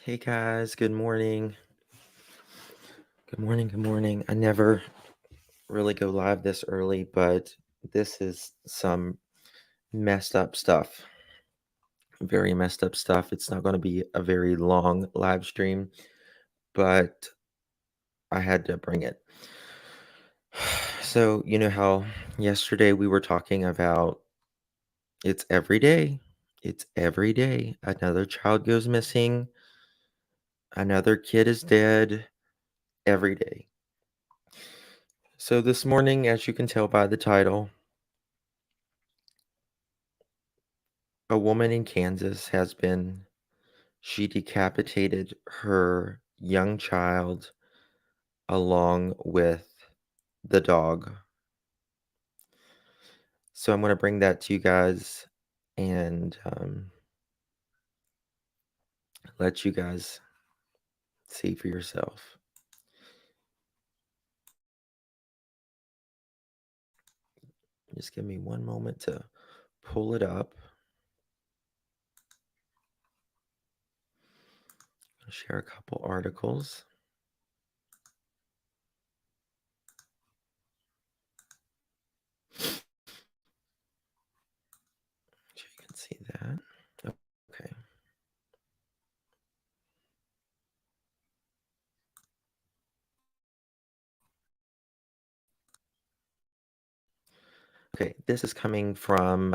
Hey guys, good morning. Good morning, good morning. I never really go live this early, but this is some messed up stuff. Very messed up stuff. It's not going to be a very long live stream, but I had to bring it. So, you know how yesterday we were talking about it's every day. It's every day. Another child goes missing. Another kid is dead every day. So this morning, as you can tell by the title, a woman in Kansas she decapitated her young child along with the dog. So I'm going to bring that to you guys and let you guys see for yourself. Just give me one moment to pull it up. I'll share a couple articles. So you can see that. Okay. Okay, this is coming from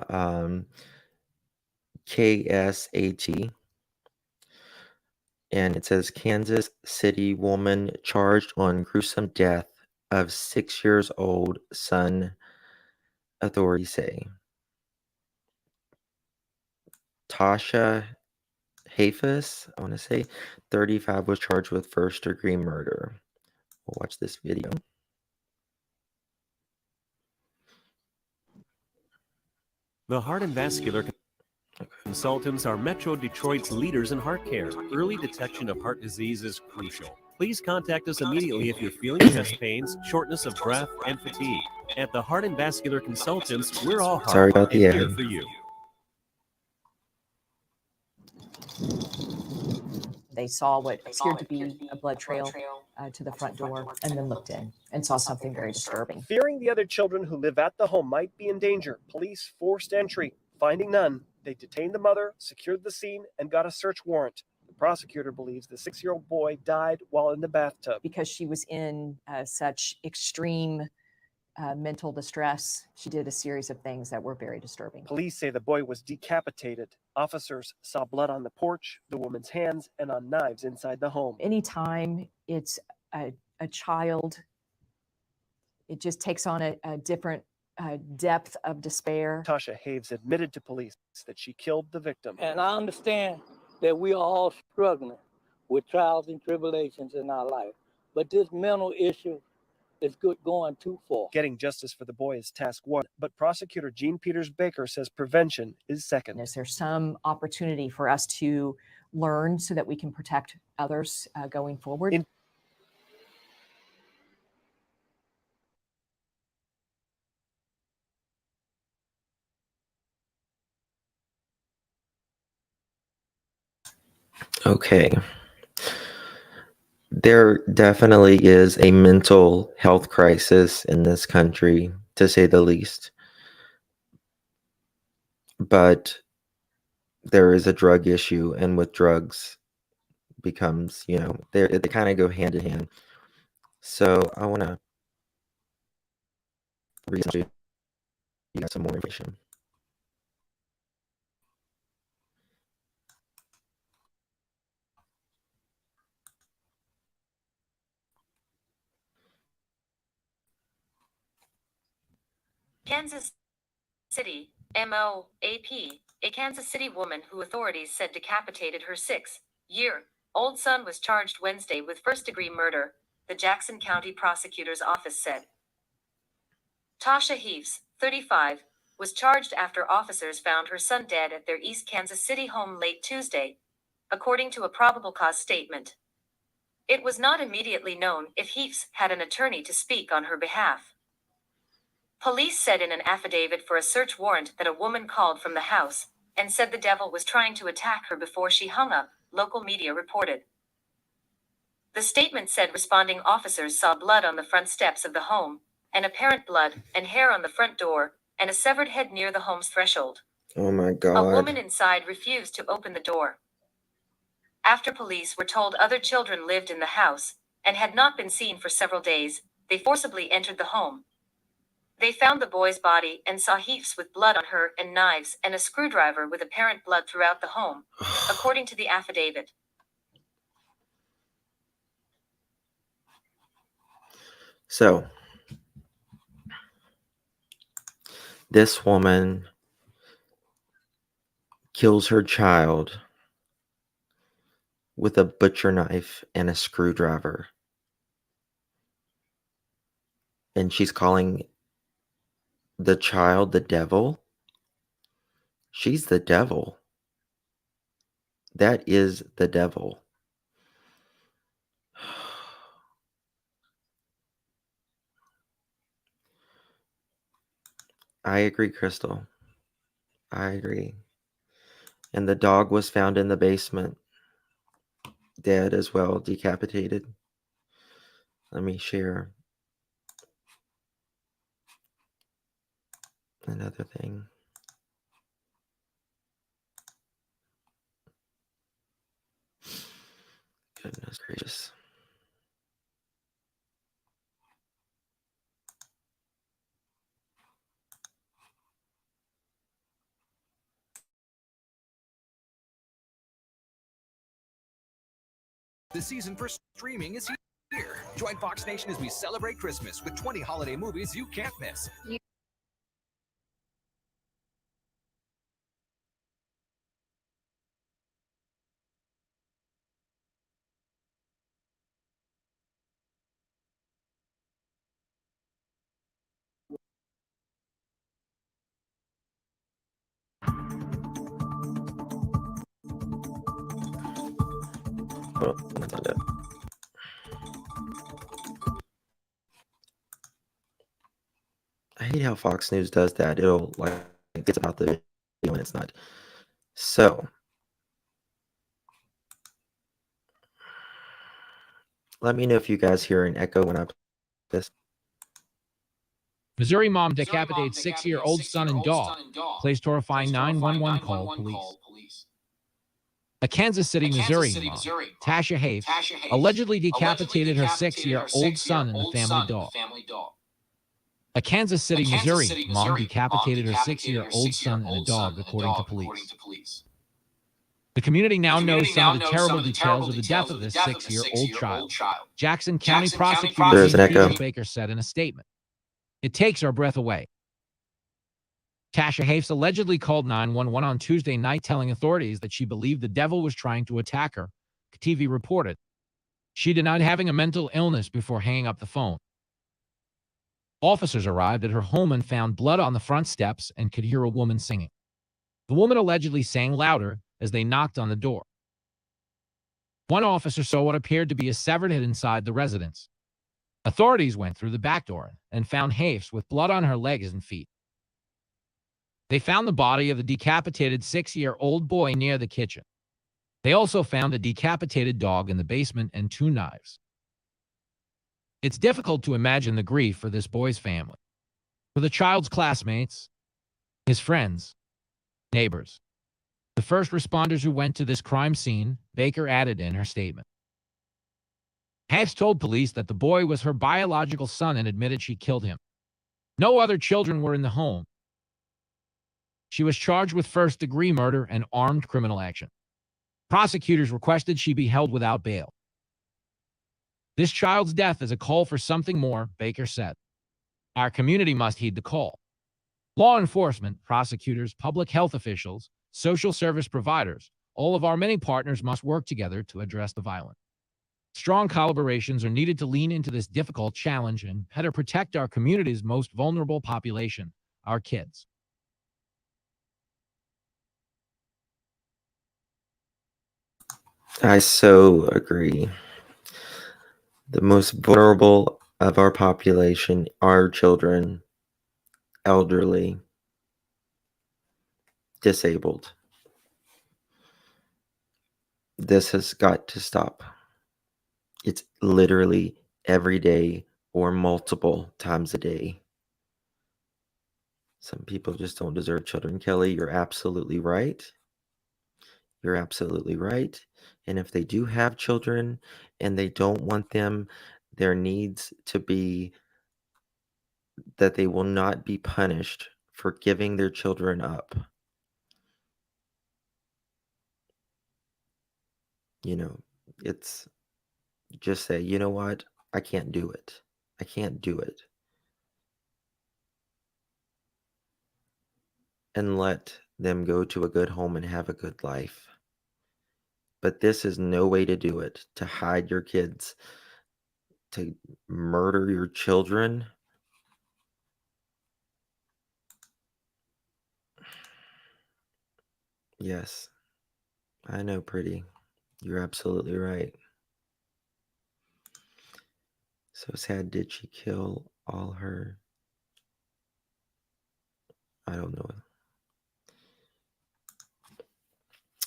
KSAT. And it says Kansas City woman charged on gruesome death of 6 years old son, authorities say. Tasha Hafis, I want to say, 35, was charged with first-degree murder. We'll watch this video. The Heart and Vascular Consultants are Metro Detroit's leaders in heart care. Early detection of heart disease is crucial. Please contact us immediately if you're feeling chest pains, shortness of breath, and fatigue. At the Heart and Vascular Consultants, we're all heart Sorry about the and here ad. for you. They saw what appeared to be a blood trail to the front door and then looked in and saw something very disturbing. Fearing the other children who live at the home might be in danger, police forced entry. Finding none, they detained the mother, secured the scene, and got a search warrant. The prosecutor believes the 6-year-old boy died while in the bathtub. Because she was in such extreme mental distress, she did a series of things that were very disturbing. Police say the boy was decapitated. Officers saw blood on the porch, the woman's hands, and on knives inside the home. Anytime it's a child, it just takes on a different depth of despair. Tasha Haves admitted to police that she killed the victim. And I understand that we are all struggling with trials and tribulations in our life. But this mental issue is going too far. Getting justice for the boy is task one, but prosecutor Jean Peters Baker says prevention is second. Is there some opportunity for us to learn so that we can protect others going forward? Okay. There definitely is a mental health crisis in this country, to say the least. But there is a drug issue, and with drugs becomes, they kind of go hand in hand. So I want to read you guys some more information. Kansas City, MOAP, a Kansas City woman who authorities said decapitated her 6-year-old son was charged Wednesday with first-degree murder, the Jackson County Prosecutor's Office said. Tasha Heaves, 35, was charged after officers found her son dead at their East Kansas City home late Tuesday, according to a probable cause statement. It was not immediately known if Heaves had an attorney to speak on her behalf. Police said in an affidavit for a search warrant that a woman called from the house and said the devil was trying to attack her before she hung up local media reported. The statement said responding officers saw blood on the front steps of the home, and apparent blood and hair on the front door, and a severed head near the home's threshold. Oh my A God. woman inside refused to open the door. After police were told other children lived in the house and had not been seen for several days, they forcibly entered the home. They found the boy's body and saw heaps with blood on her and knives and a screwdriver with apparent blood throughout the home, according to the affidavit. So, this woman kills her child with a butcher knife and a screwdriver. And she's calling the child the devil. She's the devil. That is the devil. I agree, Crystal. I agree. And the dog was found in the basement, dead as well, decapitated. Let me share another thing. Goodness gracious. The season for streaming is here. Join Fox Nation as we celebrate Christmas with 20 holiday movies you can't miss. Oh, that's not it. I hate how Fox News does that. It'll like it's about the video and it's not. So let me know if you guys hear an echo when I play this. Missouri mom decapitates 6-year-old son and dog. Plays horrifying 911 call police. A Kansas City, Missouri mom, Tasha Hafe, allegedly decapitated her 6-year-old son and the family dog. A Kansas City, Missouri mom decapitated her 6-year-old son and a dog, according to police. The community now knows some of the terrible details of the death of this 6-year-old child. Jackson County prosecutor There's an echo. Baker said in a statement, "It takes our breath away." Tasha Hafes allegedly called 911 on Tuesday night, telling authorities that she believed the devil was trying to attack her. TV reported. She denied having a mental illness before hanging up the phone. Officers arrived at her home and found blood on the front steps and could hear a woman singing. The woman allegedly sang louder as they knocked on the door. One officer saw what appeared to be a severed head inside the residence. Authorities went through the back door and found Hafes with blood on her legs and feet. They found the body of the decapitated 6-year-old boy near the kitchen. They also found a decapitated dog in the basement and 2 knives. It's difficult to imagine the grief for this boy's family, for the child's classmates, his friends, neighbors, the first responders who went to this crime scene, Baker added in her statement. Hafes told police that the boy was her biological son and admitted she killed him. No other children were in the home. She was charged with first-degree murder and armed criminal action. Prosecutors requested she be held without bail. This child's death is a call for something more, Baker said. Our community must heed the call. Law enforcement, prosecutors, public health officials, social service providers, all of our many partners must work together to address the violence. Strong collaborations are needed to lean into this difficult challenge and better protect our community's most vulnerable population, our kids. I so agree. The most vulnerable of our population are children, elderly, disabled. This has got to stop. It's literally every day or multiple times a day. Some people just don't deserve children. Kelly, you're absolutely right. You're absolutely right. And if they do have children and they don't want them, there needs to be that they will not be punished for giving their children up. You know, it's just say, you know what? I can't do it. I can't do it. And let them go to a good home and have a good life. But this is no way to do it. To hide your kids, to murder your children. Yes, I know, pretty. You're absolutely right. So sad. Did she kill all her? I don't know.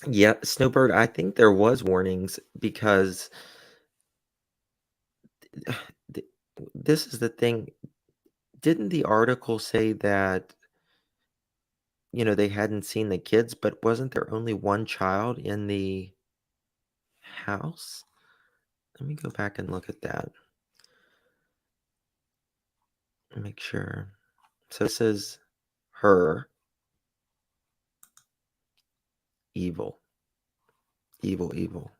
Yeah, Snowbird, I think there was warnings because this is the thing. Didn't the article say that, they hadn't seen the kids, but wasn't there only one child in the house? Let me go back and look at that. Make sure. So this is her. Evil. Evil, evil.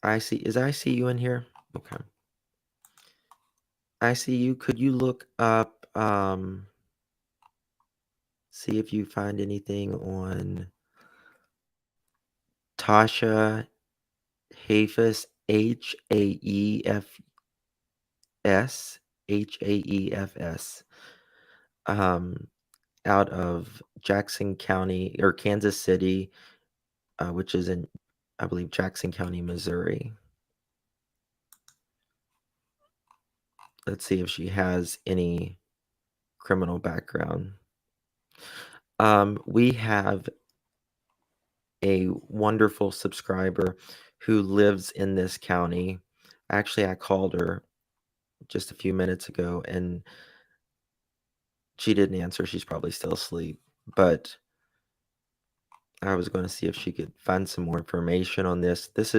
Is ICU in here? Okay. ICU, could you look up, see if you find anything on Tasha Haefus, Haefs, out of Jackson County or Kansas City, which is in, I believe, Jackson County, Missouri. Let's see if she has any criminal background. We have a wonderful subscriber who lives in this county. Actually, I called her just a few minutes ago and she didn't answer. She's probably still asleep, but I was going to see if she could find some more information on this. This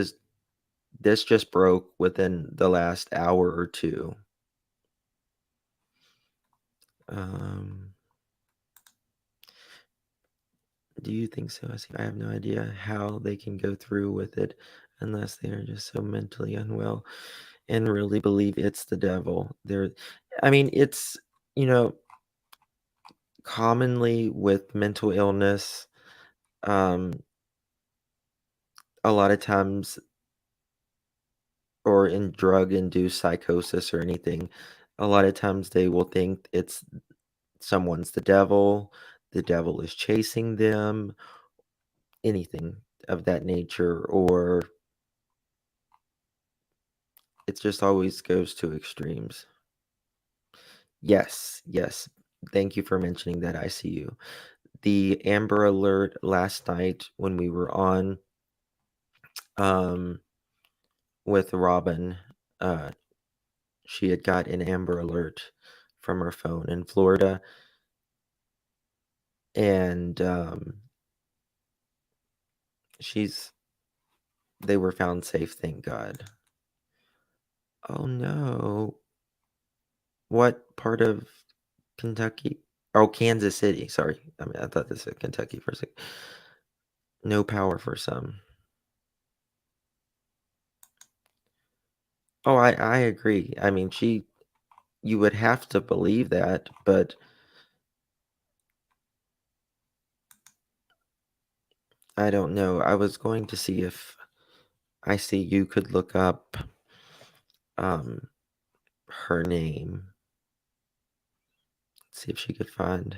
just broke within the last hour or two. Do you think so? I have no idea how they can go through with it unless they are just so mentally unwell and really believe it's the devil. It's, commonly with mental illness, a lot of times, or in drug-induced psychosis or anything, a lot of times they will think it's someone's the devil is chasing them, anything of that nature, or it just always goes to extremes. Yes, yes. Thank you for mentioning that, ICU. The Amber Alert last night when we were on with Robin, she had got an Amber Alert from her phone in Florida, and they were found safe, thank God. Oh no. What part of Kentucky? Oh, Kansas City. Sorry. I thought this said Kentucky for a second. No power for some. Oh, I agree. You would have to believe that, but I don't know. I was going to see if ICU could look up her name. See if she could find.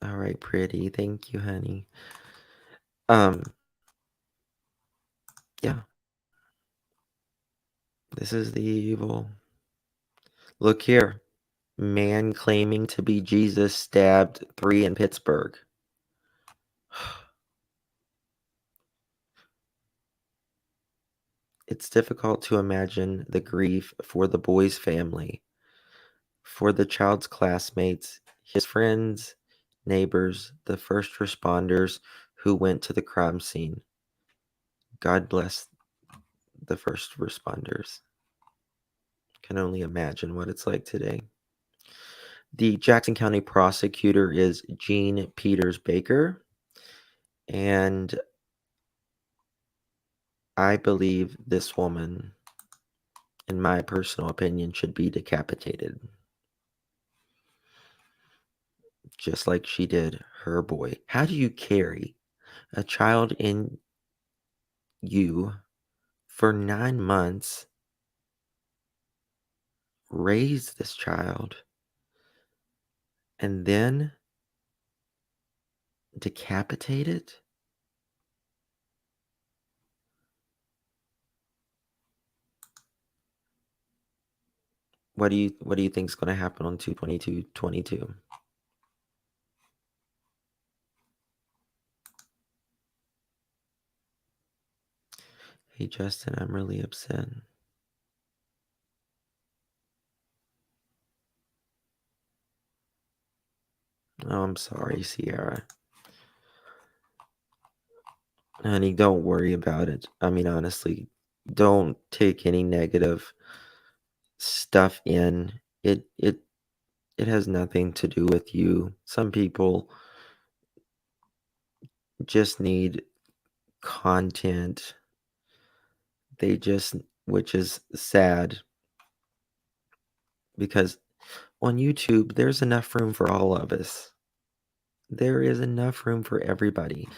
All right, pretty. Thank you, honey. Yeah. This is the evil. Look here. Man claiming to be Jesus stabbed 3 in Pittsburgh. It's difficult to imagine the grief for the boy's family, for the child's classmates, his friends, neighbors, the first responders who went to the crime scene. God bless the first responders. Can only imagine what it's like today. The Jackson County prosecutor is Jean Peters Baker, and I believe this woman, in my personal opinion, should be decapitated. Just like she did her boy. How do you carry a child in you for 9 months, raise this child, and then decapitate it? What do you think is going to happen on 2/22/22? Hey Justin, I'm really upset. Oh, I'm sorry, Sierra. Honey, don't worry about it. I mean, honestly, don't take any negative stuff in. It has nothing to do with you. Some people just need content. Which is sad because on YouTube, there's enough room for all of us. There is enough room for everybody.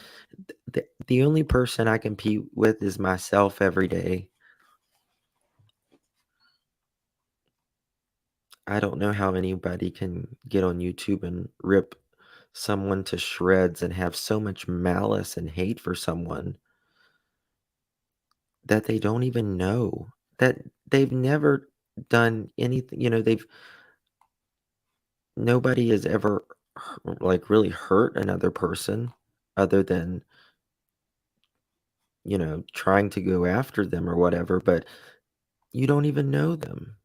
The only person I compete with is myself every day. I don't know how anybody can get on YouTube and rip someone to shreds and have so much malice and hate for someone that they don't even know, that they've never done anything. Nobody has ever like really hurt another person other than trying to go after them or whatever, but you don't even know them.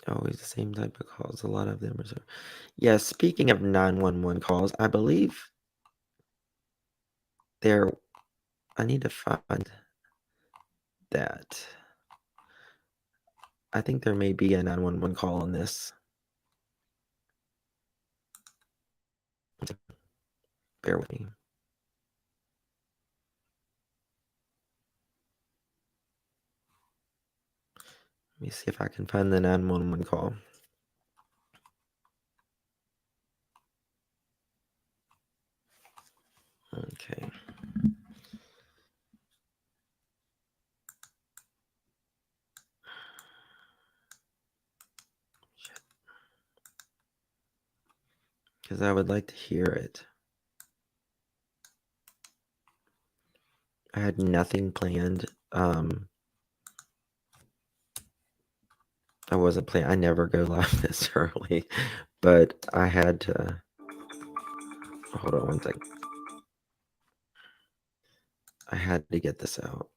Always the same type of calls. A lot of them are. Yeah, speaking of 911 calls, I believe I need to find that. I think there may be a 911 call on this. Bear with me. Let me see if I can find the 911 call. Okay. Because I would like to hear it. I had nothing planned. I wasn't planning. I never go live this early, but I had to. Hold on one second. I had to get this out.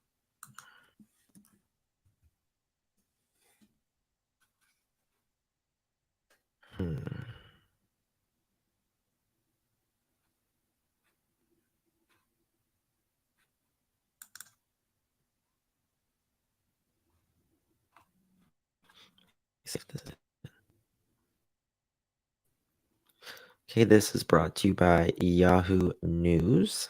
Okay, this is brought to you by Yahoo News.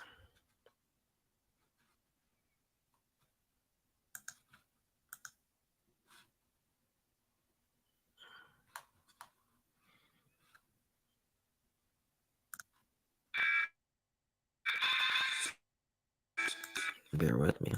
Bear with me.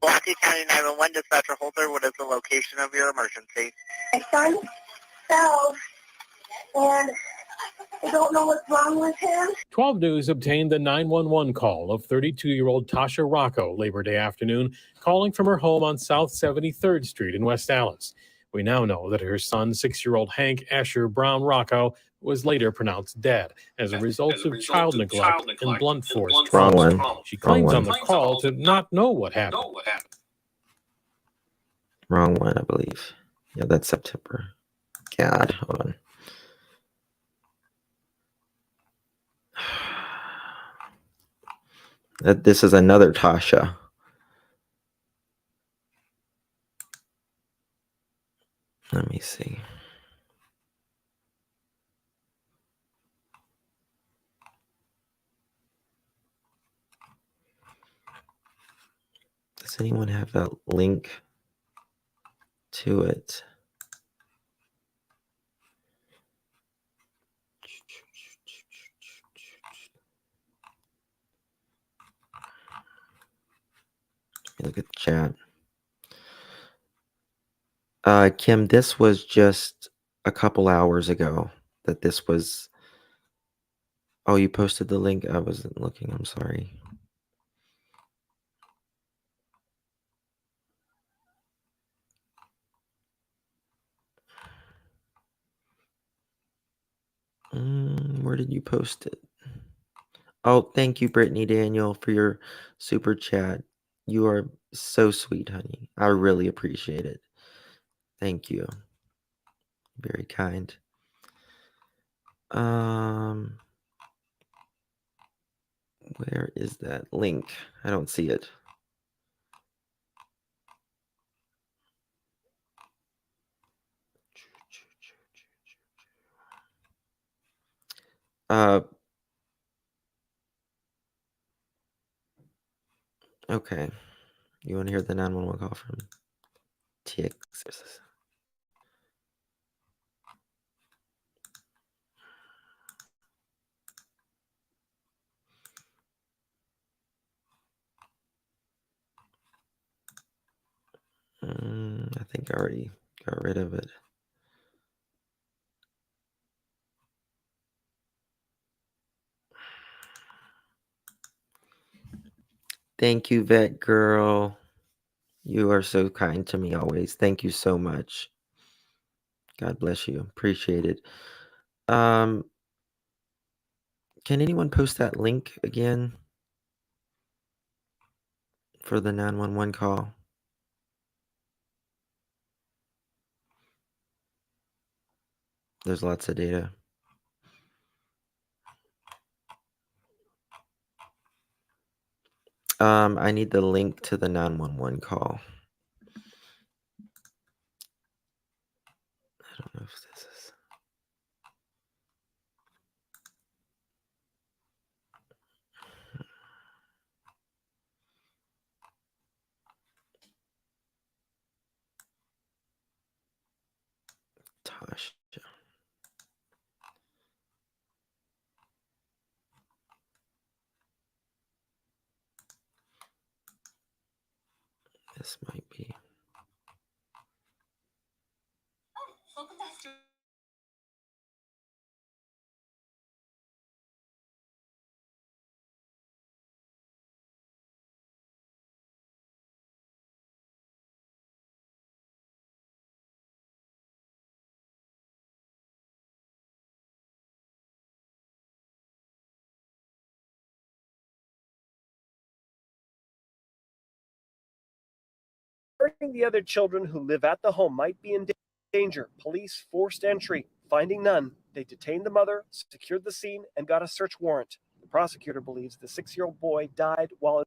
Pulaski County 911 Dispatcher Holder, what is the location of your emergency? My son fell, and I don't know what's wrong with him. 12 News obtained the 911 call of 32-year-old Tasha Rocco Labor Day afternoon, calling from her home on South 73rd Street in West Allis. We now know that her son, 6-year-old Hank Asher Brown Rocco, was later pronounced dead as a result of child neglect and blunt force Wrong trauma. one. She Wrong claims on one. the call to not know what happened. Wrong one, I believe. Yeah, that's September. God, hold on. This is another Tasha. Let me see. Does anyone have a link to it? Look at the chat. Kim, this was just a couple hours ago that this was. Oh, you posted the link? I wasn't looking. I'm sorry. Where did you post it? Oh, thank you, Brittany Daniel, for your super chat. You are so sweet, honey. I really appreciate it. Thank you. Very kind. Where is that link? I don't see it. Okay. You want to hear the 911 call from TX? I think I already got rid of it. Thank you, Vet Girl. You are so kind to me always. Thank you so much. God bless you. Appreciate it. Can anyone post that link again for the 911 call? There's lots of data. I need the link to the 911 call. I don't know if this is. Tasha. This might be. Learning the other children who live at the home might be in danger, police forced entry. Finding none, they detained the mother, secured the scene, and got a search warrant. The prosecutor believes the 6-year-old boy died while in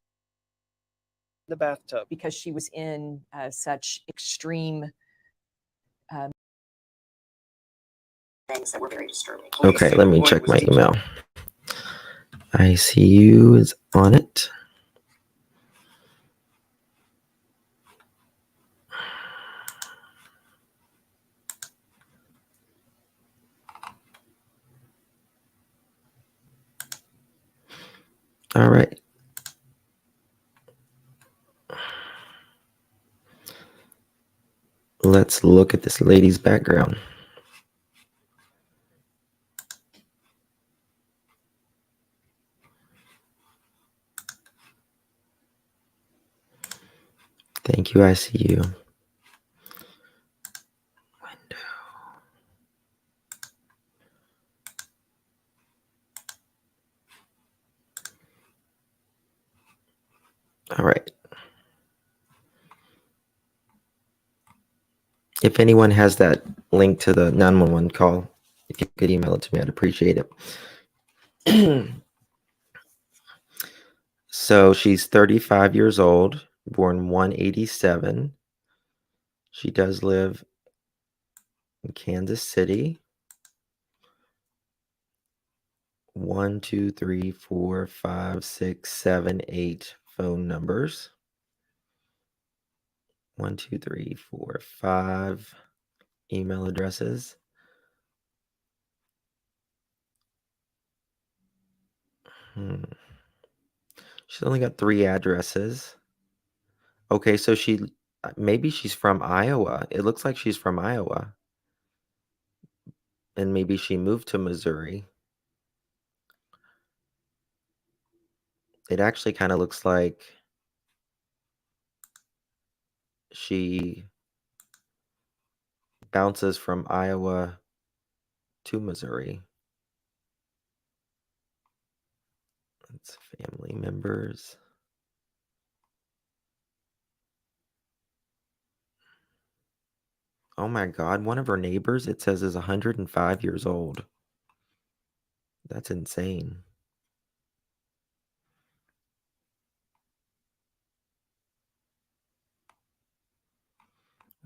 the bathtub. Because she was in such extreme Things that were very disturbing. Okay, let me check my email. ICU is on it. let's look at this lady's background. Thank you, ICU. Window. All right. If anyone has that link to the 911 call, if you could email it to me, I'd appreciate it. So she's 35 years old, born 187. She does live in Kansas City. 1, 2, 3, 4, 5, 6, 7, 8 phone numbers. 1, 2, 3, 4, 5 email addresses. She's only got 3 addresses. Okay, so maybe she's from Iowa. It looks like she's from Iowa. And maybe she moved to Missouri. It actually kind of looks like she bounces from Iowa to Missouri. It's family members. Oh my God, one of her neighbors, it says, is 105 years old. That's insane.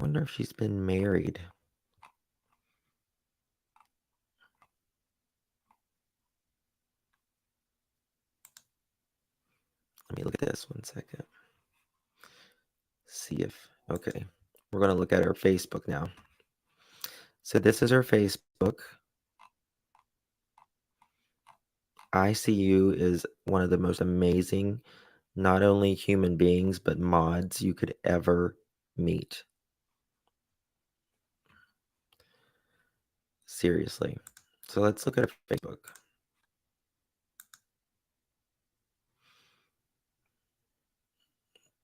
Wonder if she's been married. Let me look at this 1 second. See if, okay. We're going to look at her Facebook now. So this is her Facebook. ICU is one of the most amazing, not only human beings, but mods you could ever meet. Seriously. So let's look at her Facebook.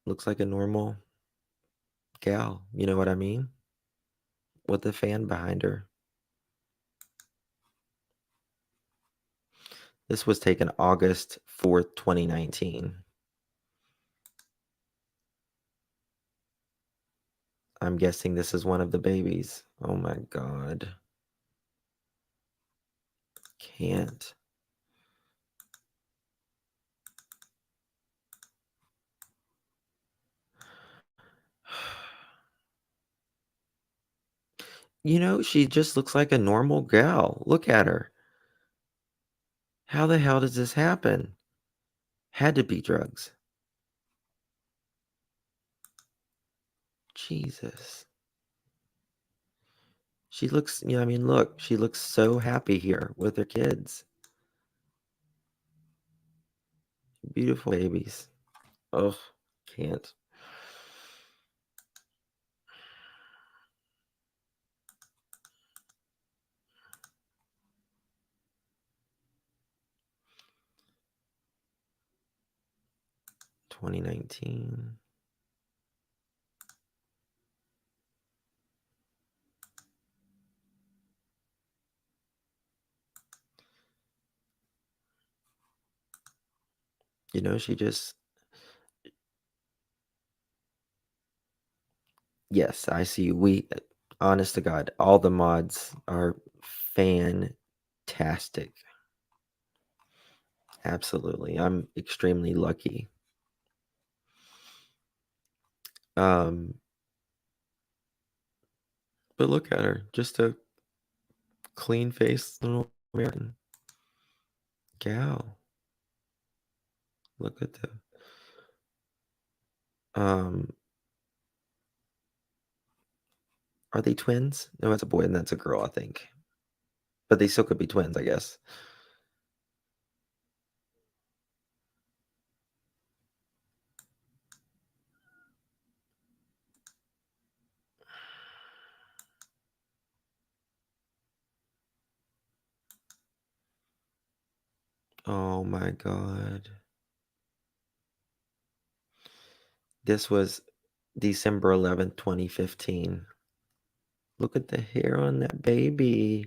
Looks like a normal gal. You know what I mean? With the fan behind her. This was taken August 4th, 2019. I'm guessing this is one of the babies. Oh my God. Can't. You know, she just looks like a normal gal. Look at her. How the hell does this happen? Had to be drugs. Jesus. She looks, you know, I mean, look, she looks so happy here with her kids. Beautiful babies. Oh, can't. $2019. You know, she just, yes, I see. Honest to God, all the mods are fantastic. Absolutely. I'm extremely lucky. But look at her, just a clean faced little American gal. Look at the are they twins? No, that's a boy and that's a girl, I think. But they still could be twins, I guess. Oh my God. This was December 11th, 2015. Look at the hair on that baby.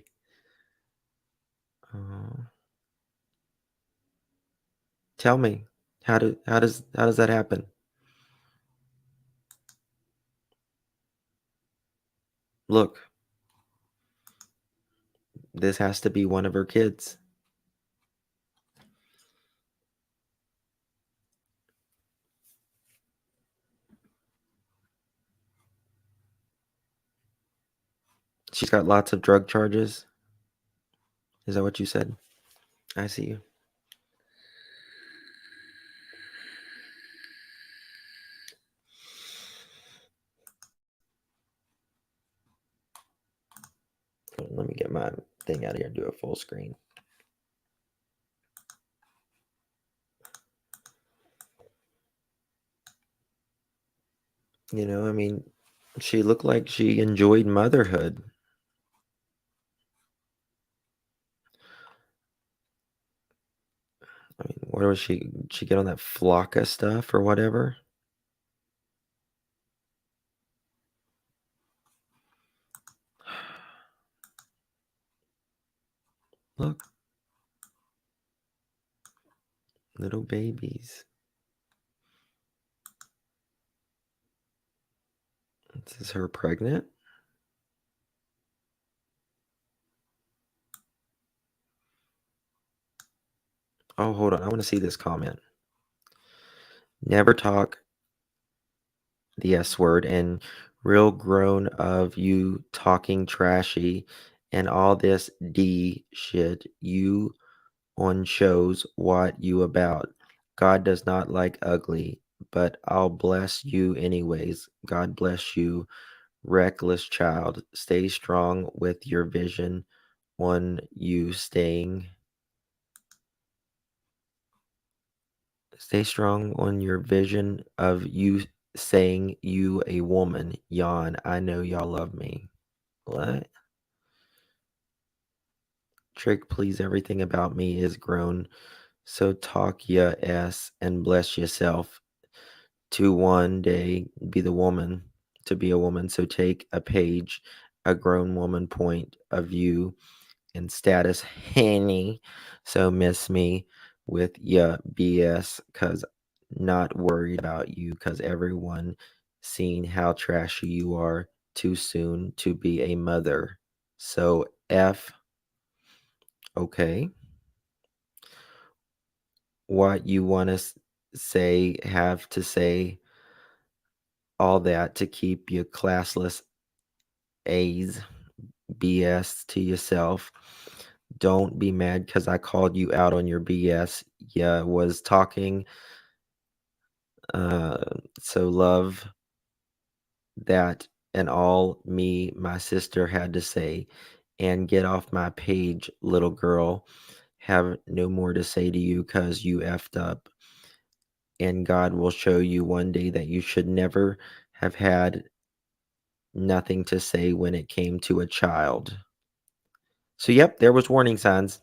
Oh. Tell me, how does that happen? Look, this has to be one of her kids. She's got lots of drug charges. Is that what you said? I see you. Let me get my thing out of here and do a full screen. You know, I mean, she looked like she enjoyed motherhood. I mean, what was she get on that Flocka stuff or whatever? Look. Little babies. This is her pregnant? Oh, hold on. I want to see this comment. Never talk the S word and real grown of you talking trashy and all this D shit you on shows what you about. God does not like ugly, but I'll bless you anyways. God bless you, reckless child. Stay strong with your vision on you Stay strong on your vision of you saying you a woman. Yawn. I know y'all love me. What? Trick, please. Everything about me is grown. So talk ya ass and bless yourself to one day be the woman, to be a woman. So take a page, a grown woman point of view and status henny. So miss me with ya BS cause not worried about you cause everyone seen how trashy you are too soon to be a mother. So F okay. What you want to say have to say all that to keep your classless A's BS to yourself. Don't be mad because I called you out on your BS. Yeah, was talking. So love that and all me, my sister had to say. And get off my page, little girl. Have no more to say to you because you effed up. And God will show you one day that you should never have had nothing to say when it came to a child. So, yep, there was warning signs.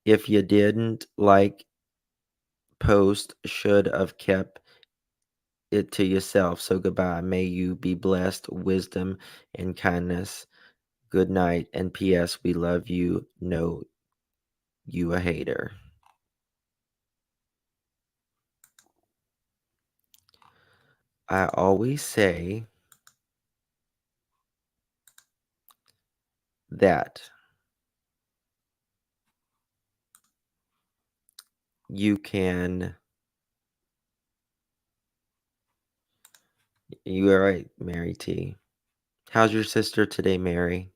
If you didn't like post, should have kept it to yourself. So goodbye. May you be blessed, wisdom and kindness. Good night. And P.S. We love you. No, you a hater. I always say that you can. You are right, Mary T. How's your sister today, Mary?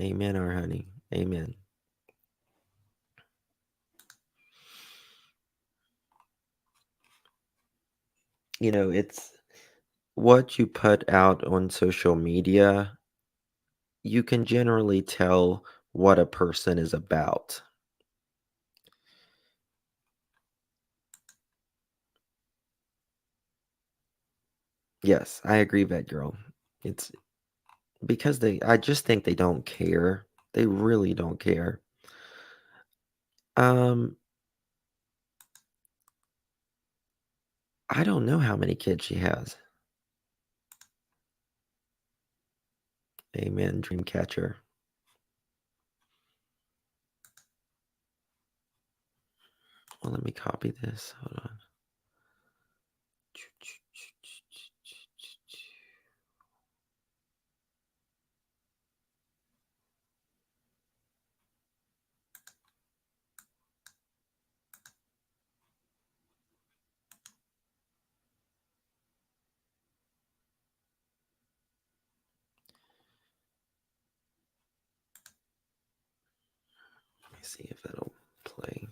Amen, our honey. Amen. You know, it's what you put out on social media. You can generally tell what a person is about. Yes, I agree, vet girl. It's because I just think they don't care. They really don't care. I don't know how many kids she has. Amen, Dreamcatcher. Well, let me copy this. Hold on. Let me see if that'll play.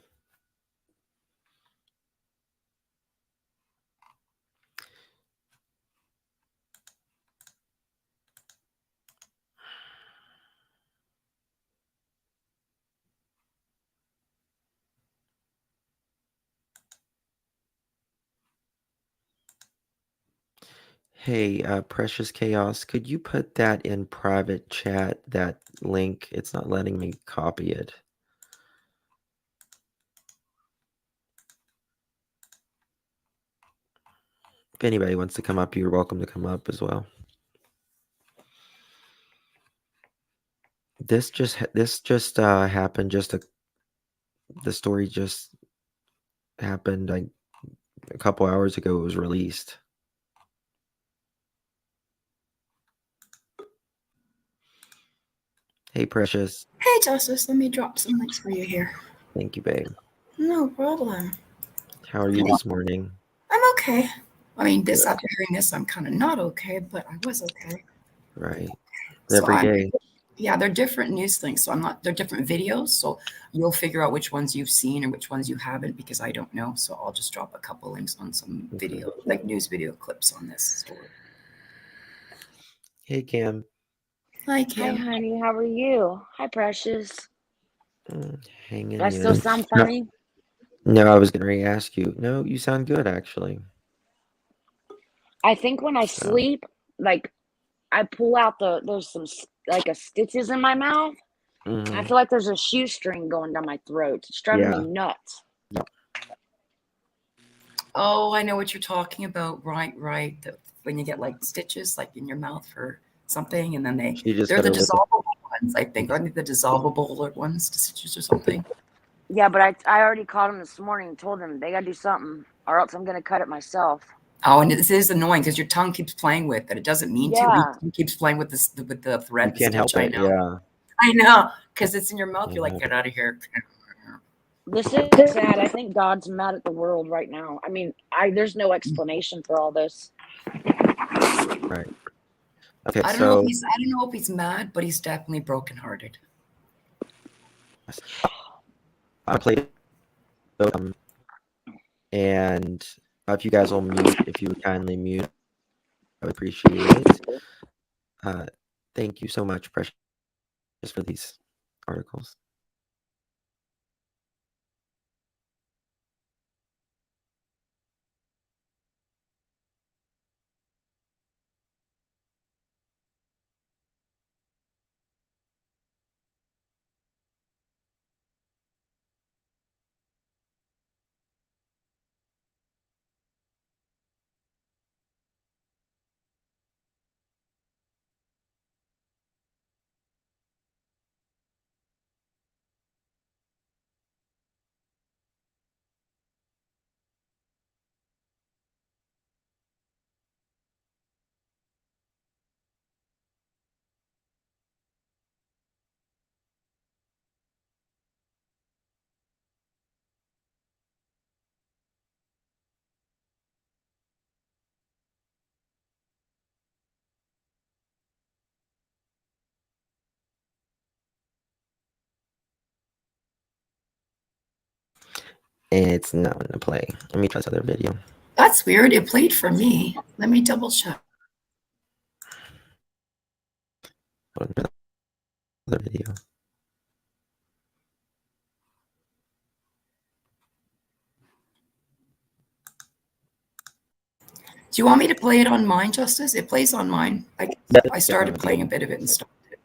Hey, Precious Chaos, could you put that in private chat, that link? It's not letting me copy it. If anybody wants to come up, you're welcome to come up as well. This just happened. The story just happened like a couple hours ago. It was released. Hey, Precious. Hey, Justice, let me drop some links for you here. Thank you, babe. No problem. How are you this morning? I'm okay. I mean, Good. after hearing this, I'm kind of not okay, but I was okay. Right. So Every day. Yeah, they're different news links. So they're different videos. So you'll figure out which ones you've seen or which ones you haven't, because I don't know. So I'll just drop a couple links on some video, like news video clips on this story. Hey, Cam. Hi, Cam. Hi, honey. How are you? Hi, Precious. Hanging Do I still in. sound funny? No, I was going to ask you. No, you sound good, actually. I think when I sleep, like, I pull out there's some, like, stitches in my mouth. I feel like there's a shoestring going down my throat. It's driving me nuts. Yep. Oh, I know what you're talking about. Right. When you get like stitches like in your mouth for something, and then they're the dissolvable ones, I think. Aren't they the dissolvable ones, the stitches or something? Yeah, but I already called him this morning and told him they got to do something or else I'm going to cut it myself. Oh, and this is annoying because your tongue keeps playing with it. It doesn't mean to. Your tongue keeps playing with the thread. You can't help it. Yeah. I know, because it's in your mouth. You're like, get out of here. This is sad. I think God's mad at the world right now. I mean, there's no explanation for all this. Right. Okay. I don't know if he's mad, but he's definitely brokenhearted. I played, and if you guys will mute, if you would kindly mute, I would appreciate it. Thank you so much, Precious, for these articles. It's not going to play. Let me try this other video. That's weird. It played for me. Let me double check. Other video. Do you want me to play it on mine, Justice? It plays on mine. I started playing a bit of it and stopped it.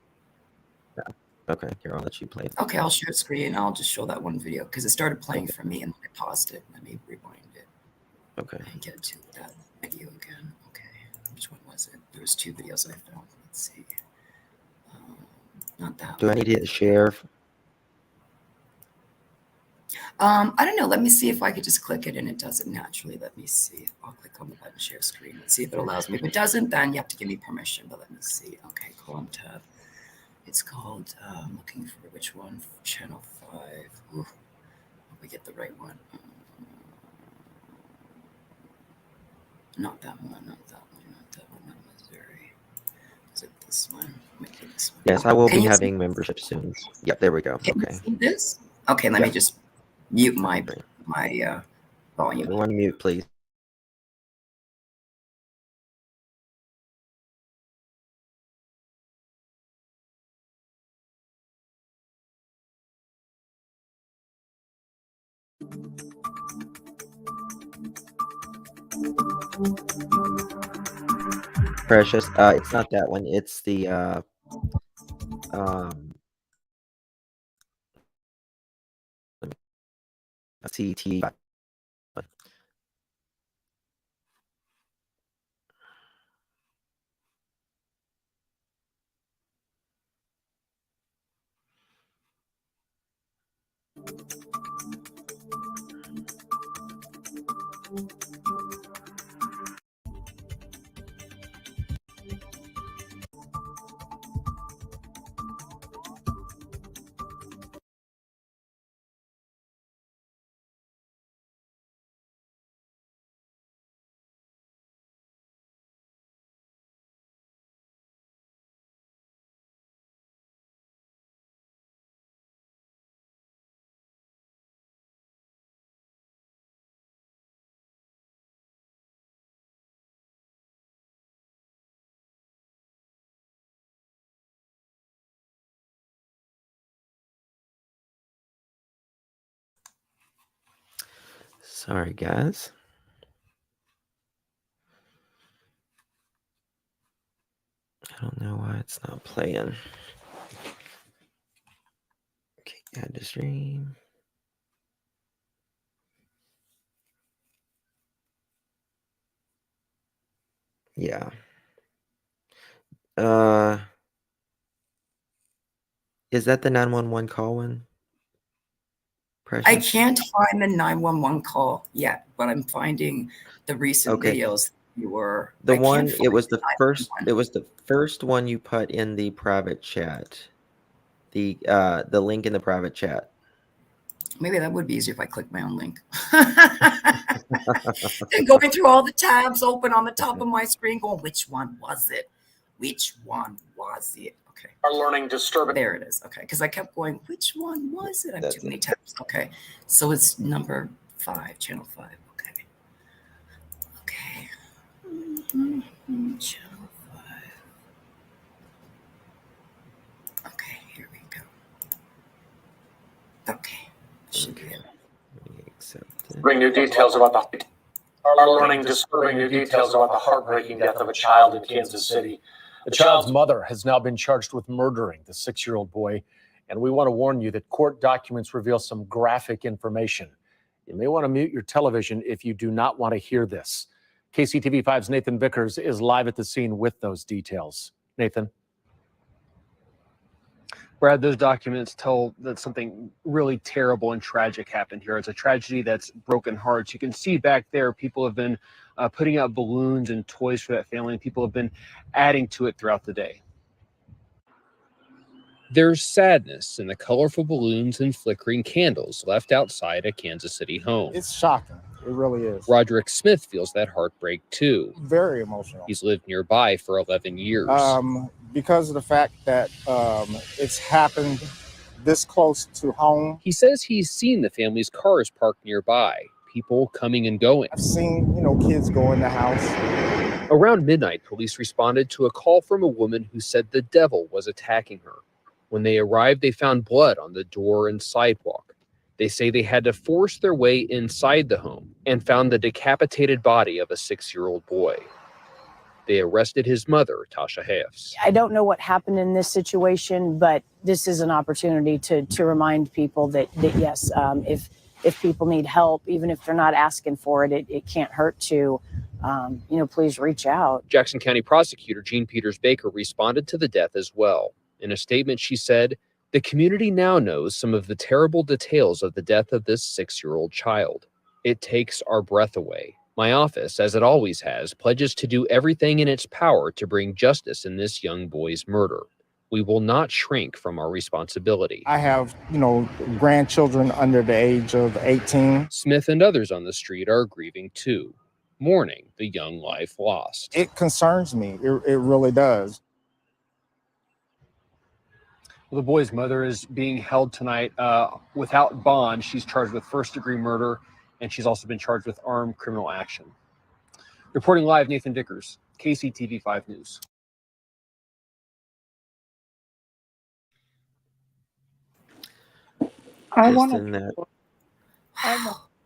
Okay, here, I'll let you play it. Okay, I'll share screen. I'll just show that one video because it started playing for me and I paused it. Let me rewind it. Okay. And get to that video again. Okay, which one was it? There was 2 videos I found. Let's see. Not that Do I one. need to hit share? I don't know. Let me see if I could just click it and it does it naturally. Let me see. I'll click on the button share screen. Let's see if it allows me. If it doesn't, then you have to give me permission. But let me see. Okay, Chrome tab. It's called, I'm looking for which one? Channel 5. Ooh, hope we get the right one. Not that one, not that one, not that one. Not Missouri. Is it this one? Maybe this one. Yes, I will Can be you having membership soon. Yep, there we go. Can Okay. you see this? Okay, let me just mute my volume. Everyone mute, please. Precious, it's not that one. It's the CT. Sorry, guys. I don't know why it's not playing. Okay, add to stream. Yeah. Is that the 911 call one? Precious? I can't find the 911 call yet, but I'm finding the recent videos you were. The one, it was the first one you put in the private chat. The link in the private chat. Maybe that would be easier if I click my own link. And going through all the tabs open on the top of my screen, going, which one was it? Which one was it? Okay. Our learning disturbance. There it is. Okay. Because I kept going, which one was it? I have too many tabs. Okay. So it's number 5, channel 5. Okay. Okay. Channel 5. Okay. Here we go. Okay. Should be it. Bring new details about the our learning disturbing new details about the heartbreaking death of a child in Kansas City. The child's mother has now been charged with murdering the 6-year-old boy, and we want to warn you that court documents reveal some graphic information. You may want to mute your television if you do not want to hear this. KCTV5's Nathan Vickers is live at the scene with those details. Nathan. Brad, those documents tell that something really terrible and tragic happened here. It's a tragedy that's broken hearts. You can see back there, people have been putting out balloons and toys for that family, and people have been adding to it throughout the day. There's sadness in the colorful balloons and flickering candles left outside a Kansas City home. It's shocking. It really is. Roderick Smith feels that heartbreak too. Very emotional. He's lived nearby for 11 years. Because of the fact that it's happened this close to home. He says he's seen the family's cars parked nearby, people coming and going. I've seen, kids go in the house. Around midnight, police responded to a call from a woman who said the devil was attacking her. When they arrived, they found blood on the door and sidewalk. They say they had to force their way inside the home and found the decapitated body of a 6-year-old boy. They arrested his mother, Tasha Hafs. I don't know what happened in this situation, but this is an opportunity to remind people that yes, if people need help, even if they're not asking for it, it can't hurt to, please reach out. Jackson County Prosecutor Jean Peters Baker responded to the death as well. In a statement, she said, "The community now knows some of the terrible details of the death of this 6-year-old child. It takes our breath away. My office, as it always has, pledges to do everything in its power to bring justice in this young boy's murder. We will not shrink from our responsibility." I have, grandchildren under the age of 18. Smith and others on the street are grieving too, mourning the young life lost. It concerns me. It really does. Well, the boy's mother is being held tonight without bond. She's charged with first-degree murder, and she's also been charged with armed criminal action. Reporting live, Nathan Dickers, KCTV 5 News. I want to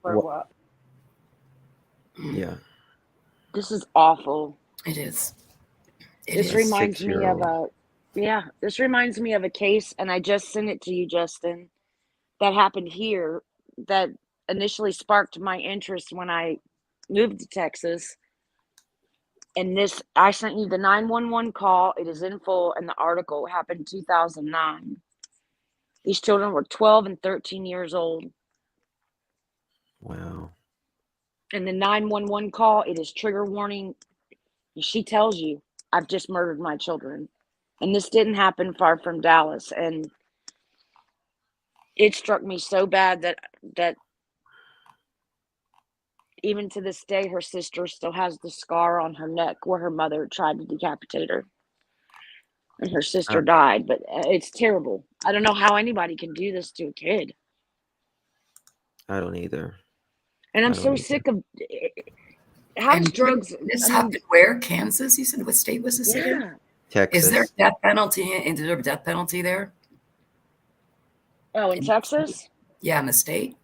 grow up. Yeah. This is awful. It is. This reminds me of a case, and I just sent it to you, Justin, that happened here that initially sparked my interest when I moved to Texas. And I sent you the 911 call. It is in full, and the article happened in 2009. These children were 12 and 13 years old. Wow. And the 911 call, it is trigger warning. She tells you, I've just murdered my children. And this didn't happen far from Dallas. And it struck me so bad that even to this day, her sister still has the scar on her neck where her mother tried to decapitate her. And her sister died, but it's terrible. I don't know how anybody can do this to a kid. I don't either. And I'm so sick of how's drugs. This happened where? Kansas? You said what state was this again? Texas. Is there death penalty? Is there a death penalty there? Oh, in Texas? Yeah, in the state.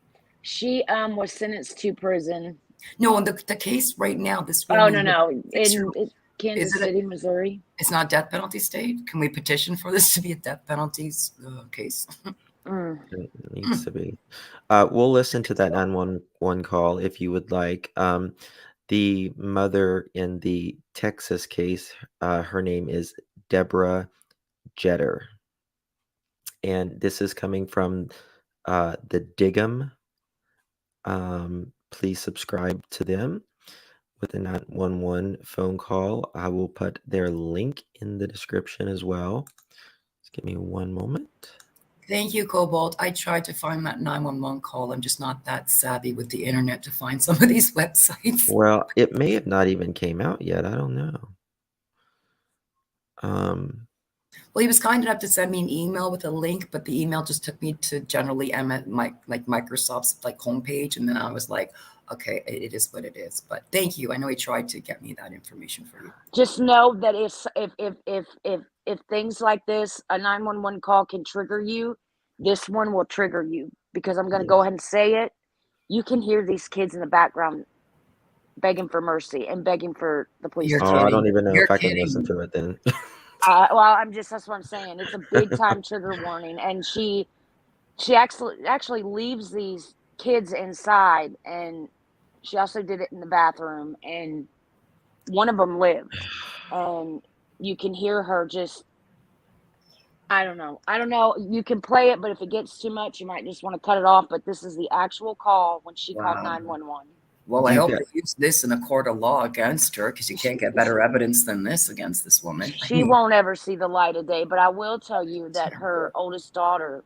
She was sentenced to prison. No, in the case right now, this Oh, woman. no. In Kansas City, Missouri. It's not death penalty state? Can we petition for this to be a death penalties case? It needs to be. We'll listen to that 911 call if you would like. The mother in the Texas case, her name is Deborah Jeter. And this is coming from the Diggum. Please subscribe to them with the 911 phone call. I will put their link in the description as well. Just give me one moment. Thank you, Cobalt. I tried to find that 911 call. I'm just not that savvy with the internet to find some of these websites. Well, it may have not even came out yet. I don't know. Well, he was kind enough to send me an email with a link, but the email just took me to generally Microsoft's homepage, and then I was like, okay, it is what it is. But thank you. I know he tried to get me that information for you. Just know that if things like this, a 911 call can trigger you, this one will trigger you, because I'm going to go ahead and say it. You can hear these kids in the background begging for mercy and begging for the police. I don't even know if I can listen to it then. Well, that's what I'm saying. It's a big time trigger warning. And she actually leaves these kids inside, and she also did it in the bathroom, and one of them lived. And you can hear her just, I don't know. You can play it, but if it gets too much, you might just want to cut it off. But this is the actual call when she called 911. Well, I hope they use this in a court of law against her, because you can't get better evidence than this against this woman. She won't ever see the light of day, but I will tell you that her oldest daughter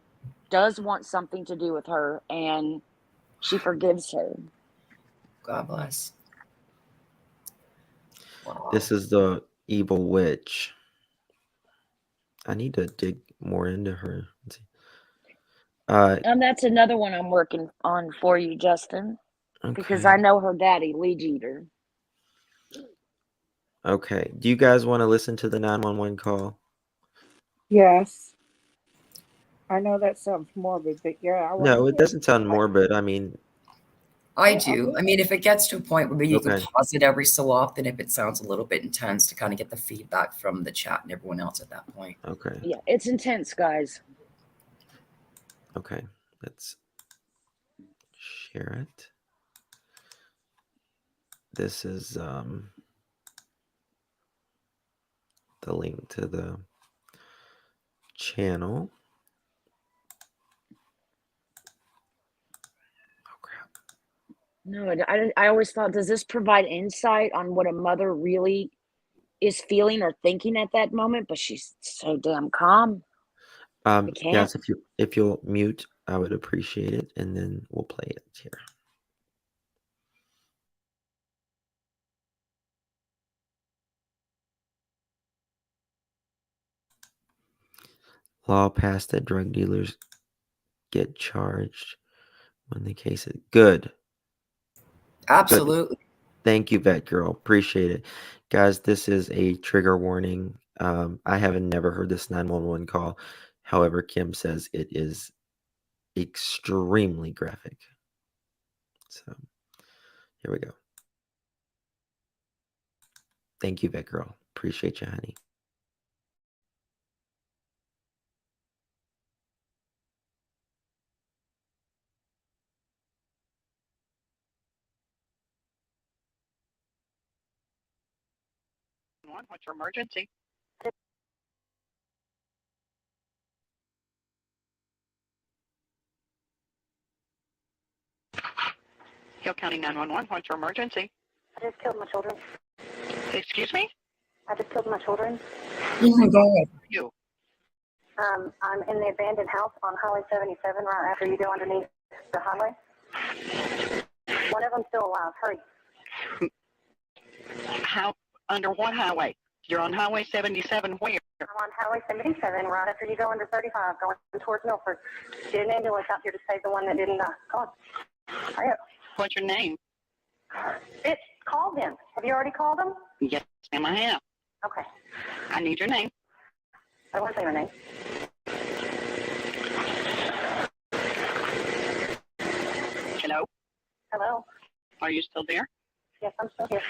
does want something to do with her, and she forgives her. God bless. Wow. This is the evil witch. I need to dig more into her. And that's another one I'm working on for you, Justin. Okay. Because I know her daddy, Lee Jeter. Okay. Do you guys want to listen to the 911 call? Yes. I know that sounds morbid, but yeah, I want No, to it hear. doesn't sound morbid. I mean, I do. I mean, if it gets to a point where maybe you can okay. pause it every so often, if it sounds a little bit intense, to kind of get the feedback from the chat and everyone else at that point. Okay. Yeah, it's intense, guys. Okay. Let's share it. This is the link to the channel. No, I always thought, does this provide insight on what a mother really is feeling or thinking at that moment? But she's so damn calm. I can't. Yes, if you'll mute, I would appreciate it, and then we'll play it here. Law passed that drug dealers get charged when the case is good. Absolutely. Good. Thank you, Vet Girl. Appreciate it. Guys, this is a trigger warning. I haven't never heard this 911 call. However, Kim says it is extremely graphic. So here we go. Thank you, Vet Girl. Appreciate you, honey. What's your emergency? Hill County 911, what's your emergency? I just killed my children. Excuse me? I just killed my children. Oh my God. You. I'm in the abandoned house on Highway 77 right after you go underneath the highway. One of them's still alive. Hurry. How? Under what highway? You're on Highway 77 where? I'm on Highway 77 right after you go under 35 going towards Milford. Get an ambulance out here to save the one that didn't die. Come on. Hurry up. What's your name? Call them. Have you already called them? Yes, ma'am, I have. Okay. I need your name. I don't want to say my name. Hello? Hello? Are you still there? Yes, I'm still here.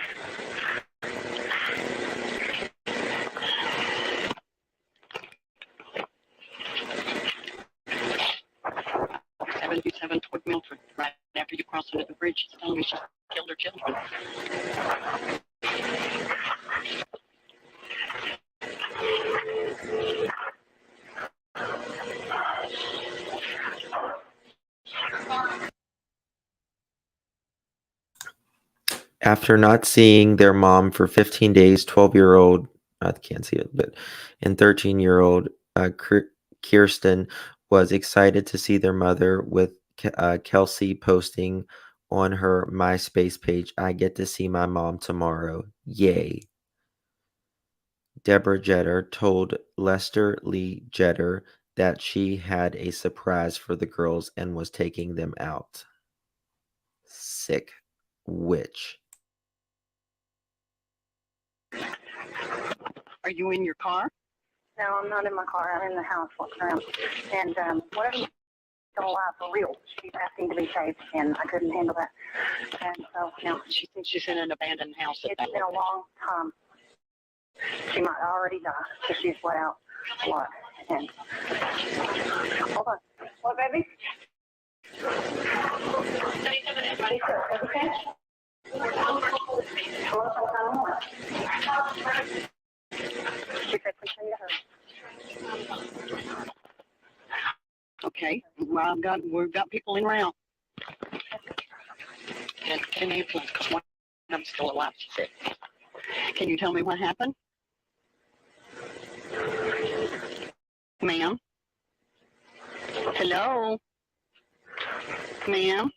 77 toward Milford, right after you cross under the bridge. She's telling me she killed her children. After not seeing their mom for 15 days, 12-year-old, I can't see it, but and 13-year-old Kirsten was excited to see their mother, with Kelsey posting on her MySpace page, "I get to see my mom tomorrow. Yay." Deborah Jeter told Lester Lee Jeter that she had a surprise for the girls and was taking them out. Sick witch. Are you in your car? No, I'm not in my car. I'm in the house walking around. And one of them is still alive for real. She's asking to be saved, and I couldn't handle that. And so now she's in an abandoned house. It's been a long time. She might already die because she's let out a lot. And hold on. What, baby? Okay, well, we've got people in route. Can you please, because one of them's still alive, she said. Can you tell me what happened? Ma'am? Hello? Ma'am?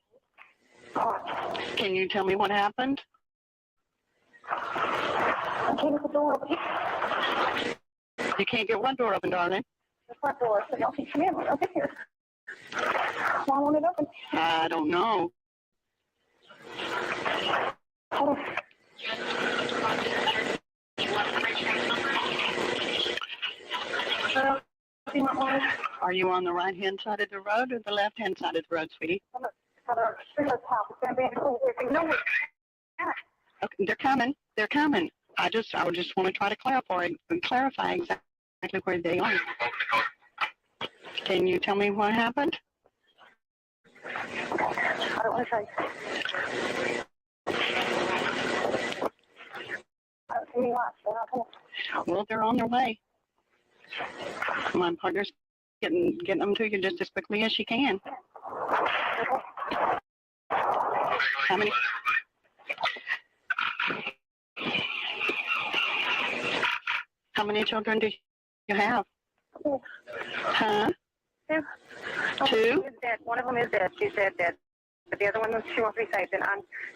Can you tell me what happened? I can't get the door open. You can't get one door open, darling. The front door. So y'all keep coming in. I'll get here. Why won't it open? I don't know. Hold on. You might want to Are you on the right-hand side of the road or the left-hand side of the road, sweetie? No, okay, they're coming. They're coming. I just want to try to clarify exactly where they are. Can you tell me what happened? I don't want to say. I don't see any lights. They're not coming. Well, they're on their way. My partner's getting them to you just as quickly as she can. How many? How many children do you have? Huh? Two? One of them is dead. She's dead. But the other one, she wants to be saved, and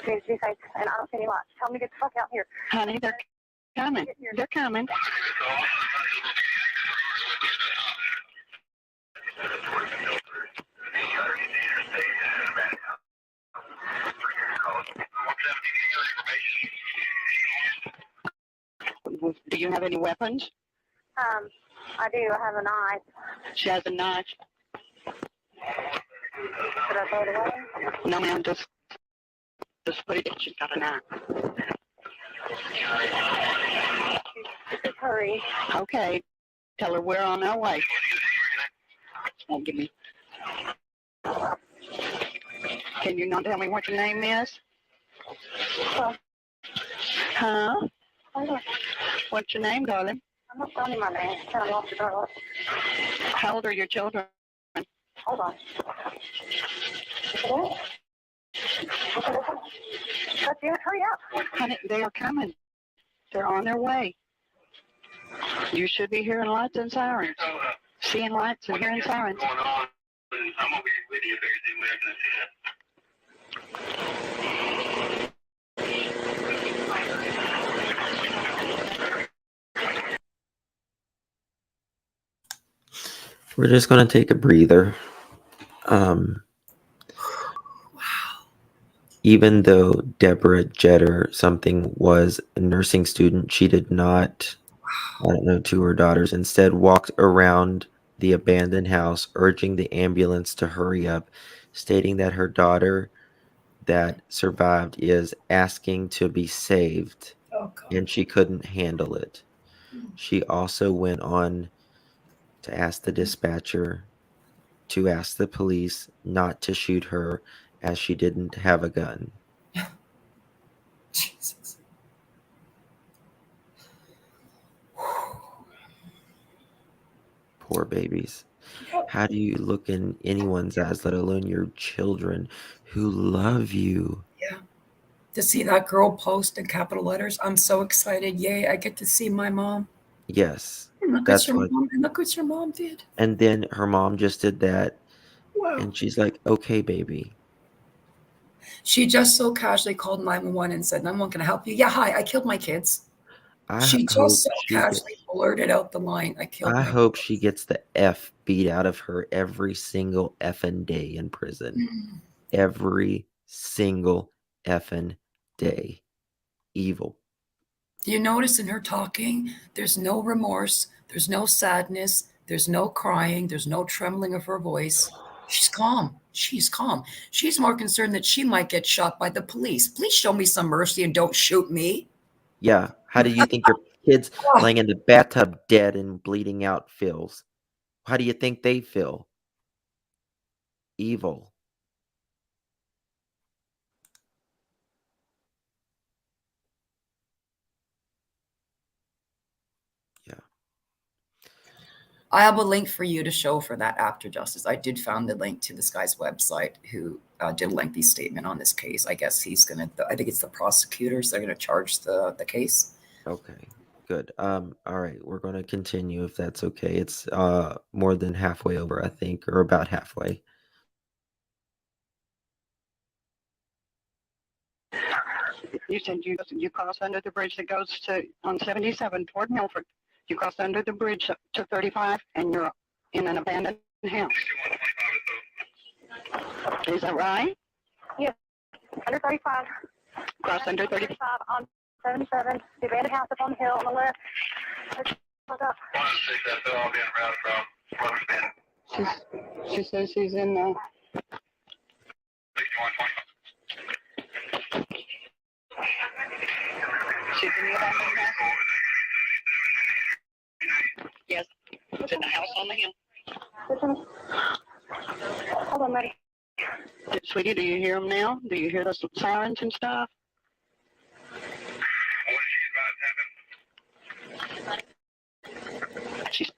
she needs to be saved, and I don't see any lights. Tell them to get the fuck out here. Honey, they're coming. They're coming. Do you have any weapons? I do. I have a knife. She has a knife. Should I throw it away? No, ma'am. Just put it in. She's got a knife. Just hurry. Okay. Tell her we're on our way. Won't give me. Can you not tell me what your name is? Huh? What's your name, darling? I'm not telling you my name. I'm telling you off the door. How old are your children? Hold on. Let's hurry up. Honey, they are coming. They're on their way. You should be hearing lights and sirens. Seeing lights and hearing sirens. I'm gonna be with you if everything We're just going to take a breather. Even though Deborah Jeter something was a nursing student, she did not, to her daughters. Instead, walked around the abandoned house, urging the ambulance to hurry up, stating that her daughter that survived is asking to be saved, and she couldn't handle it. She also went on to ask the dispatcher to ask the police not to shoot her as she didn't have a gun. Jesus. Poor babies. How do you look in anyone's eyes, let alone your children who love you? Yeah. To see that girl post in capital letters, I'm so excited. Yay, I get to see my mom. Yes. And look That's what your what. mom, and look what your mom did. And then her mom just did that. Wow. And she's like, okay, baby. She just so casually called 911 and said, 911, can I help you? Yeah, hi, I killed my kids. She just so casually blurted out the line, I killed I my hope kids. she gets the F beat out of her every single effing day in prison. Every single effing day. Evil. Do you notice in her talking, there's no remorse, there's no sadness, there's no crying, there's no trembling of her voice. She's calm. She's calm. She's more concerned that she might get shot by the police. Please show me some mercy and don't shoot me. Yeah. How do you think your kids laying in the bathtub dead and bleeding out feels? How do you think they feel? Evil. I have a link for you to show for that after justice. I did found the link to this guy's website who did a lengthy statement on this case. I guess he's going to, I think it's the prosecutors. They're going to charge the case. Okay, good. All right, we're going to continue if that's okay. It's more than halfway over, I think, or about halfway. You said you crossed under the bridge that goes to on 77 toward Milford. You crossed under the bridge to 35, and you're in an abandoned house. Is that right? Yes, under 35. Cross under 35 on 77. The abandoned house up on the hill on the left. Look up. She's She says she's in the. She's in the abandoned house. Yes, it's in the house on the hill. Hold on, buddy. Sweetie, do you hear them now? Do you hear those sirens and stuff? She's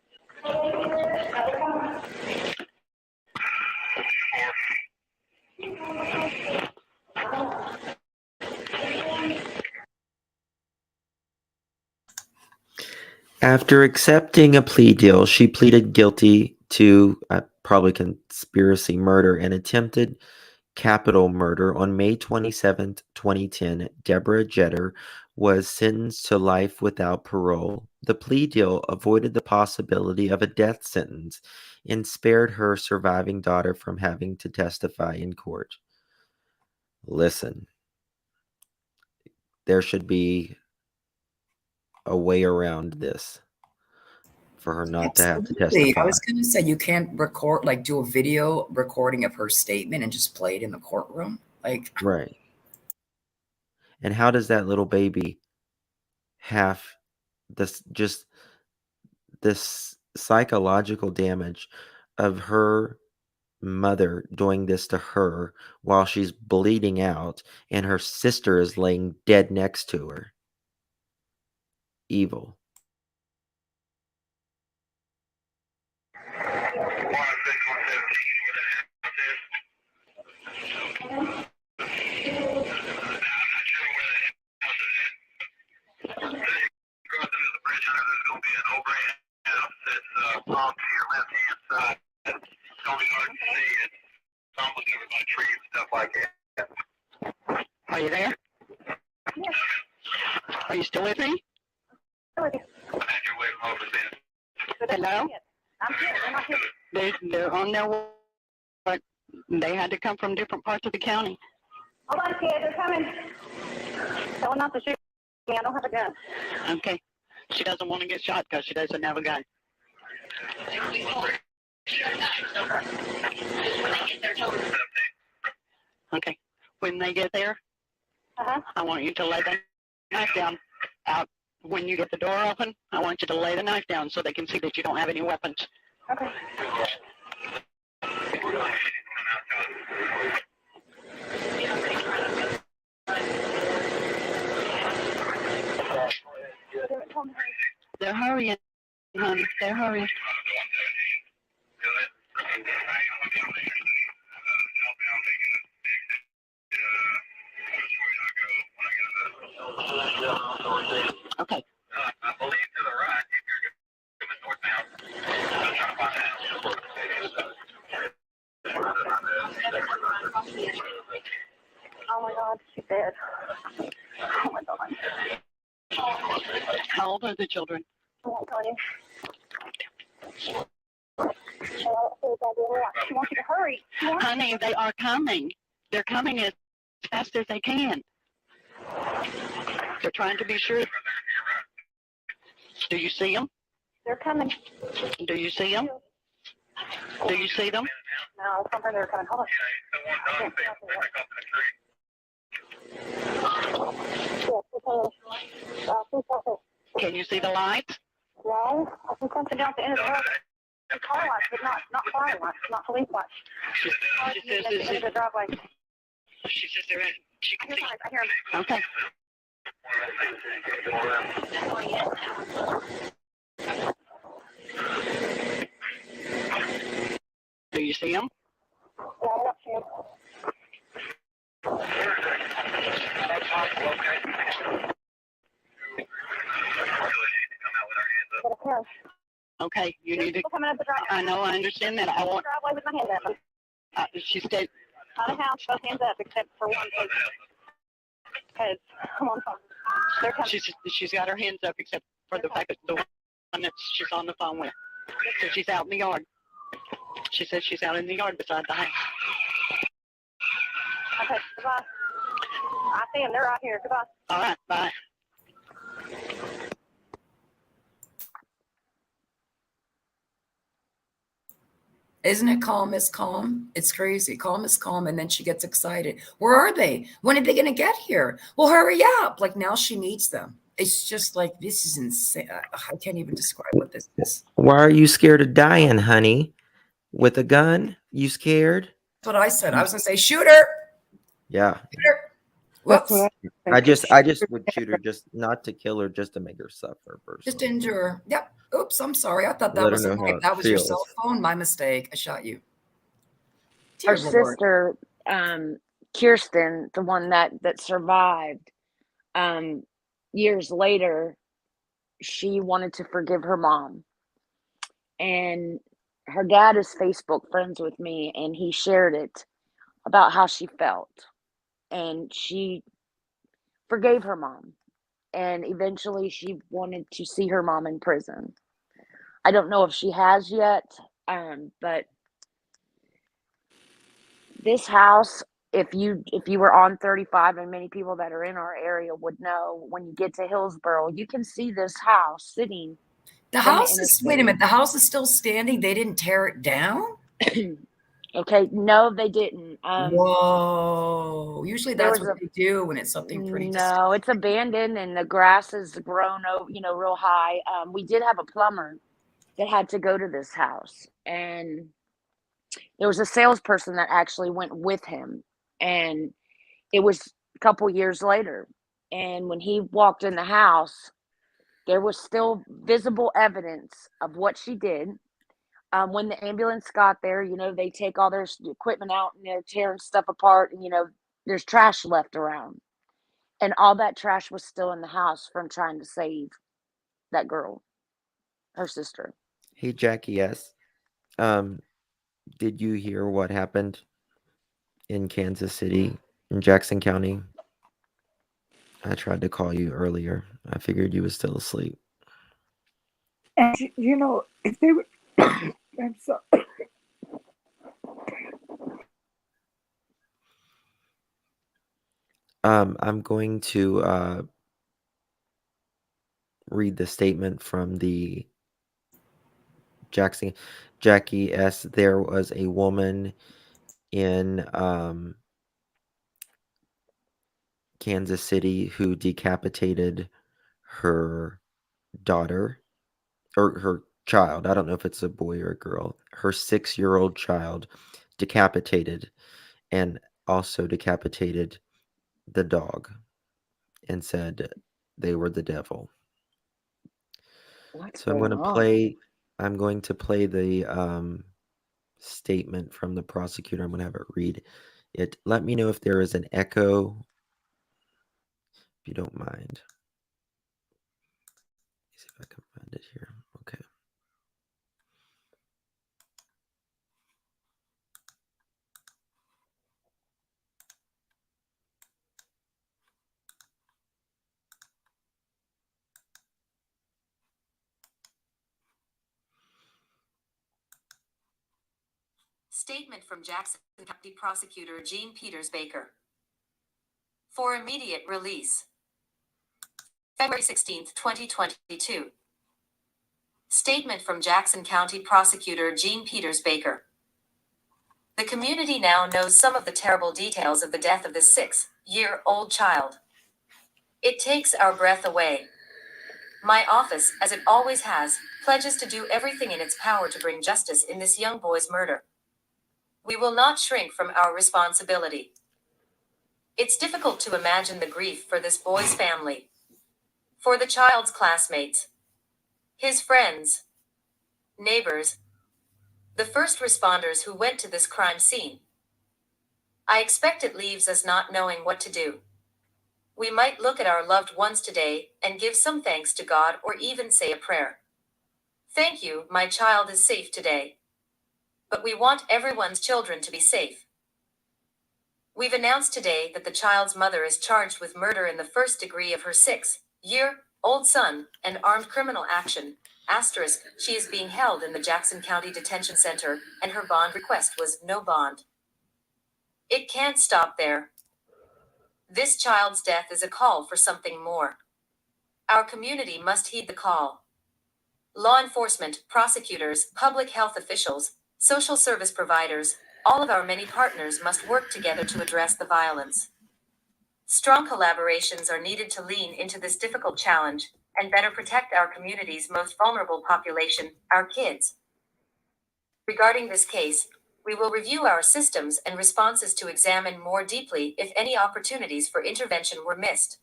After accepting a plea deal, she pleaded guilty to probably conspiracy murder and attempted capital murder. On May 27th, 2010, Deborah Jeter was sentenced to life without parole. The plea deal avoided the possibility of a death sentence and spared her surviving daughter from having to testify in court. Listen, there should be a way around this for her not to have to Absolutely. I testify. was going to say you can't record, like, do a video recording of her statement and just play it in the courtroom. Like, Right. And how does that little baby have this psychological damage of her mother doing this to her while she's bleeding out and her sister is laying dead next to her? Evil. Are you there? Are you still with me? Hello? They're on their way, but they had to come from different parts of the county. Hold on, kid, they're coming. Tell them not to shoot me. I don't have a gun. Okay. She doesn't want to get shot because she doesn't have a gun. Okay. When they get there, I want you to lay the knife down out. When you get the door open, I want you to lay the knife down so they can see that you don't have any weapons. Okay. They're hurrying, honey. They're hurrying. Okay. Oh my God, she's dead. Oh my God. How old are the children? I won't tell you. She wants you to hurry. Honey, they are coming. They're coming as fast as they can. They're trying to be sure. Do you see them? They're coming. Do you see them? Do you see them? No, something they're coming. Hold on. Can you see the lights? No, I see something down at the end of the road. Car lights, but not fire lights, not police lights. She says at the end of the driveway. She says they're at. She can see. I hear them. Okay. Do you see them? Yeah, I don't see them. Okay, you need to. Coming up the driveway. I know, I understand that. I want. Driveway with my hand up. She said. Not a house, both hands up, except for one. Because, come on, they're coming. She's got her hands up, except for the fact that the one that she's on the phone with. So she's out in the yard. She says she's out in the yard beside the house. Okay, goodbye. I see them. They're right here. Goodbye. All right, bye. Isn't it calm is calm? It's crazy. Calm is calm. And then she gets excited. Where are they? When are they going to get here? Well, hurry up. Like now she needs them. It's just like, this is insane. I can't even describe what this is. Why are you scared of dying, honey? With a gun? You scared? That's what I said. I was going to say, shoot her. Yeah. Shoot her. Whoops. I just would shoot her, just not to kill her, just to make her suffer first. Just injure her. Yep. Oops. I'm sorry. I thought that Let her was know how it that was your feels. cell phone. My mistake. I shot you. Her Dear Lord. sister, Kirsten, the one that survived, years later, she wanted to forgive her mom. And her dad is Facebook friends with me, and he shared it about how she felt. And she forgave her mom. And eventually she wanted to see her mom in prison. I don't know if she has yet, but this house, if you were on 35, and many people that are in our area would know, when you get to Hillsboro, you can see this house sitting. The house is, wait a minute, the house is still standing. They didn't tear it down? Okay, no, they didn't. Whoa. Usually there that's was what they do when it's something pretty No, it's abandoned, and the grass has grown, real high. We did have a plumber that had to go to this house, and there was a salesperson that actually went with him, and it was a couple years later. And when he walked in the house, there was still visible evidence of what she did. When the ambulance got there, they take all their equipment out and they're tearing stuff apart, and there's trash left around. And all that trash was still in the house from trying to save that girl, her sister. Hey, Jackie S. Did you hear what happened in Kansas City, in Jackson County? I tried to call you earlier. I figured you was still asleep. And if they were, I'm sorry. I'm going to read the statement from the Jackie S. There was a woman in Kansas City who decapitated her daughter, or her child. I don't know if it's a boy or a girl. Her 6-year-old child decapitated, and also decapitated the dog, and said they were the devil. What's So I'm going going to play the statement from the prosecutor. I'm going to have it read it. Let me know if there is an echo, if you don't mind. See if I can find it here. Okay. Statement from Jackson County Prosecutor Jean Peters Baker. For immediate release. February 16, 2022. Statement from Jackson County Prosecutor Jean Peters Baker. The community now knows some of the terrible details of the death of this 6-year-old child. It takes our breath away. My office, as it always has, pledges to do everything in its power to bring justice in this young boy's murder. We will not shrink from our responsibility. It's difficult to imagine the grief for this boy's family, for the child's classmates, his friends, neighbors, the first responders who went to this crime scene. I expect it leaves us not knowing what to do. We might look at our loved ones today and give some thanks to God, or even say a prayer. Thank you, my child is safe today. But we want everyone's children to be safe. We've announced today that the child's mother is charged with murder in the first degree of her 6-year-old son and armed criminal action. Asterisk, she is being held in the Jackson County Detention Center, and her bond request was no bond. It can't stop there. This child's death is a call for something more. Our community must heed the call. Law enforcement, prosecutors, public health officials, social service providers, all of our many partners must work together to address the violence. Strong collaborations are needed to lean into this difficult challenge and better protect our community's most vulnerable population, our kids. Regarding this case, we will review our systems and responses to examine more deeply if any opportunities for intervention were missed.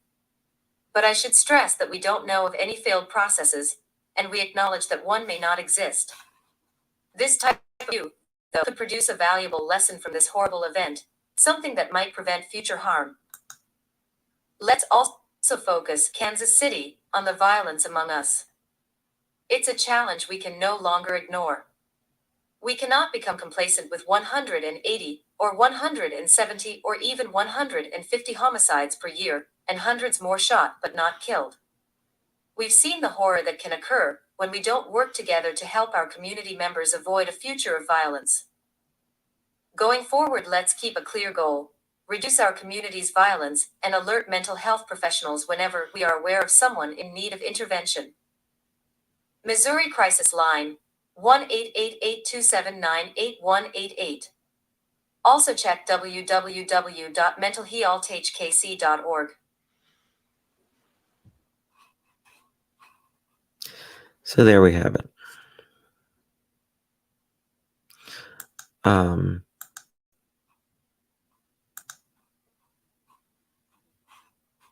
But I should stress that we don't know of any failed processes, and we acknowledge that one may not exist. This type of review, though, could produce a valuable lesson from this horrible event, something that might prevent future harm. Let's also focus, Kansas City, on the violence among us. It's a challenge we can no longer ignore. We cannot become complacent with 180 or 170 or even 150 homicides per year, and hundreds more shot but not killed. We've seen the horror that can occur when we don't work together to help our community members avoid a future of violence. Going forward, let's keep a clear goal: reduce our community's violence and alert mental health professionals whenever we are aware of someone in need of intervention. Missouri Crisis Line, 1-888-279-8188. Also check www.mentalhealthkc.org. So there we have it.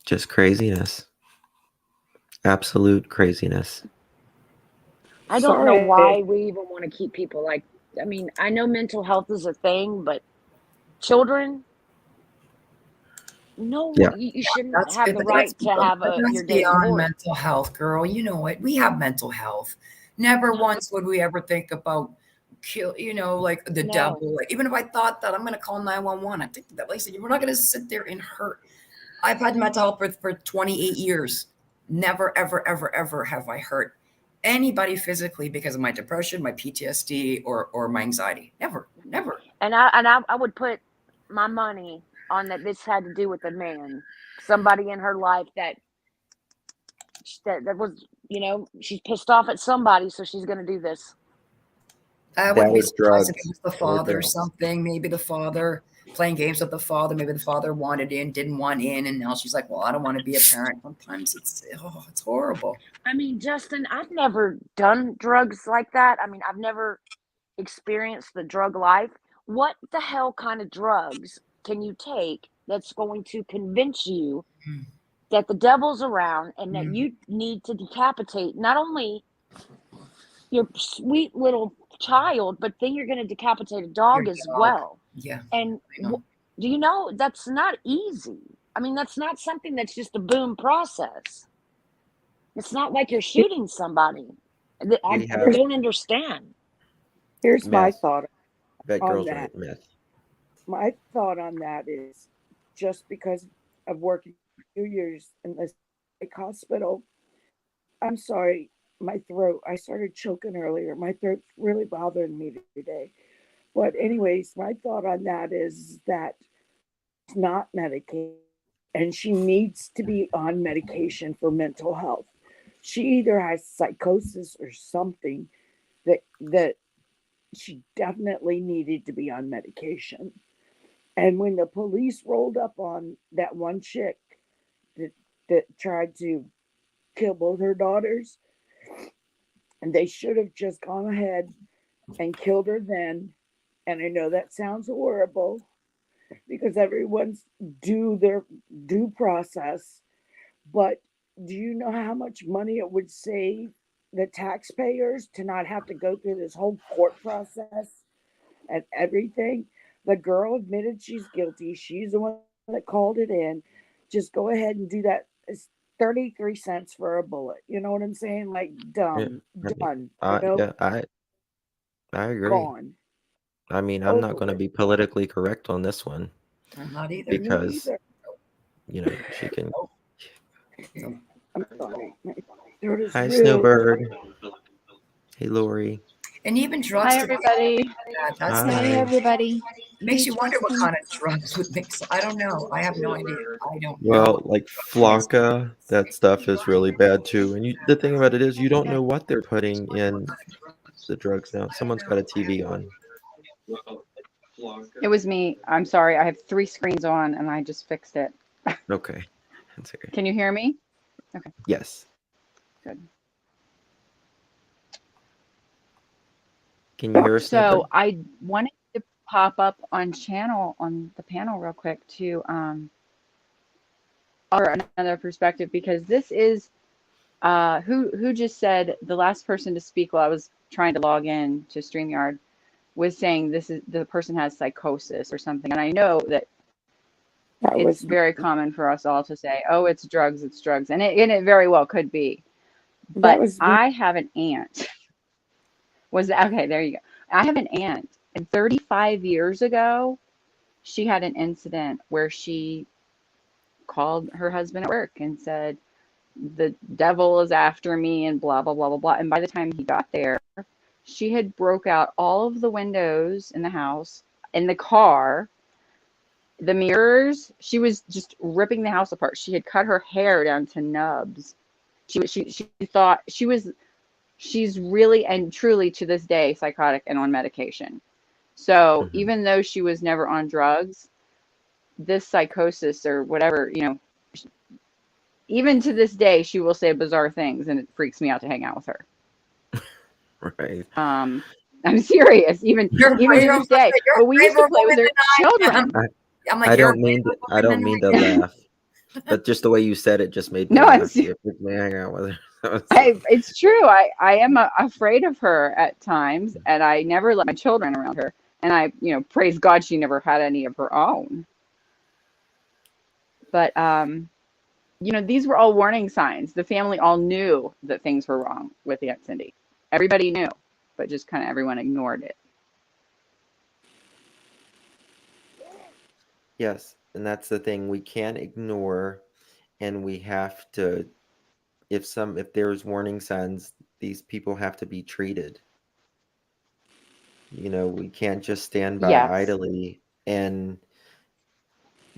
Just craziness. Absolute craziness. I don't know why we even want to keep people like, I mean, I know mental health is a thing, but children, no, Yeah. you shouldn't That's have good, the but that's right to have your day in beyond court. mental health, girl. You know it. We have mental health. Never once would we ever think about like the No. devil. Like, even if I thought that I'm going to call 911, I think that, like I said, we're not going to sit there and hurt. I've had mental health for 28 years. Never, ever, ever, ever have I hurt anybody physically because of my depression, my PTSD, or my anxiety. Never, never. And I would put my money on that this had to do with a man, somebody in her life that was, she's pissed off at somebody, so she's going to do this. I That wouldn't be was surprised if drugs it was the or father or drugs. something. Maybe the father playing games with the father. Maybe the father wanted in, didn't want in, and now she's like, "Well, I don't want to be a parent." Sometimes it's horrible. I mean, Justin, I've never done drugs like that. I mean, I've never experienced the drug life. What the hell kind of drugs can you take that's going to convince you that the devil's around and that you need to decapitate not only your sweet little child, but then you're going to decapitate a dog as well? Yeah. And do you know that's not easy? I mean, that's not something that's just a boom process. It's not like you're shooting somebody. I don't understand. Here's my Meth. thought Bet on girls that. write meth. My thought on that is just because of working 2 years in the psych hospital, I'm sorry, my throat, I started choking earlier. My throat's really bothering me today. But anyways, my thought on that is that it's not medicated and she needs to be on medication for mental health. She either has psychosis or something that she definitely needed to be on medication. And when the police rolled up on that one chick that tried to kill both her daughters, and they should have just gone ahead and killed her then. And I know that sounds horrible because everyone's their due process, but do you know how much money it would save the taxpayers to not have to go through this whole court process and everything? The girl admitted she's guilty. She's the one that called it in. Just go ahead and do that. It's 33 cents for a bullet. You know what I'm saying? Like, done. You know? Yeah, I agree. Gone. I mean, I'm not going to be politically correct on this one I'm not either. because, she can. I'm sorry. My throat is Hi, really- Snowbird. Hey, Lori. And even drugs. Hi, everybody. That's Hi. Hi, everybody. It makes Hey, you wonder what Justin. kind of drugs would mix. I don't know. I have no idea. I don't know. Well, like Flocka, that stuff is really bad too. And the thing about it is, you don't know what they're putting in the drugs now. Someone's got a TV on. It was me. I'm sorry. I have 3 screens on and I just fixed it. Okay. That's okay. Can you hear me? Okay, Yes. good. Can you hear us, Snowbird? So I wanted to pop up on the panel real quick to offer another perspective, because this is who just said, the last person to speak while I was trying to log in to StreamYard was saying this is the person has psychosis or something. And I know that it's very common for us all to say, oh, it's drugs, and it very well could be. But I have an aunt. Okay, there you go. I have an aunt, and 35 years ago, she had an incident where she called her husband at work and said, the devil is after me and blah, blah, blah, blah, blah. And by the time he got there, she had broke out all of the windows in the house, in the car, the mirrors. She was just ripping the house apart. She had cut her hair down to nubs. She thought she's really and truly to this day psychotic and on medication. So even though she was never on drugs, this psychosis or whatever, even to this day, she will say bizarre things, and it freaks me out to hang out with her. Right. I'm serious. Even to this day, but we used to play with her children. I don't mean to laugh, but just the way you said it just made me No, laugh. It made me hang out with her. it's true. I am afraid of her at times, and I never let my children around her. And I, praise God, she never had any of her own. But these were all warning signs. The family all knew that things were wrong with Aunt Cindy. Everybody knew, but just kind of everyone ignored it. Yes, and that's the thing we can't ignore, and we have to. If there's warning signs, these people have to be treated. We can't just stand by idly and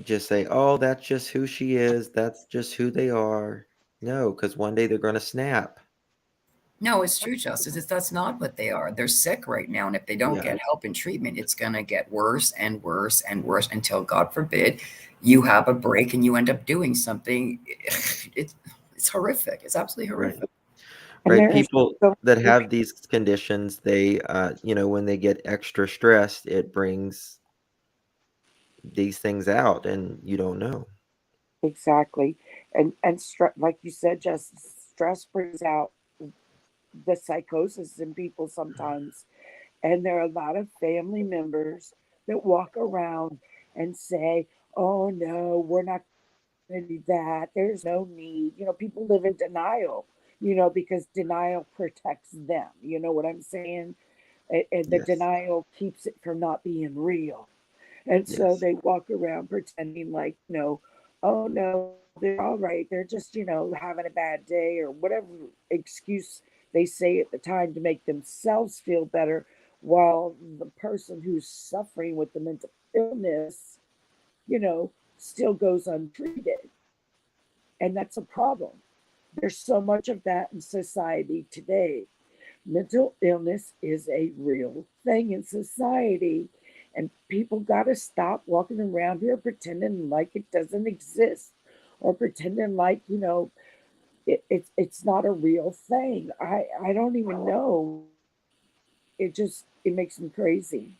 just say, "Oh, that's just who she is. That's just who they are." No, because one day they're going to snap. No, it's true, Justice. That's not what they are. They're sick right now. And if they don't get help and treatment, it's going to get worse and worse and worse until, God forbid, you have a break and you end up doing something. It's horrific. It's absolutely horrific. Right. People that have these conditions, they, when they get extra stressed, it brings these things out, and you don't know. Exactly. And like you said, just stress brings out the psychosis in people sometimes. And there are a lot of family members that walk around and say, oh no, we're not going to do that. There's no need. People live in denial, because denial protects them. You know what I'm saying? And the denial keeps it from not being real. And so they walk around pretending like, oh no, they're all right. They're just, having a bad day or whatever excuse they say at the time to make themselves feel better, while the person who's suffering with the mental illness, still goes untreated. And that's a problem. There's so much of that in society today. Mental illness is a real thing in society. And people got to stop walking around here pretending like it doesn't exist, or pretending like, it's not a real thing. I don't even know. It makes me crazy.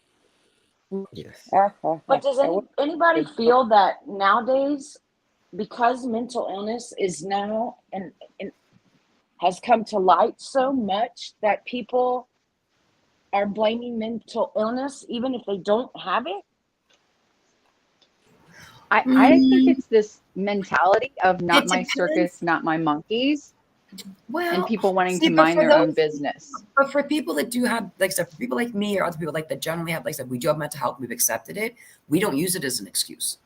Yes. But does anybody feel that nowadays, because mental illness is now and has come to light so much, that people are blaming mental illness even if they don't have it? I think it's this mentality of not my circus, not my monkeys. Well, and people wanting to mind their own business. But for people that do have, like I said, for people like me or other people like that generally have, like I said, we do have mental health, we've accepted it. We don't use it as an excuse.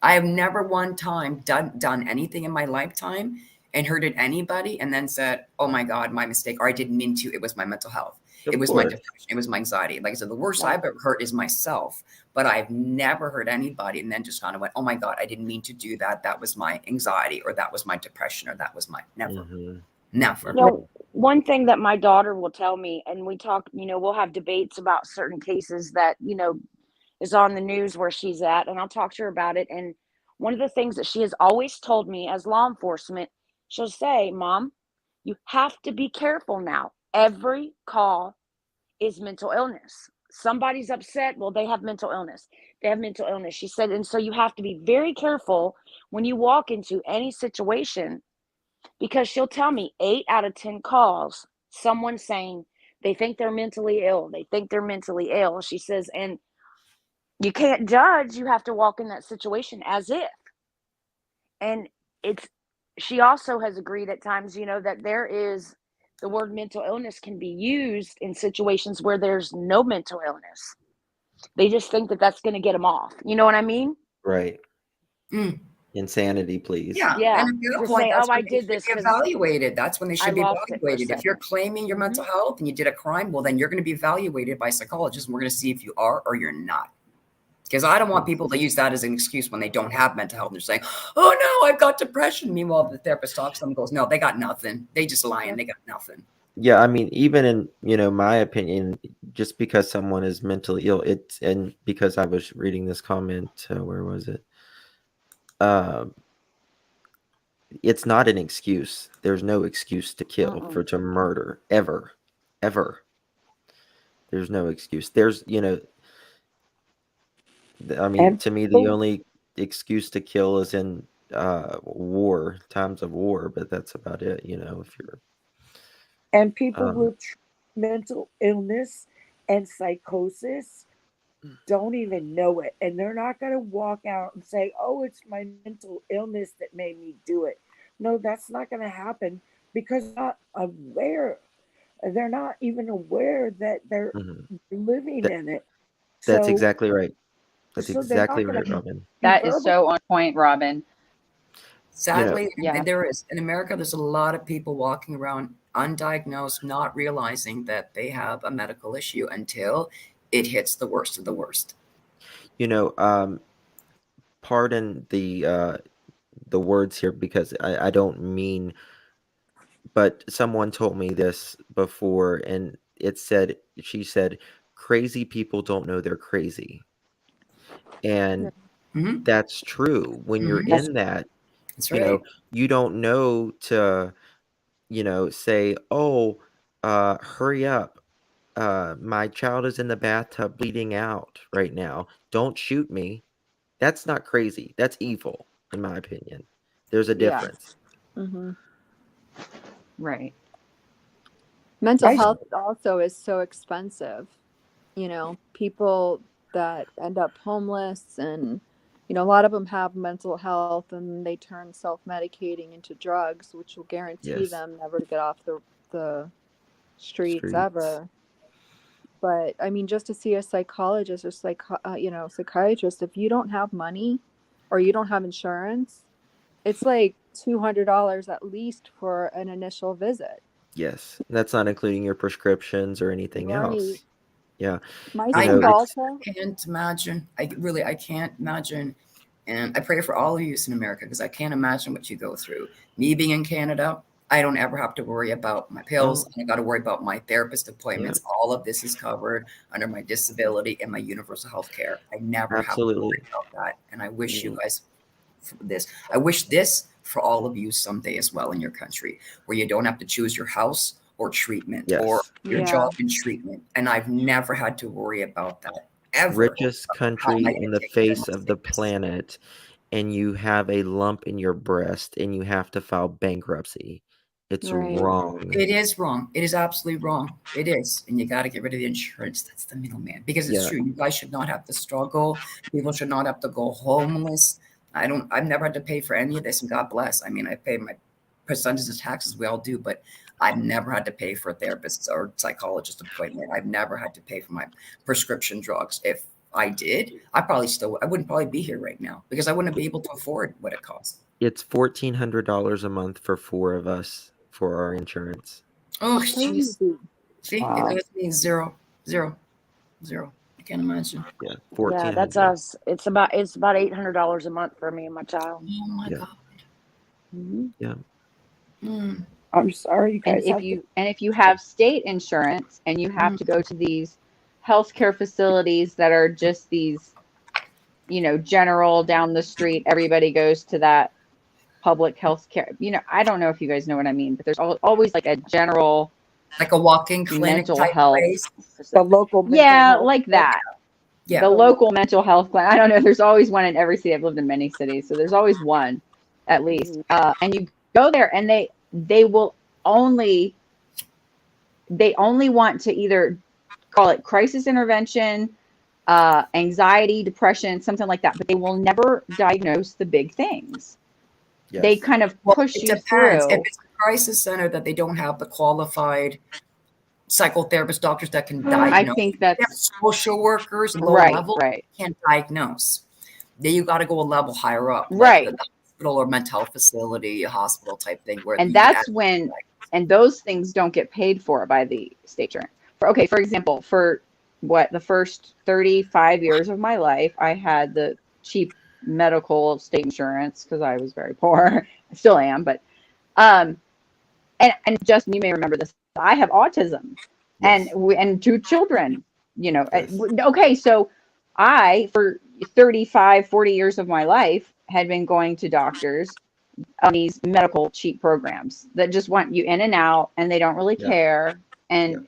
I have never one time done anything in my lifetime and hurted anybody and then said, oh my God, my mistake, or I didn't mean to, it was my mental health. It was my depression, it was my anxiety. Like I said, the worst I've ever hurt is myself, but I've never hurt anybody and then just kind of went, oh my God, I didn't mean to do that. That was my anxiety, or that was my depression, or that was my never. Never. One thing that my daughter will tell me, and we talk, we'll have debates about certain cases that, is on the news where she's at, and I'll talk to her about it. And one of the things that she has always told me as law enforcement, she'll say, Mom, you have to be careful now. Every call is mental illness. Somebody's upset. Well, they have mental illness. They have mental illness. She said, and so you have to be very careful when you walk into any situation, because she'll tell me 8 out of 10 calls, someone saying they think they're mentally ill. They think they're mentally ill. She says, and you can't judge. You have to walk in that situation as if. And she also has agreed at times, that there is the word mental illness can be used in situations where there's no mental illness. They just think that that's going to get them off. You know what I mean? Right. Insanity, please. Yeah. Yeah. And at that Just point, say, that's oh, I when they did should this be 'cause evaluated. That's when they I should be lost it for a evaluated. If you're second. claiming your mental health and you did a crime, well, then you're going to be evaluated by psychologists, and we're going to see if you are or you're not. Because I don't want people to use that as an excuse when they don't have mental health. And they're saying, oh, no, I've got depression. Meanwhile, the therapist talks to them and goes, no, they got nothing. They just lying. They got nothing. Yeah, I mean, even in my opinion, just because someone is mentally ill, and because I was reading this comment, where was it? It's not an excuse. There's no excuse to kill, to murder, ever. There's no excuse. There's, I mean, And to me, the only excuse to kill is in war, times of war, but that's about it, if you're And people with mental illness and psychosis don't even know it. And they're not going to walk out and say, oh, it's my mental illness that made me do it. No, that's not going to happen because they're not aware. They're not even aware that they're living in it. That's So, exactly right. That's so they're exactly not right, gonna Robin. That is so on point, Robin. Sadly, Yeah. there is. In America, there's a lot of people walking around undiagnosed, not realizing that they have a medical issue until it hits the worst of the worst. Pardon the words here because I don't mean, but someone told me this before, and she said, crazy people don't know they're crazy. And that's true. When you're in that, That's right. you don't know to, say, oh, hurry up. My child is in the bathtub bleeding out right now. Don't shoot me. That's not crazy. That's evil, in my opinion. There's a difference. Right. Mental health also is so expensive. People that end up homeless and, a lot of them have mental health and they turn self-medicating into drugs, which will guarantee them never to get off the streets ever. But I mean, just to see a psychologist or psychiatrist, if you don't have money or you don't have insurance, it's like $200 at least for an initial visit. Yes. That's not including your prescriptions or anything else. Right. Yeah. My I son also. can't imagine. I can't imagine. And I pray for all of you in America because I can't imagine what you go through. Me being in Canada, I don't ever have to worry about my pills. I got to worry about my therapist appointments. All of this is covered under my disability and my universal health care. I never have to worry about that. And I wish you guys for this. I wish this for all of you someday as well in your country, where you don't have to choose your house or treatment or your job and treatment. And I've never had to worry about that ever. Richest country in the face of the planet, and you have a lump in your breast and you have to file bankruptcy. It's wrong. It is wrong. It is absolutely wrong. It is. And you got to get rid of the insurance. That's the middleman. Because it's true. You guys should not have to struggle. People should not have to go homeless. I've never had to pay for any of this, and God bless. I mean, I pay my percentage of taxes, we all do, but I've never had to pay for a therapist or psychologist appointment. I've never had to pay for my prescription drugs. If I did, I wouldn't probably be here right now because I wouldn't be able to afford what it costs. It's $1,400 a month for 4 of us for our insurance. Oh, jeez. See, it means zero. I can't imagine. Yeah, Yeah, that's us. It's about $800 a month for me and my child. Oh my God. Yeah. I'm sorry, you And guys have to. if you have state insurance and you have to go to these healthcare facilities that are just these, general down the street, everybody goes to that public health care. I don't know if you guys know what I mean, but there's always like a general, like a walk-in clinic mental type health. place. The local mental Yeah, health. like that. Yeah. The local mental health clinic. I don't know. There's always one in every city. I've lived in many cities, so there's always one, at least. And you go there, and they will only want to either call it crisis intervention, anxiety, depression, something like that, but they will never diagnose the big things. Yes. They kind of push It you depends. through. If it's a crisis center that they don't have the qualified psychotherapists, doctors that can diagnose. I think that's They have social workers and low right, level right. can't diagnose. Then you got to go a level higher up, Right. like the hospital or mental health facility, a hospital type thing, where And that's when, and those things don't get paid for by the state insurance. For example, for the first 35 years of my life, I had the cheap medical state insurance because I was very poor. I still am, but and Justin, you may remember this. I have autism, and 2 children. Okay, so I for 35, 40 years of my life had been going to doctors on these medical cheap programs that just want you in and out, and they don't really care. And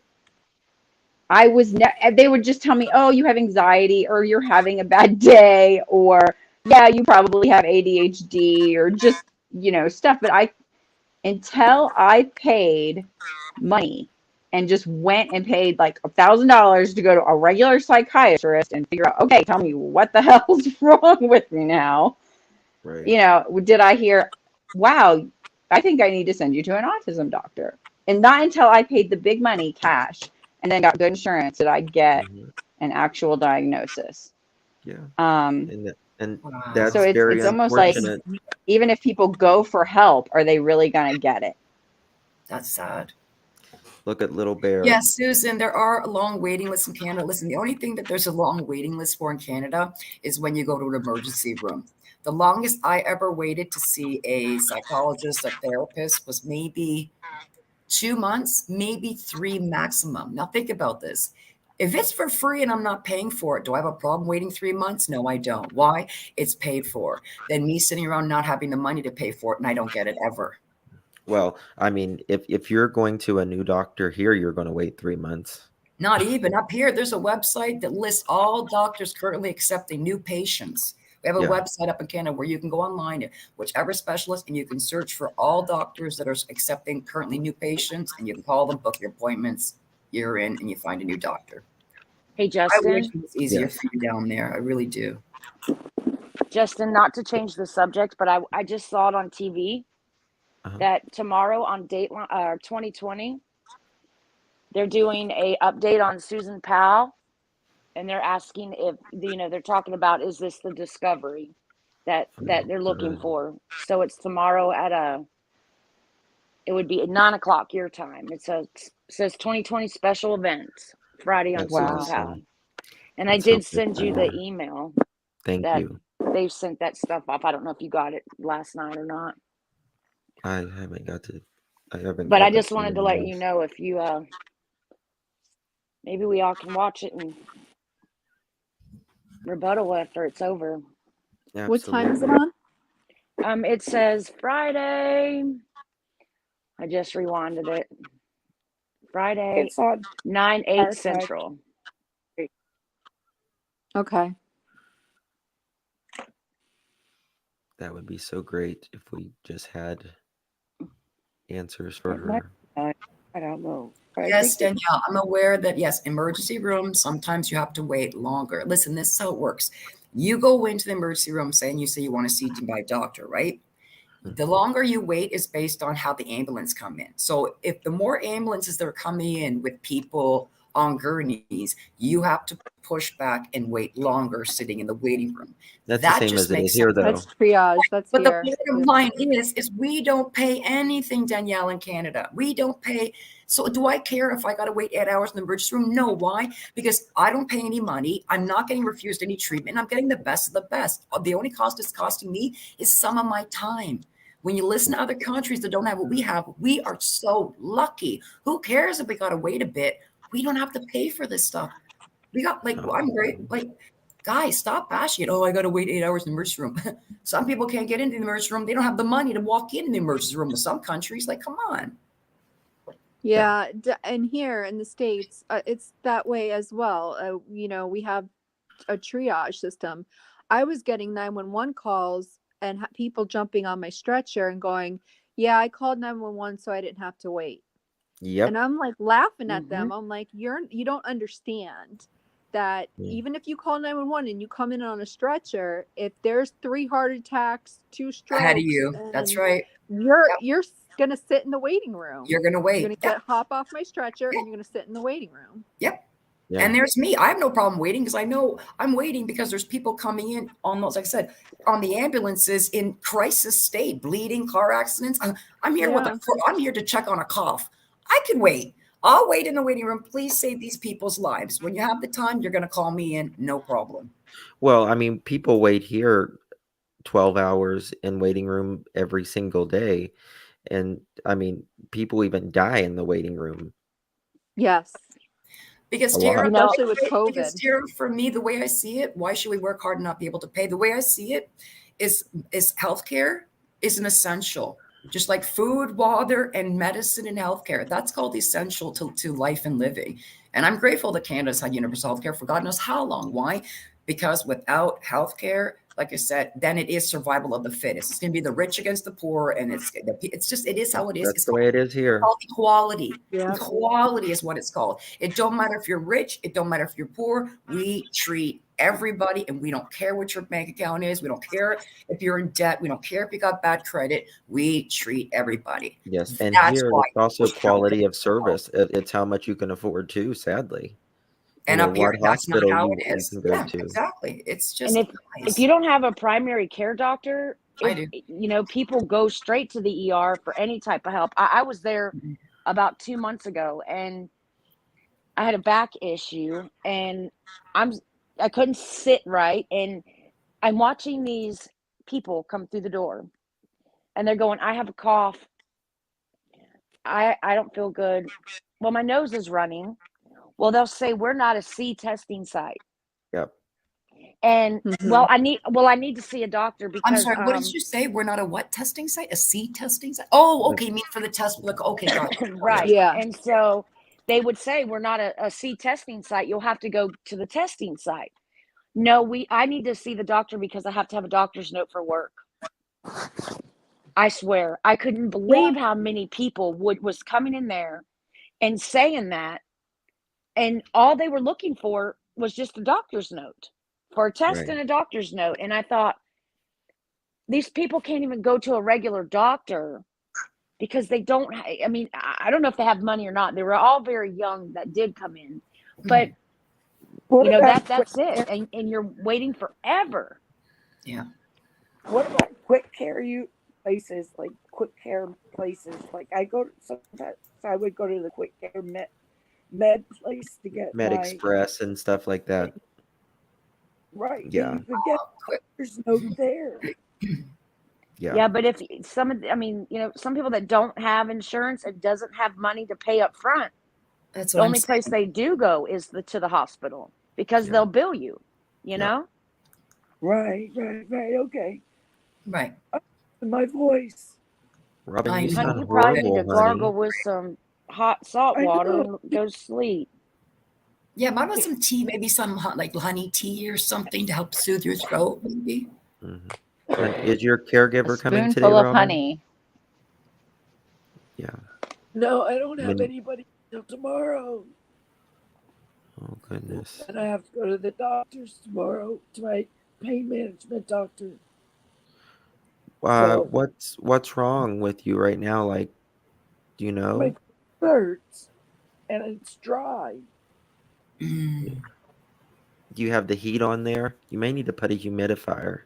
I was they would just tell me, oh, you have anxiety, or you're having a bad day, or yeah, you probably have ADHD, or just, stuff. But until I paid money and just went and paid like $1,000 to go to a regular psychiatrist and figure out, okay, tell me what the hell's wrong with me now. Right. Did I hear, wow, I think I need to send you to an autism doctor. And not until I paid the big money cash and then got good insurance did I get an actual diagnosis. Yeah. And that's so very it's almost like, unfortunate. even if people go for help, are they really going to get it? That's sad. Look at Little Bear. Yes, Susan, there are long waiting lists in Canada. Listen, the only thing that there's a long waiting list for in Canada is when you go to an emergency room. The longest I ever waited to see a psychologist, a therapist, was maybe 2 months, maybe 3 maximum. Now think about this. If it's for free and I'm not paying for it, do I have a problem waiting 3 months? No, I don't. Why? It's paid for. Then me sitting around not having the money to pay for it, and I don't get it ever. Well, I mean, if you're going to a new doctor here, you're going to wait 3 months. Not even. Up here, there's a website that lists all doctors currently accepting new patients. We have a website up in Canada where you can go online, whichever specialist, and you can search for all doctors that are accepting currently new patients, and you can call them, book your appointments, you're in, and you find a new doctor. Hey, I Justin. wish it was easier for you down there. I really do. Justin, not to change the subject, but I just saw it on TV that tomorrow on Dateline 2020, they're doing a update on Susan Powell, and they're asking if, they're talking about, is this the discovery that they're looking for? So it's tomorrow it would be at 9:00 your time. It says 2020 special events, Friday on That's Susan awesome. Powell. And Let's I did hope send it's you the better. email. Thank that you. They've sent that stuff off. I don't know if you got it last night or not. I haven't got to. I haven't. But got I just the wanted to let you emails. know if you maybe we all can watch it and rebuttal after it's over. What time is it Absolutely. on? It says Friday. I just rewinded it. Friday, It's on 9/8 our time. Central. Okay. That would be so great if we just had answers for It might her. I don't know. But I Yes, think Danielle, I'm aware that, yes, emergency rooms, sometimes you have to wait longer. Listen, this is how it works. You go into the emergency room saying you say you want to see by a doctor, right? The longer you wait is based on how the ambulance come in. So if the more ambulances that are coming in with people on gurneys, you have to push back and wait longer sitting in the waiting room. That's That the same just as it makes is here, sense. though. That's triage. That's But here. the bottom line is we don't pay anything, Danielle, in Canada. We don't pay. So do I care if I got to wait 8 hours in the emergency room? No. Why? Because I don't pay any money. I'm not getting refused any treatment. I'm getting the best of the best. The only cost it's costing me is some of my time. When you listen to other countries that don't have what we have, we are so lucky. Who cares if we got to wait a bit? We don't have to pay for this stuff. We got I'm great. Guys, stop bashing it. Oh, I got to wait 8 hours in the emergency room. Some people can't get into the emergency room. They don't have the money to walk in the emergency room with some countries. Come on. Yeah, and here in the States, it's that way as well. We have a triage system. I was getting 911 calls and people jumping on my stretcher and going, "Yeah, I called 911 so I didn't have to wait." Yep. And I'm laughing at them. I'm like, you don't understand that even if you call 911 and you come in on a stretcher, if there's 3 heart attacks, 2 strokes, Ahead of you. That's right. You're gonna sit in the waiting room. You're gonna wait. You're gonna hop off my stretcher and you're gonna sit in the waiting room. Yep. Yeah. And there's me. I have no problem waiting because I know I'm waiting because there's people coming in almost, like I said, on the ambulances in crisis state, bleeding, car accidents. I'm here I'm here to check on a cough. I can wait. I'll wait in the waiting room. Please save these people's lives. When you have the time, you're going to call me in. No problem. Well, I mean, people wait here 12 hours in waiting room every single day. And I mean, people even die in the waiting room. Yes. Because Tara, for me, the way I see it, why should we work hard and not be able to pay? The way I see it is healthcare is an essential, just like food, water, and medicine and healthcare. That's called essential to life and living. And I'm grateful that Canada's had universal healthcare for God knows how long. Why? Because without healthcare, like I said, then it is survival of the fittest. It's going to be the rich against the poor, and it is how it is. That's the way it is here. It's called equality. Yeah. Equality is what it's called. It don't matter if you're rich. It don't matter if you're poor. We treat everybody, and we don't care what your bank account is. We don't care if you're in debt. We don't care if you got bad credit. We treat everybody. Yes, and That's here why it's also quality of service. It's how much you can afford too, sadly. And up here, that's not how it you is. can go Yeah, to. exactly. It's just And if you don't have a primary care doctor, people go straight to the ER for any type of help. I was there about 2 months ago, and I had a back issue, and I couldn't sit right, and I'm watching these people come through the door, and they're going, "I have a cough. I don't feel good. Well, my nose is running." Well, they'll say, "We're not a C testing site." Yep. And well, I need to see a doctor because I'm sorry, what did you say? We're not a what testing site? A seed testing site? Oh, okay. You mean for the test? Okay, got it. Right. Yeah. And so they would say, "We're not a seed testing site. You'll have to go to the testing site." No, I need to see the doctor because I have to have a doctor's note for work. I swear, I couldn't believe how many people was coming in there and saying that, and all they were looking for was just a doctor's note for a test and a doctor's note. And I thought, these people can't even go to a regular doctor because they don't. I mean, I don't know if they have money or not. They were all very young that did come in, but that's it. And you're waiting forever. Yeah. What about quick care places, like quick care places? Like sometimes I would go to the quick care med place to get Med Express and stuff like that. Right. Yeah. You could get there's no there. Yeah. Yeah, but if some people that don't have insurance and doesn't have money to pay up front, that's the what only place they do go is to the hospital because they'll bill you, you know? Right. Okay. Right. My voice. Robin, Honey, you sound you probably need to horrible, gargle honey. with some hot salt water and go to sleep. Yeah, might want some tea, maybe some like honey tea or something to help soothe your throat, maybe. Is your caregiver coming today, Spoonful of Robin? honey. Yeah. No, I don't have anybody till tomorrow. Oh, goodness. And I have to go to the doctor's tomorrow, to my pain management doctor. What's wrong with you right now? Like, do you know? My hurts and it's dry. Do you have the heat on there? You may need to put a humidifier.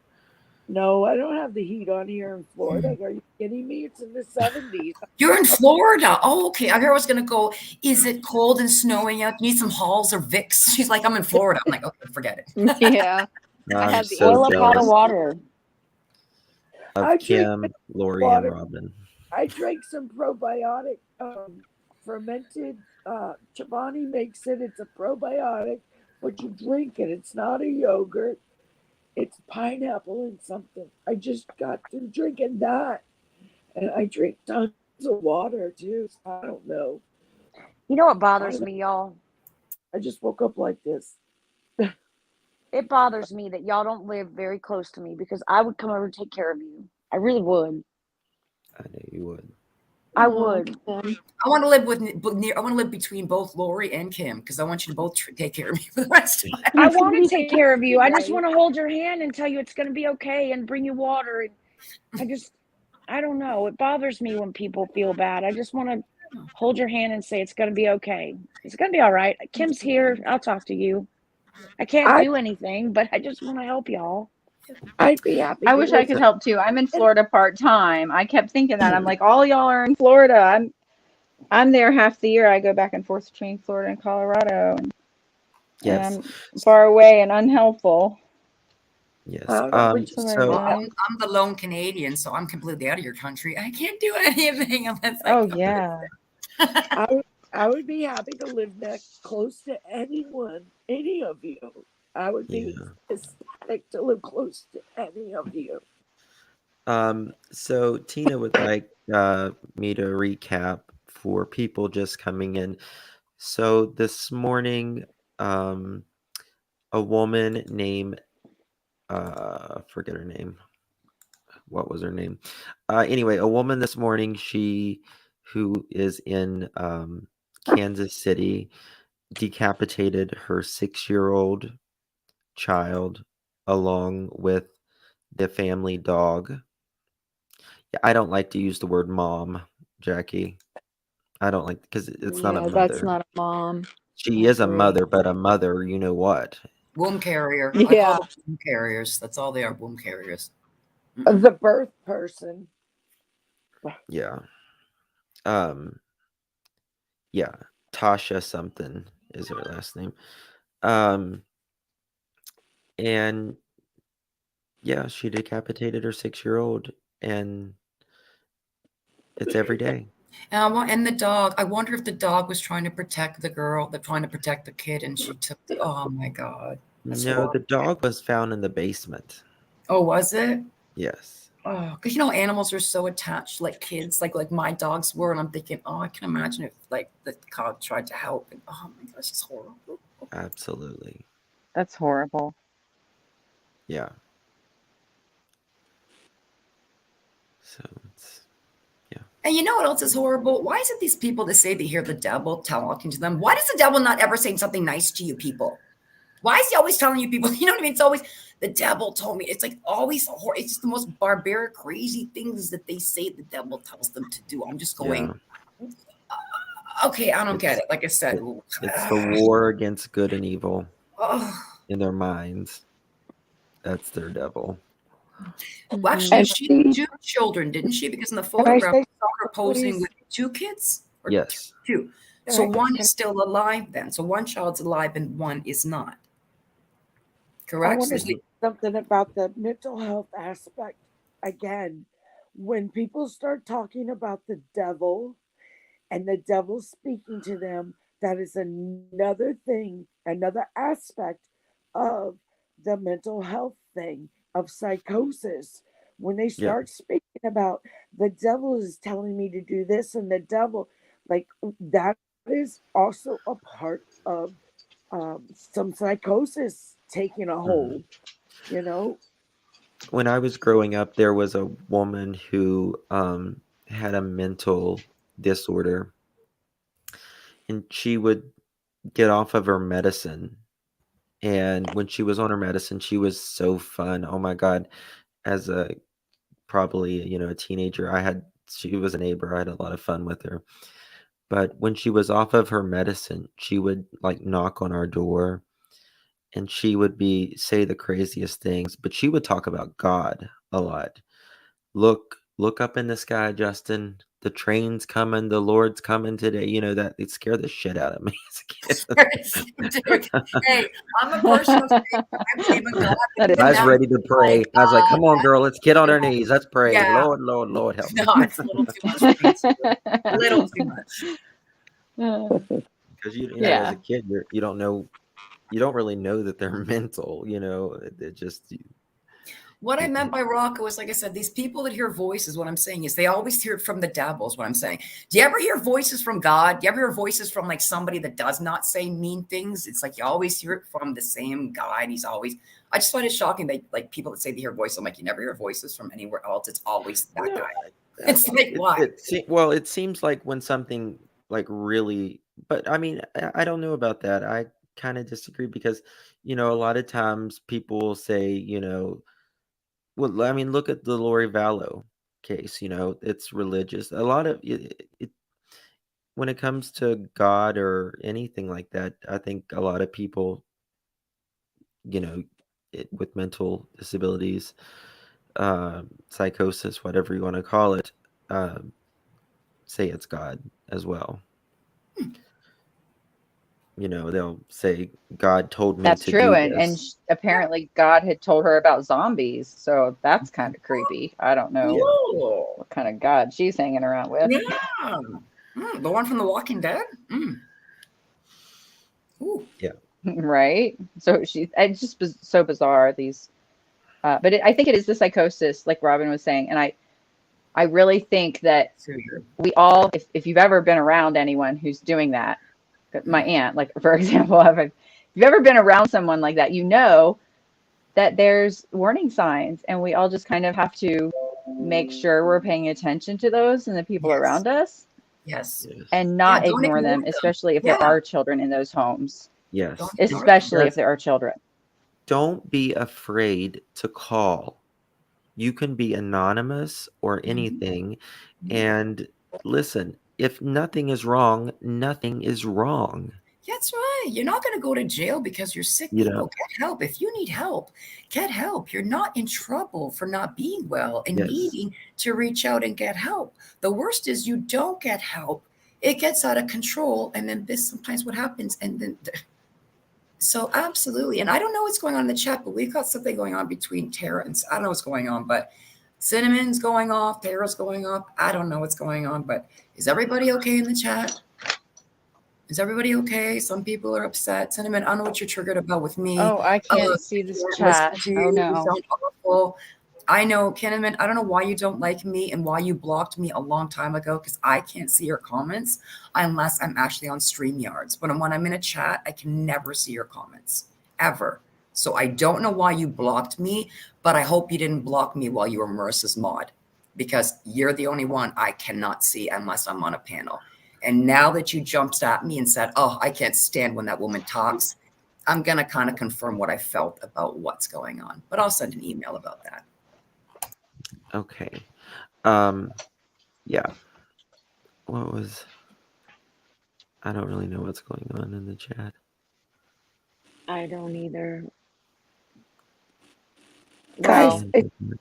No, I don't have the heat on here in Florida. Are you kidding me? It's in the 70s. You're in Florida. Oh, okay. I was going to go, is it cold and snowing out? You need some Halls or Vicks? She's like, I'm in Florida. I'm like, okay, forget it. Yeah. I'm Boil a pot of jealous. water. I drank Kim, Lori, and water. Robin. I drank some probiotic fermented. Chobani makes it. It's a probiotic, but you drink it. It's not a yogurt. It's pineapple and something. I just got through drinking that, and I drink tons of water too. So I don't know. You know what bothers me, y'all? I just woke up like this. It bothers me that y'all don't live very close to me because I would come over and take care of you. I really would. I know you would. I would. I want to live I want to live between both Lori and Kim because I want you to both take care of me for the rest of my I life. want to take care of you. I just want to hold your hand and tell you it's going to be okay and bring you water. And I don't know. It bothers me when people feel bad. I just want to hold your hand and say it's going to be okay. It's going to be all right. Kim's here. I'll talk to you. I can't do anything, but I just want to help y'all. I'd be happy. I wish I could help too. I'm in Florida part-time. I kept thinking that. I'm like, all y'all are in Florida. I'm there half the year. I go back and forth between Florida and Colorado. And Yes. I'm far away and unhelpful. Yes. Well, So I'm the lone Canadian, so I'm completely out of your country. I can't do anything unless I Oh go. yeah. I would be happy to live close to anyone, any of you. I would be ecstatic to live close to any of you. So Tina would like me to recap for people just coming in. So this morning, a woman named forget her name. What was her name? Anyway, a woman this morning, who is in Kansas City, decapitated her 6-year-old child along with the family dog. I don't like to use the word mom, Jackie. I don't like because it's not a mother. That's not a mom. She is a mother, but a mother, you know what? Womb carrier. Yeah. I call them womb carriers. That's all they are, womb carriers. The birth person. Yeah. Yeah. Tasha something is her last name. And yeah, she decapitated her 6-year-old, and it's every day. And the dog. I wonder if the dog was trying to protect the girl, trying to protect the kid, and she took the. Oh my God. That's No, horrible. the dog was found in the basement. Oh, was it? Yes. Oh, because you know animals are so attached, like kids, like my dogs were, and I'm thinking, oh, I can imagine if like the dog tried to help, and oh my gosh, it's horrible. Absolutely. That's horrible. Yeah. So it's And you know what else is horrible? Why is it these people that say they hear the devil talking to them? Why does the devil not ever say something nice to you people? Why is he always telling you people? You know what I mean? It's always the devil told me. It's like always it's just the most barbaric, crazy things that they say the devil tells them to do. I'm just going, okay, I don't get it. Like I said, it's the war against good and evil oh. in their minds. That's their devil. Well, actually, she had 2 children, didn't she? Because in the photograph, I saw her posing with 2 kids. Or Yes. 2. So one is still alive then. So one child's alive and one is not. Correct? I want to say something about the mental health aspect. Again, when people start talking about the devil and the devil speaking to them, that is another thing, another aspect of the mental health thing, of psychosis. When they start speaking about the devil is telling me to do this, and the devil, like that is also a part of some psychosis taking a hold, you know? When I was growing up, there was a woman who had a mental disorder, and she would get off of her medicine. And when she was on her medicine, she was so fun. Oh my God. As probably, a teenager, she was a neighbor. I had a lot of fun with her. But when she was off of her medicine, she would like knock on our door, and she would say the craziest things, but she would talk about God a lot. Look up in the sky, Justin. the train's coming, the Lord's coming today. You know, that it scared the shit out of me as a kid. Dude, hey, I'm a person of faith. I believe in God. I was ready to pray. I was like, come on, girl, let's get on our knees. Let's pray. Yeah. Lord, Lord, Lord, help me. No, it's a little too much for me too. A little too much. Because you know, as a kid, you don't know, you don't really know that they're mental. You know, it just. What I meant by Rocco was, like I said, these people that hear voices, what I'm saying is they always hear it from the devil, is what I'm saying. Do you ever hear voices from God? Do you ever hear voices from like somebody that does not say mean things? It's like you always hear it from the same guy. And he's always, I just find it shocking that like people that say they hear voices, I'm like, you never hear voices from anywhere else. It's always that guy. It's like, why? Well, it seems like when something like really, but I mean, I don't know about that. I kind of disagree because, you know, a lot of times people will say, you know, well, I mean, look at the Lori Vallow case. You know, it's religious. A lot of it when it comes to God or anything like that. I think a lot of people, you know, with mental disabilities, psychosis, whatever you want to call it, say it's God as well. You know, they'll say God told me That's to true. do And this. apparently God had told her about zombies. So that's kind of creepy. I don't know what kind of God she's hanging around with. Yeah. The one from The Walking Dead? Ooh. Yeah. Right. So it's just so bizarre. These, but I think it is the psychosis, like Robin was saying. And I really think that we all, if you've ever been around anyone who's doing that, my aunt, like for example, if you've ever been around someone like that, you know that there's warning signs, and we all just kind of have to make sure we're paying attention to those and the people around us. Yes. And not don't ignore ignore them, them. especially if there Yeah. are children in those homes. Yes. Especially if there are children. Don't be afraid to call. You can be anonymous or anything. And listen, if nothing is wrong, nothing is wrong. That's right. You're not going to go to jail because you're sick. You People, know? get help. If you need help, get help. You're not in trouble for not being well and Yes. needing to reach out and get help. The worst is you don't get help. It gets out of control. And then this sometimes what happens. And then, so absolutely. And I don't know what's going on in the chat, but we've got something going on between Tara and, I don't know what's going on, but Cinnamon's going off. Tara's going off. I don't know what's going on, but is everybody okay in the chat? Is everybody okay? Some people are upset. Cinnamon, I don't know what you're triggered about with me. Oh, I can't see this chat. Oh, no. You sound awful. I know, Cinnamon, I don't know why you don't like me and why you blocked me a long time ago, because I can't see your comments unless I'm actually on StreamYards. But when I'm in a chat, I can never see your comments, ever. So I don't know why you blocked me, but I hope you didn't block me while you were Marissa's mod, because you're the only one I cannot see unless I'm on a panel. And now that you jumped at me and said, oh, I can't stand when that woman talks, I'm going to kind of confirm what I felt about what's going on. But I'll send an email about that. Okay. Yeah. What was... I don't really know what's going on in the chat. I don't either. Well,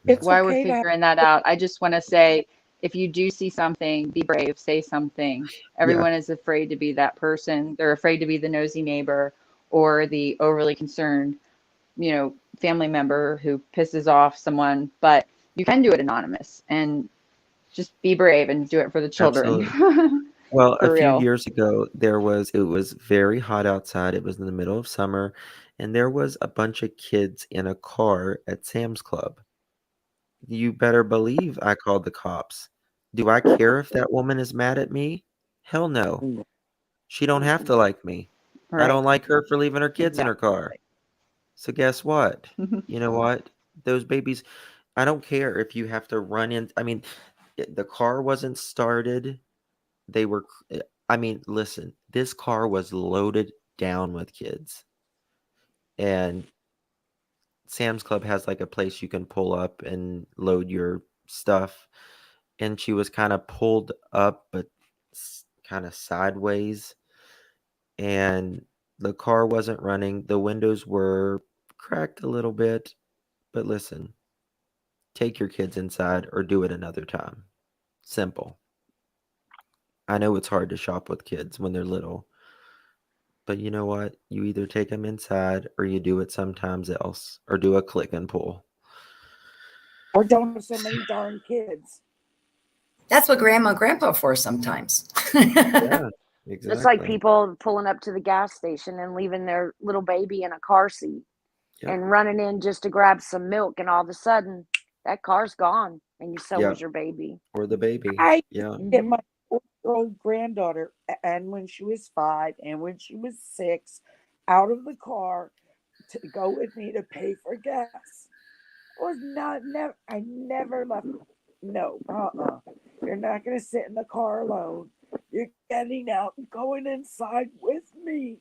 it's while we're okay to have- figuring that out, I just want to say, if you do see something, be brave, say something. Everyone is afraid to be that person. They're afraid to be the nosy neighbor or the overly concerned, you know, family member who pisses off someone. But you can do it anonymous, and just be brave and do it for the children. Absolutely. Well, For a few real. years ago, it was very hot outside. It was in the middle of summer, and there was a bunch of kids in a car at Sam's Club. You better believe I called the cops. Do I care if that woman is mad at me? Hell no. She don't have to like me. I Right. don't like her for leaving her kids in her car. Exactly. So guess what? You know what? Those babies, I don't care if you have to run in. I mean, the car wasn't started. They were, I mean, listen, this car was loaded down with kids. And Sam's Club has like a place you can pull up and load your stuff. And she was kind of pulled up, but kind of sideways. And the car wasn't running. The windows were cracked a little bit. But listen, take your kids inside or do it another time. Simple. I know it's hard to shop with kids when they're little, but you know what? You either take them inside or you do it sometimes else, or do a click and pull. Or don't have so many darn kids. That's what grandma and grandpa for sometimes. Yeah, Just like exactly. people pulling up to the gas station and leaving their little baby in a car seat Yep. and running in just to grab some milk, and all of a sudden that car's gone, and so Yep. was your baby. Or the baby. I Yeah. get my 4-year-old granddaughter, and when she was 5 and when she was 6, out of the car to go with me to pay for gas. I never left. No, You're not going to sit in the car alone. You're getting out and going inside with me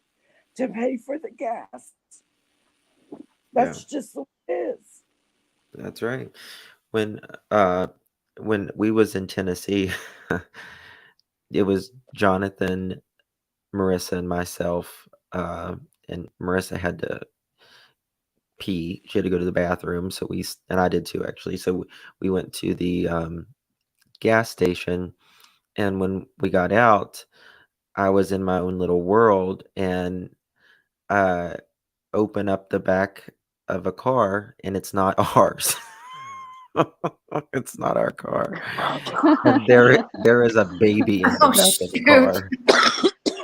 to pay for the gas. That's just the way it is. That's right. When we was in Tennessee, it was Jonathan, Marissa, and myself. And Marissa had to pee. She had to go to the bathroom, so and I did too, actually. So we went to the gas station, and when we got out, I was in my own little world, and open up the back of a car, and it's not ours. It's not our car. And there is a baby in the back of the car.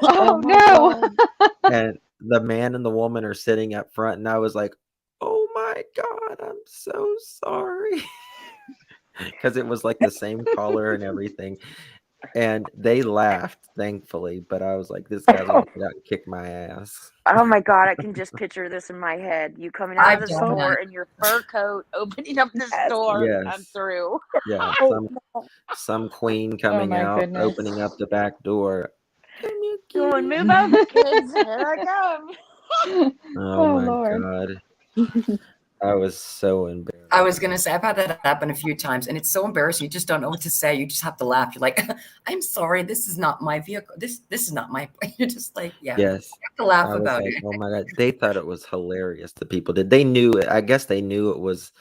Oh no. And the man and the woman are sitting up front, and I was like, "Oh my God, I'm so sorry." Because it was like the same color and everything. And they laughed, thankfully, but I was like, this guy's gonna get out and kick my ass. Oh my God, I can just picture this in my head. You coming out of I've the done store that. in your fur coat, opening up the store. I'm Yes. through. Yeah. Some queen Oh coming my out, goodness. opening up the back door. Going, move over, kids. Here I come. Oh Oh my Lord. God. I was so embarrassed. I was gonna say I've had that happen a few times, and it's so embarrassing. You just don't know what to say. You just have to laugh. You're like, "I'm sorry, this is not my vehicle. This is not my." You're just like, yeah, Yes. you have to laugh I was about like, it. oh my God. They thought it was hilarious. The people did. They knew it. I guess they knew it was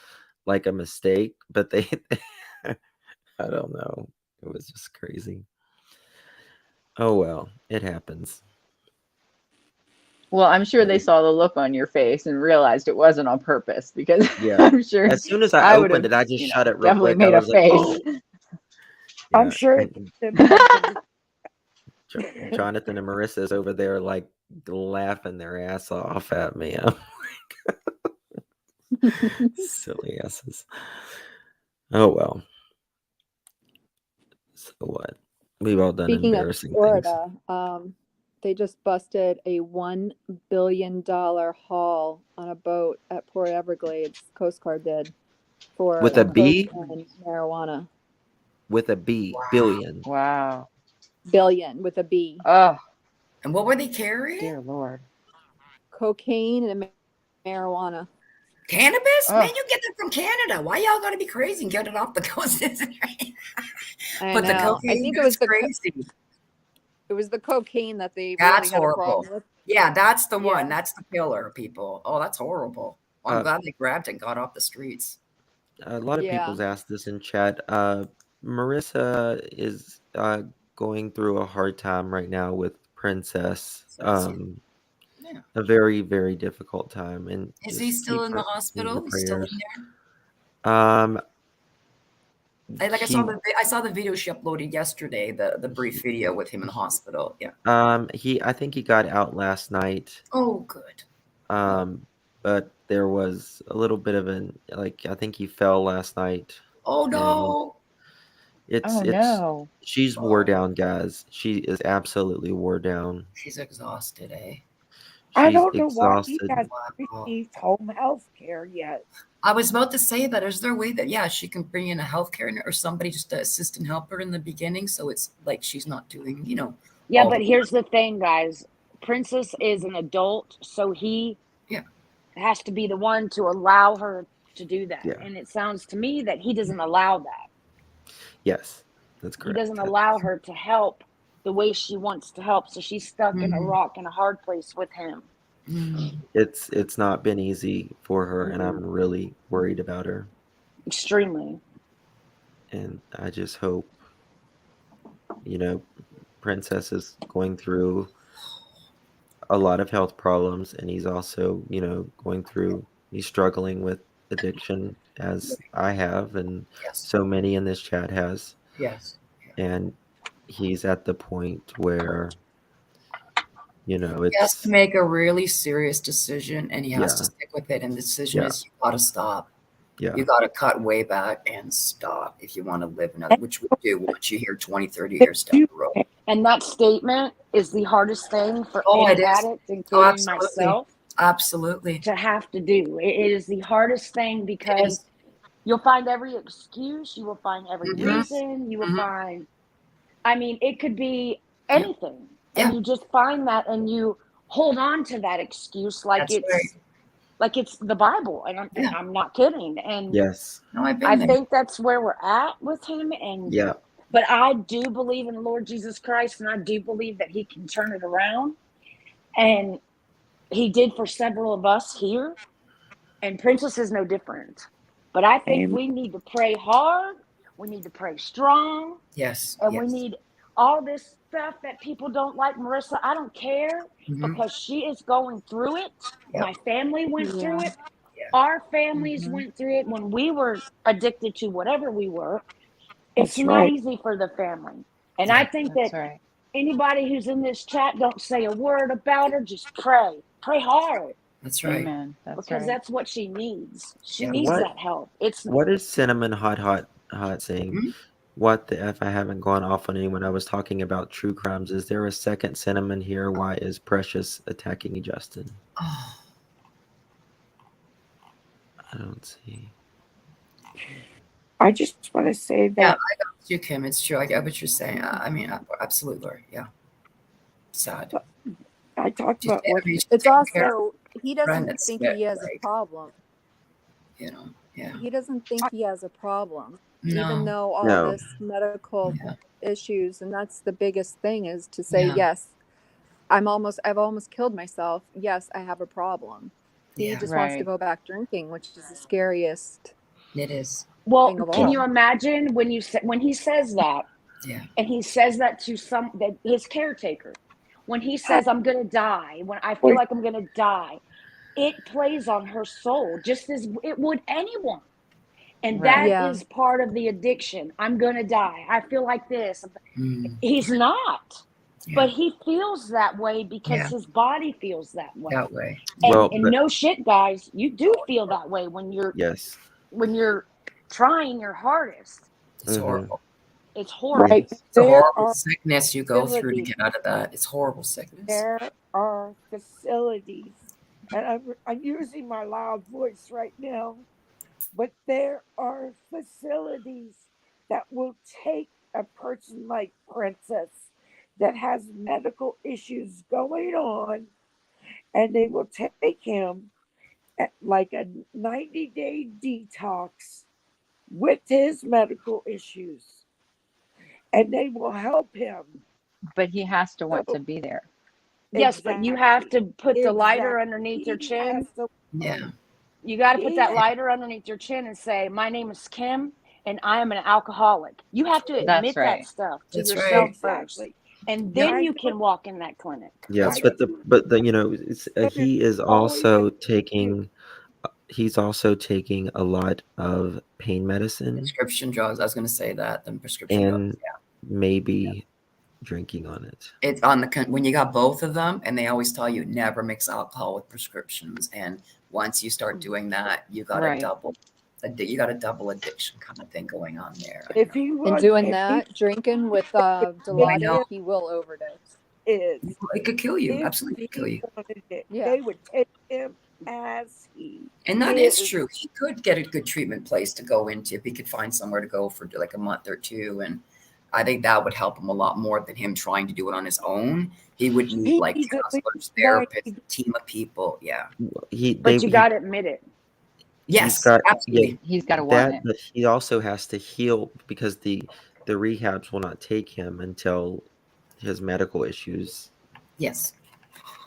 like a mistake, but they I don't know. It was just crazy. Oh well, it happens. Well, I'm sure they saw the look on your face and realized it wasn't on purpose, because Yeah. I'm sure As soon as I would opened have, it, I just shut it real definitely quick. I made a was like, face. oh. I'm Yeah, sure and Jonathan and Marissa's over there like laughing their ass off at me. I'm like, silly asses. Oh well. So what? We've all done Speaking of embarrassing things. Florida, they just busted a $1 billion haul on a boat at Port Everglades. Coast Guard did for With a coke B? and marijuana. With a B. Billion. Wow. Billion with a B. Oh, And what were they carrying? dear Lord. Cocaine and marijuana. Cannabis? Oh. Man, you get that from Canada. Why y'all gotta be crazy and get it off the coast? I But the know. I cocaine think it was is the crazy. it was the cocaine that they That's really had a horrible. problem with. Yeah, that's the one. Yeah. That's the killer, people. Oh, that's horrible. Well, I'm glad they grabbed it and got off the streets. A lot of Yeah. people's asked this in chat. Marissa is going through a hard time right now with Princess. Yeah. A very, very difficult time. And Is just he still keep in her the in your hospital? He's still in prayers. there? I He, saw the video she uploaded yesterday, the brief video with him in the hospital. Yeah. I think he got out last night. Oh, good. But there was a little bit of I think he fell last night. Oh no. Oh no. She's wore down, guys. She is absolutely wore down. She's exhausted, eh? I She's don't know why he exhausted. hasn't received home health care yet. I was about to say that. Is there a way that, she can bring in a healthcare or somebody just to assist and help her in the beginning? So it's like she's not doing, Yeah, all but the here's the thing, guys. Princess is an adult, so he has to be the one to allow her to do that. Yeah. And it sounds to me that he doesn't allow that. Yes, that's He correct. doesn't allow her to help the way she wants to help. So she's stuck in a rock and a hard place with him. It's not been easy for her, and I'm really worried about her. Extremely. And I just hope, Princess is going through a lot of health problems, and he's also, he's struggling with addiction, as I have, and so many in this chat has. Yes. And he's at the point where, He has to it's make a really serious decision, and he has to yeah, stick with it. And the decision yeah, is you got to stop. yeah, You got to cut way back and stop if you want to live another, which we do once you hear 20, 30 years down the road. And that statement is the hardest thing for Oh, it any is. addict, Oh, including absolutely. myself, Absolutely. to have to do. It is the hardest thing because you'll find every excuse, you will find every reason, you will find, I mean, it could be anything. And you just find that and you hold on to that excuse like That's right. like it's the Bible. And I'm not kidding. And yes, No, I've been I there. think that's where we're at with him. And yeah, but I do believe in the Lord Jesus Christ, and I do believe that he can turn it around. And he did for several of us here. And Princess is no different. But I think we need to pray hard. We need to pray strong. Yes. And we need all this stuff that people don't like. Marissa, I don't care because she is going through it. Yep. My family went through it. Yeah. Our families went through it when we were addicted to whatever we were. It's That's not right. easy for the family. And I think that anybody who's in this chat, don't say a word about her. Just pray. Pray hard. That's right. Amen. Because that's what she needs. She Yeah. needs What that help. It's what is Cinnamon Hot saying? What the F? I haven't gone off on anyone. I was talking about true crimes. Is there a second Cinnamon here? Why is Precious attacking Justin? Oh, I don't see. I just want to say yeah, that I got you, Kim. It's true. I get what you're saying. I mean, absolutely, Lord. Yeah. Sad. I talked Just about what every It's taking care of also, he a doesn't friend that's think sick, he has a like, problem. you know, yeah. He doesn't think he has a problem, even No. though all No. this medical Yeah. issues, and that's the biggest thing, is to say, Yeah. yes, I've almost killed myself. Yes, I have a problem. He Yeah. just wants to go back drinking, which is the scariest It is. well, thing of can all. you imagine when he says that, Yeah. and he says that to his caretaker, when he says, "I'm gonna die," when I feel like I'm gonna die, it plays on her soul just as it would anyone. And that Yeah. is part of the addiction. I'm gonna die. I feel like this. Mm. He's not. Yeah. But he feels that way because Yeah. his body feels that way. That way. And, Well, and but no shit, guys, you do feel that way when you're yes. trying your hardest. It's horrible. It's horrible. right. It's a There horrible are sickness you go through to facilities. get out of that. It's horrible sickness. There are facilities, and I'm using my loud voice right now, but there are facilities that will take a person like Princess that has medical issues going on, and they will take him at like a 90-day detox with his medical issues, and they will help him. But he has to want to be there. Yes, but you have to put the lighter Exactly. underneath your He chin. has to- Yeah. You got to put that He- lighter underneath your chin and say, "My name is Kim, and I am an alcoholic." You have to That's admit right. that stuff to That's yourself right. first, Exactly. and Yeah. then you can walk in that clinic. Yes, I but the And he is all he has also to do- taking he's also taking a lot of pain medicine Prescription drugs. I was going to say that. The prescription drugs. and maybe drinking on it. It's on when you got both of them, and they always tell you never mix alcohol with prescriptions. And once you start doing that, you got Right. you got a double addiction kind of thing going on there. If he And was, doing if that, drinking with know. Dilaudid, he will overdose. is It could kill you. if Absolutely kill he you. wanted it, Yeah. they would take him as he And that is is. true. He could get a good treatment place to go into if he could find somewhere to go for like a month or two. And I think that would help him a lot more than him trying to do it on his own. He would need He like needs at least counselors, 90 therapists, a team of people. Yeah. But you got to admit it. Yes, got absolutely. He's got to want it. but he also has to heal because the rehabs will not take him until his medical issues. Yes.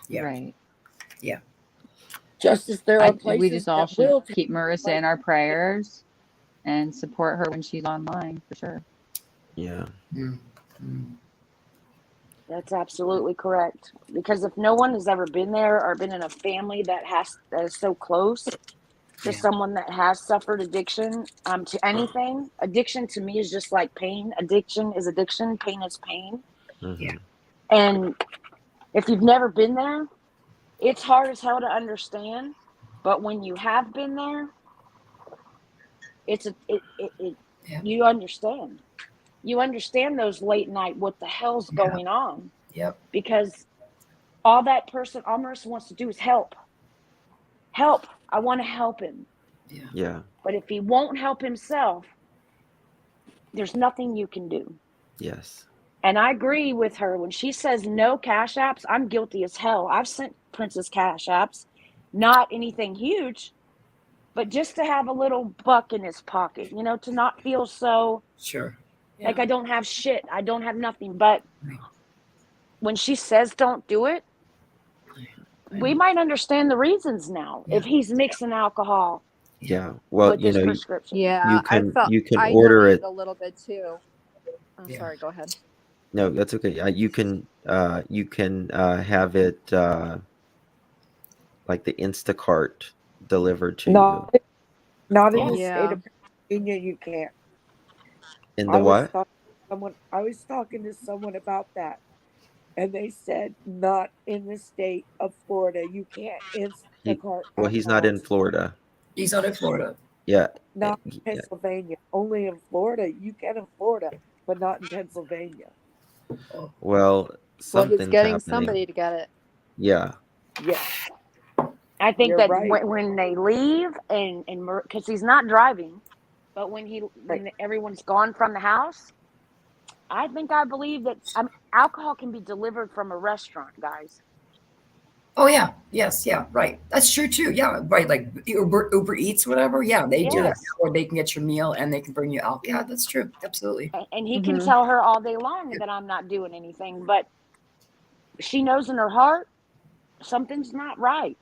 Yeah. Right. Yeah. Just as there are places We just all that should will keep Marissa in our prayers and support her when she's online for sure. Yeah. Mm. Mm. That's absolutely correct. Because if no one has ever been there or been in a family that is so close to someone that has suffered addiction to anything, addiction to me is just like pain. Addiction is addiction. Pain is pain. Mhm. And if you've never been there, it's hard as hell to understand. But when you have been there, you understand. You understand those late night, what the hell's going on? Yep. Because all that person almost wants to do is help. Help. I want to help him. Yeah. But if he won't help himself, there's nothing you can do. Yes. And I agree with her when she says no cash apps. I'm guilty as hell. I've sent Princess cash apps, not anything huge, but just to have a little buck in his pocket, to not feel so Sure. like I don't have shit. I don't have nothing. But when she says don't do it, we might understand the reasons now. If he's mixing alcohol Yeah. Well, with his prescription. Yeah, you can I order believed it. a little bit too. I'm sorry, go ahead. No, that's okay. You can have it like the Instacart delivered to you. Not in the Yeah. state of Pennsylvania, you can't. In the what? I was talking to someone about that, and they said not in the state of Florida. You can't Instacart Well, he's not alcohol. in Florida. He's out in Florida. Yeah. Not in Pennsylvania. Only in Florida. You can in Florida, but not in Pennsylvania. Well, Well, he's something's getting happening. somebody to get it. Yeah. Yeah. I think You're that right. when they leave and because he's not driving, but when everyone's gone from the house, I believe that alcohol can be delivered from a restaurant, guys. Oh yeah, yes, yeah, right. That's true too. Yeah, right. Like Uber Eats, whatever. Yeah, they do that. Yes. Or they can get your meal and they can bring you alcohol. Yeah, that's true. Absolutely. And he can tell her all day long that I'm not doing anything, but she knows in her heart something's not right.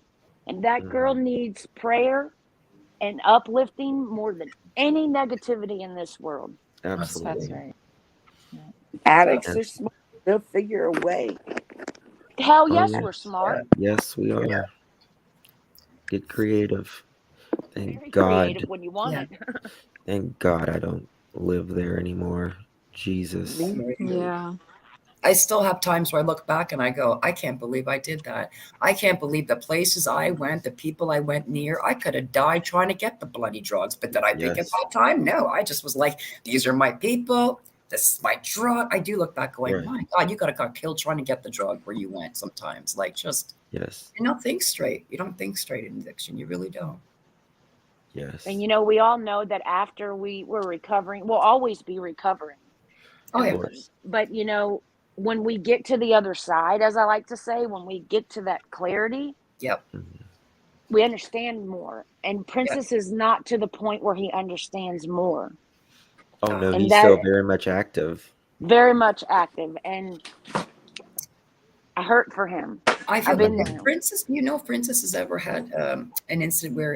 And that girl needs prayer and uplifting more than any negativity in this world. Absolutely. That's right. Addicts are smart. They'll figure a way. Hell Oh, yes, yes. we're smart. Yes, we are. Get creative. Thank Very God. creative when you want it. Thank God I don't live there anymore. Jesus. Yeah. I still have times where I look back and I go, I can't believe I did that. I can't believe the places I went, the people I went near. I could have died trying to get the bloody drugs. But did I think at that time? No, I just was like, these are my people. This is my drug. I do look back going, my God, you could have got killed trying to get the drug where you went sometimes. Like just, yes. you don't think straight. You don't think straight in addiction. You really don't. Yes. And we all know that after we're recovering, we'll always be recovering. Oh, yeah. But when we get to the other side, as I like to say, when we get to that clarity, yep, we understand more. And Princess is not to the point where he understands more. Oh no, And he's still very much active. Very much active, and I hurt for him. I've been there. Princess, Princess has ever had an incident where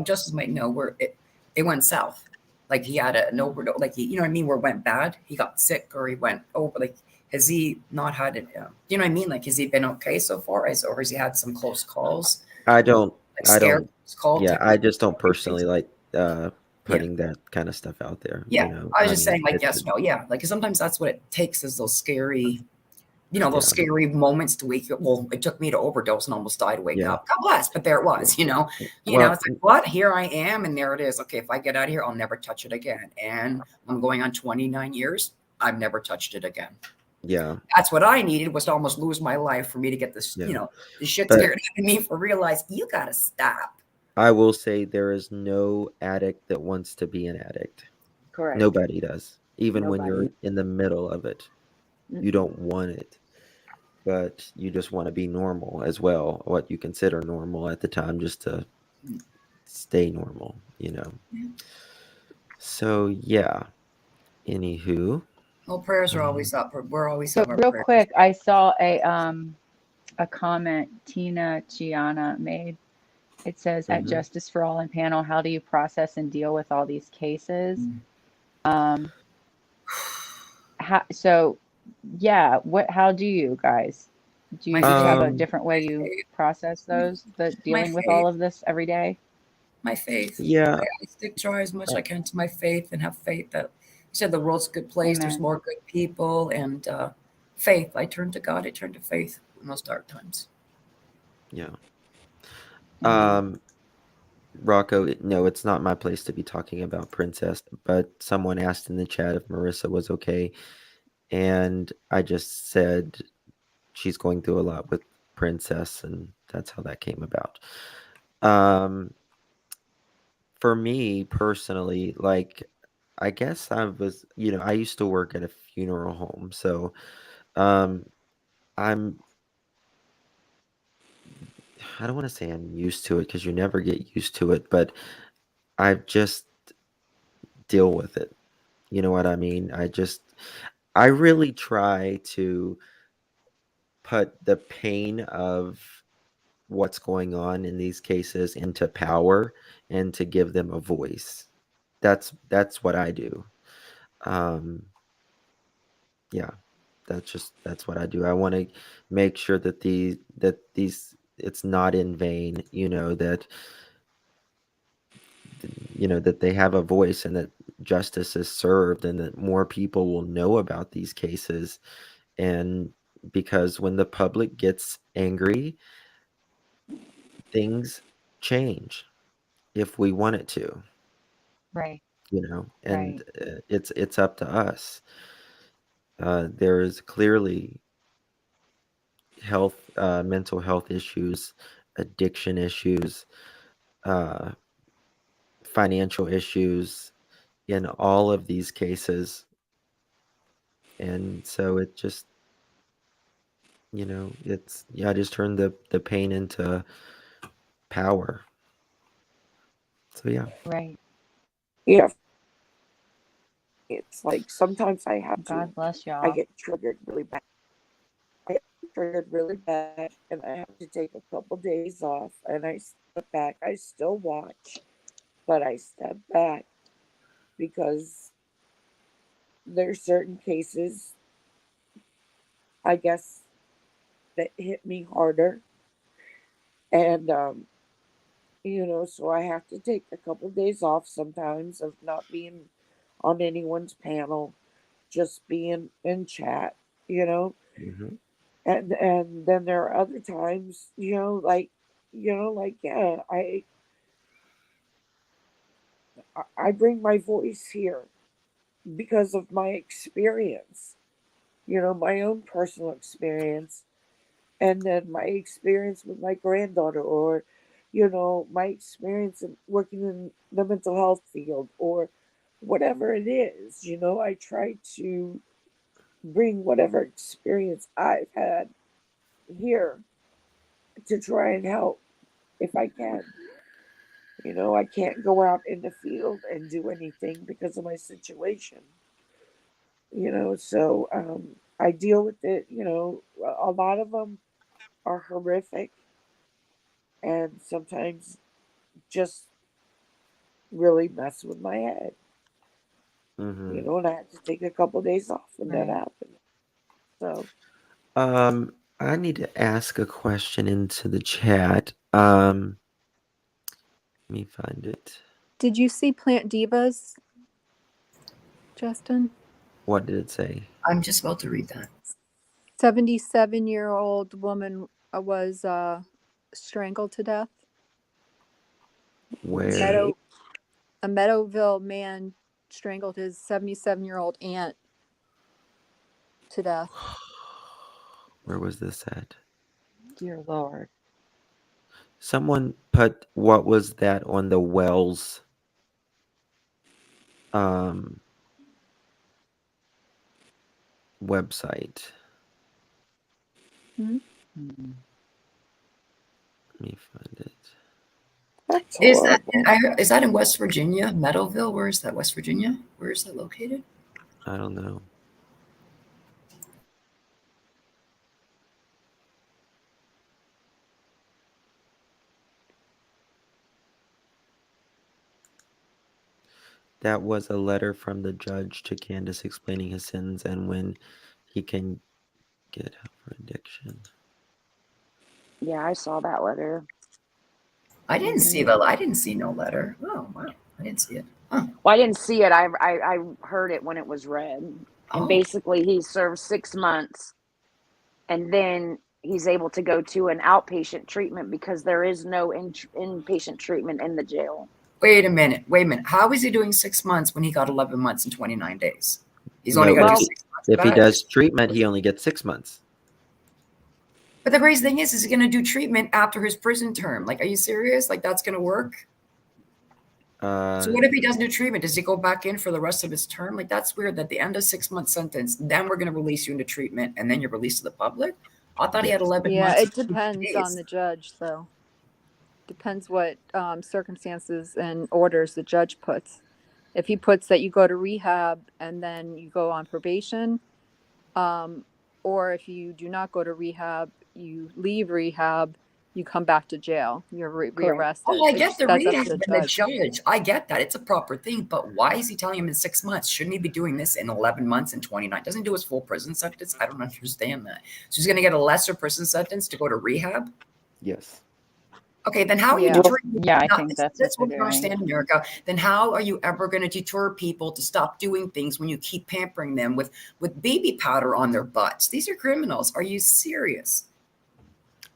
Justice might know where it went south. Like he had an overdose, like you know what I mean, where it went bad. He got sick or he went over. Like, has he not had it? You know what I mean? Like, has he been okay so far? Or has he had some close calls? I don't. Call Yeah, I just don't personally like putting that kind of stuff out there. Yeah, I was just saying, like, yes, no, yeah, like 'cause sometimes that's what it takes is those scary. Those scary moments to wake up. Well, it took me to overdose and almost died to wake up. God bless, but there it was, it's like, what? Here I am, and there it is. Okay, if I get out of here, I'll never touch it again. And I'm going on 29 years. I've never touched it again. Yeah. That's what I needed, was to almost lose my life for me to get this, the shit scared out of me, for realize you got to stop. I will say there is no addict that wants to be an addict. Correct. Nobody does. Even when you're in the middle of it. You don't want it, but you just want to be normal as well. What you consider normal at the time, just to stay normal, So yeah. Anywho. Well, prayers are always up. We're always so up. Real quick, I saw a comment Tina Gianna made. It says, at Justice for All and panel, how do you process and deal with all these cases? So Yeah. How do you guys? Do My you each have a faith. different way you process those, My dealing with faith. all of this every day? My faith. Yeah. I stick try as much as I can to my faith and have faith that you said the world's a good place. There's Amen. more good people and faith. I turn to God. I turn to faith in those dark times. Yeah. Amen. Rocco, no, it's not my place to be talking about Princess, but someone asked in the chat if Marissa was okay, and I just said she's going through a lot with Princess, and that's how that came about. For me personally, like, I guess I was, I used to work at a funeral home, so I'm I don't want to say I'm used to it because you never get used to it, but I just deal with it. You know what I mean? I really try to put the pain of what's going on in these cases into power and to give them a voice. That's what I do. Um, yeah, that's what I do. I want to make sure that these it's not in vain, that they have a voice and that justice is served and that more people will know about these cases. And because when the public gets angry, things change if we want it to, Right. and Right. it's up to us. There is clearly mental health issues, addiction issues, uh, financial issues in all of these cases. And so it just, I just turn the pain into power. So yeah. Right. Yeah. It's like sometimes I have God to, bless I y'all. get triggered really bad. I get triggered really bad, and I have to take a couple days off, and I step back. I still watch, but I step back because there's certain cases, I guess, that hit me harder. And, so I have to take a couple days off sometimes of not being on anyone's panel, just being in chat, you know. Mm-hmm. And then there are other times, yeah, I bring my voice here because of my experience, my own personal experience, and then my experience with my granddaughter, or my experience in working in the mental health field, or whatever it is. I try to bring whatever experience I've had here to try and help if I can. I can't go out in the field and do anything because of my situation. So I deal with it. A lot of them are horrific and sometimes just really mess with my head. Mm-hmm. And I had to take a couple days off when that Right. happened. So I need to ask a question into the chat. Let me find it. Did you see Plant Divas, Justin? What did it say? I'm just about to read that. 77-year-old woman was strangled to death. Where? A Meadowville man strangled his 77-year-old aunt to death. Where was this at? Dear Lord. Someone put what was that on the Wells website. Mm-hmm. Let me find it. That's Is that horrible. is that in West Virginia, Meadowville? Where is that? West Virginia? Where is that located? I don't know. That was a letter from the judge to Candace explaining his sentence and when he can get help for addiction. Yeah, I saw that letter. I didn't see I didn't see no letter. Oh wow, I didn't see it. Huh. Well, I didn't see it. I heard it when it was read, and Oh. basically he served 6 months, and then he's able to go to an outpatient treatment because there is no inpatient treatment in the jail. Wait a minute. How is he doing 6 months when he got 11 months and 29 days? He's No, only got to if do he, 6 months. if he back? does treatment, he only gets 6 months. But the crazy thing is he's going to do treatment after his prison term. Like, are you serious? Like, that's going to work? So what if he doesn't do treatment? Does he go back in for the rest of his term? Like, that's weird. At the end of 6 month sentence, then we're going to release you into treatment, and then you're released to the public. I thought he had 11 Yeah, months. it depends on the judge, though. Depends what circumstances and orders the judge puts. If he puts that you go to rehab and then you go on probation, or if you do not go to rehab, you leave rehab, you come back to jail, you're rearrested. Oh, I get the That's up rehab to and the the judge. judge. I get that. It's a proper thing. But why is he telling him in 6 months? Shouldn't he be doing this in 11 months and 29? Doesn't he do his full prison sentence? I don't understand that. So he's going to get a lesser prison sentence to go to rehab? Yes. Okay, then how are you Yeah. deterring? Yeah, I Now, think this- that's that's what what they're I don't doing. understand, America. Then how are you ever going to deter people to stop doing things when you keep pampering them with baby powder on their butts? These are criminals. Are you serious?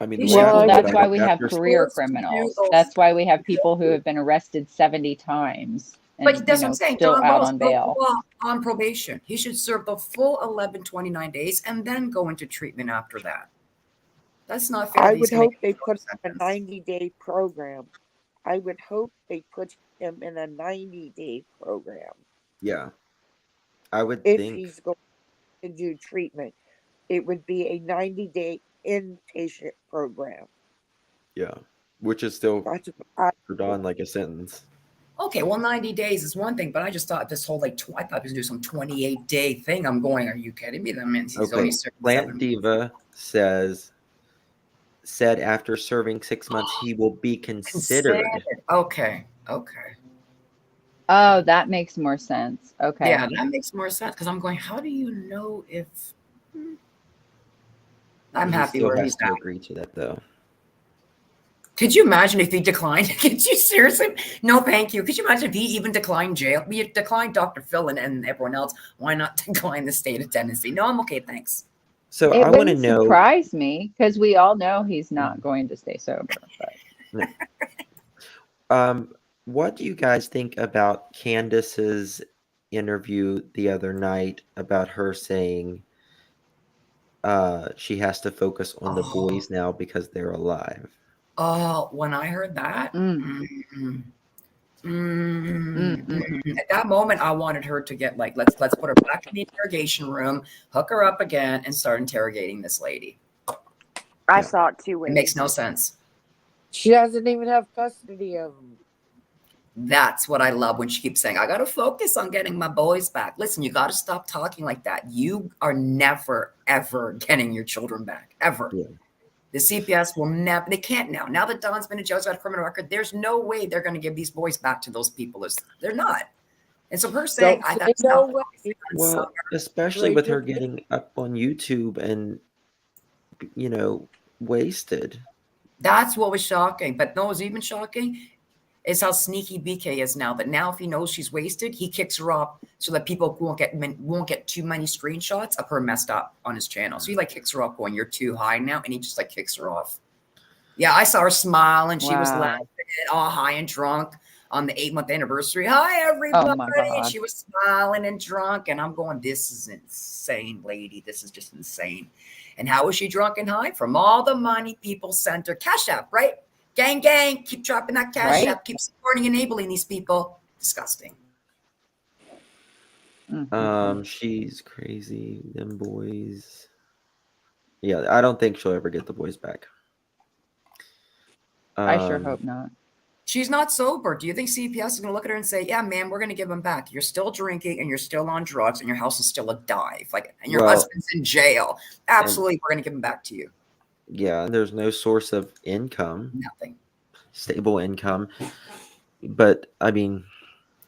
I mean, He the way I should feel That's about why it, we have after career forced to do criminals. those That's why we have people who have been arrested 70 times But and, that's what I'm saying. still John out Ross on broke the bail. law on probation. He should serve the full 11, 29 days and then go into treatment after that. That's not fair. I that he's would gonna hope get they a put short a sentence. 90-day program. I would hope they put him in a 90-day program Yeah. I would if think. he's going to do treatment. It would be a 90-day inpatient program. Yeah. Which is still That's what I put on like a sentence. Okay, well, 90 days is one thing, but I just thought this whole I thought he was doing some 28-day thing. I'm going, are you kidding me? That means he's only Okay. serving Plant 7 Diva said after serving 6 months he will be considered. Okay. Oh, that makes more sense. Okay. Yeah, that makes more sense because I'm going, how do you know if I'm He happy still where has he's to at. agree to that though. Could you imagine if he declined? Could you seriously? No, thank you. Could you imagine if he even declined jail? We declined Dr. Phil and everyone else. Why not decline the state of Tennessee? No, I'm okay, thanks. So It I want to wouldn't know. surprise me because we all know he's not going to stay sober. But What do you guys think about Candace's interview the other night about her saying she has to focus on the boys now because they're alive? Oh, when I heard that, at that moment, I wanted her to get let's put her back in the interrogation room, hook her up again, and start interrogating this lady. I saw it too. It makes no sense. She doesn't even have custody of him. That's what I love when she keeps saying, I got to focus on getting my boys back. Listen, you got to stop talking like that. You are never, ever getting your children back, ever. Yeah. The CPS will never, they can't now. Now that Don's been in jail, he's got a criminal record, there's no way they're going to give these boys back to those people. They're not. And so her saying, that's not focusing on Well, summer. especially with her getting up on YouTube and, wasted. That's what was shocking. But no, what's even shocking is how sneaky BK is now. That now, if he knows she's wasted, he kicks her off so that people won't get too many screenshots of her messed up on his channel. So he kicks her off, going, "You're too high now," and he just kicks her off. Yeah, I saw her smile and she was Wow. laughing, all high and drunk on the 8-month anniversary. Hi, everybody! Oh my And God. she was smiling and drunk, and I'm going, "This is insane, lady. This is just insane." And how was she drunk and high? From all the money people sent her. Cash App, right? Gang, gang, keep dropping that cash Right. app. Keep supporting, enabling these people. Disgusting. She's crazy. Them boys. Yeah, I don't think she'll ever get the boys back. I sure hope not. She's not sober. Do you think CPS is going to look at her and say, "Yeah, man, we're going to give them back. You're still drinking and you're still on drugs and your house is still a dive. And your husband's in jail. Absolutely, we're going to give them back to you." Yeah, and there's no source of income. Nothing. Stable income. But I mean,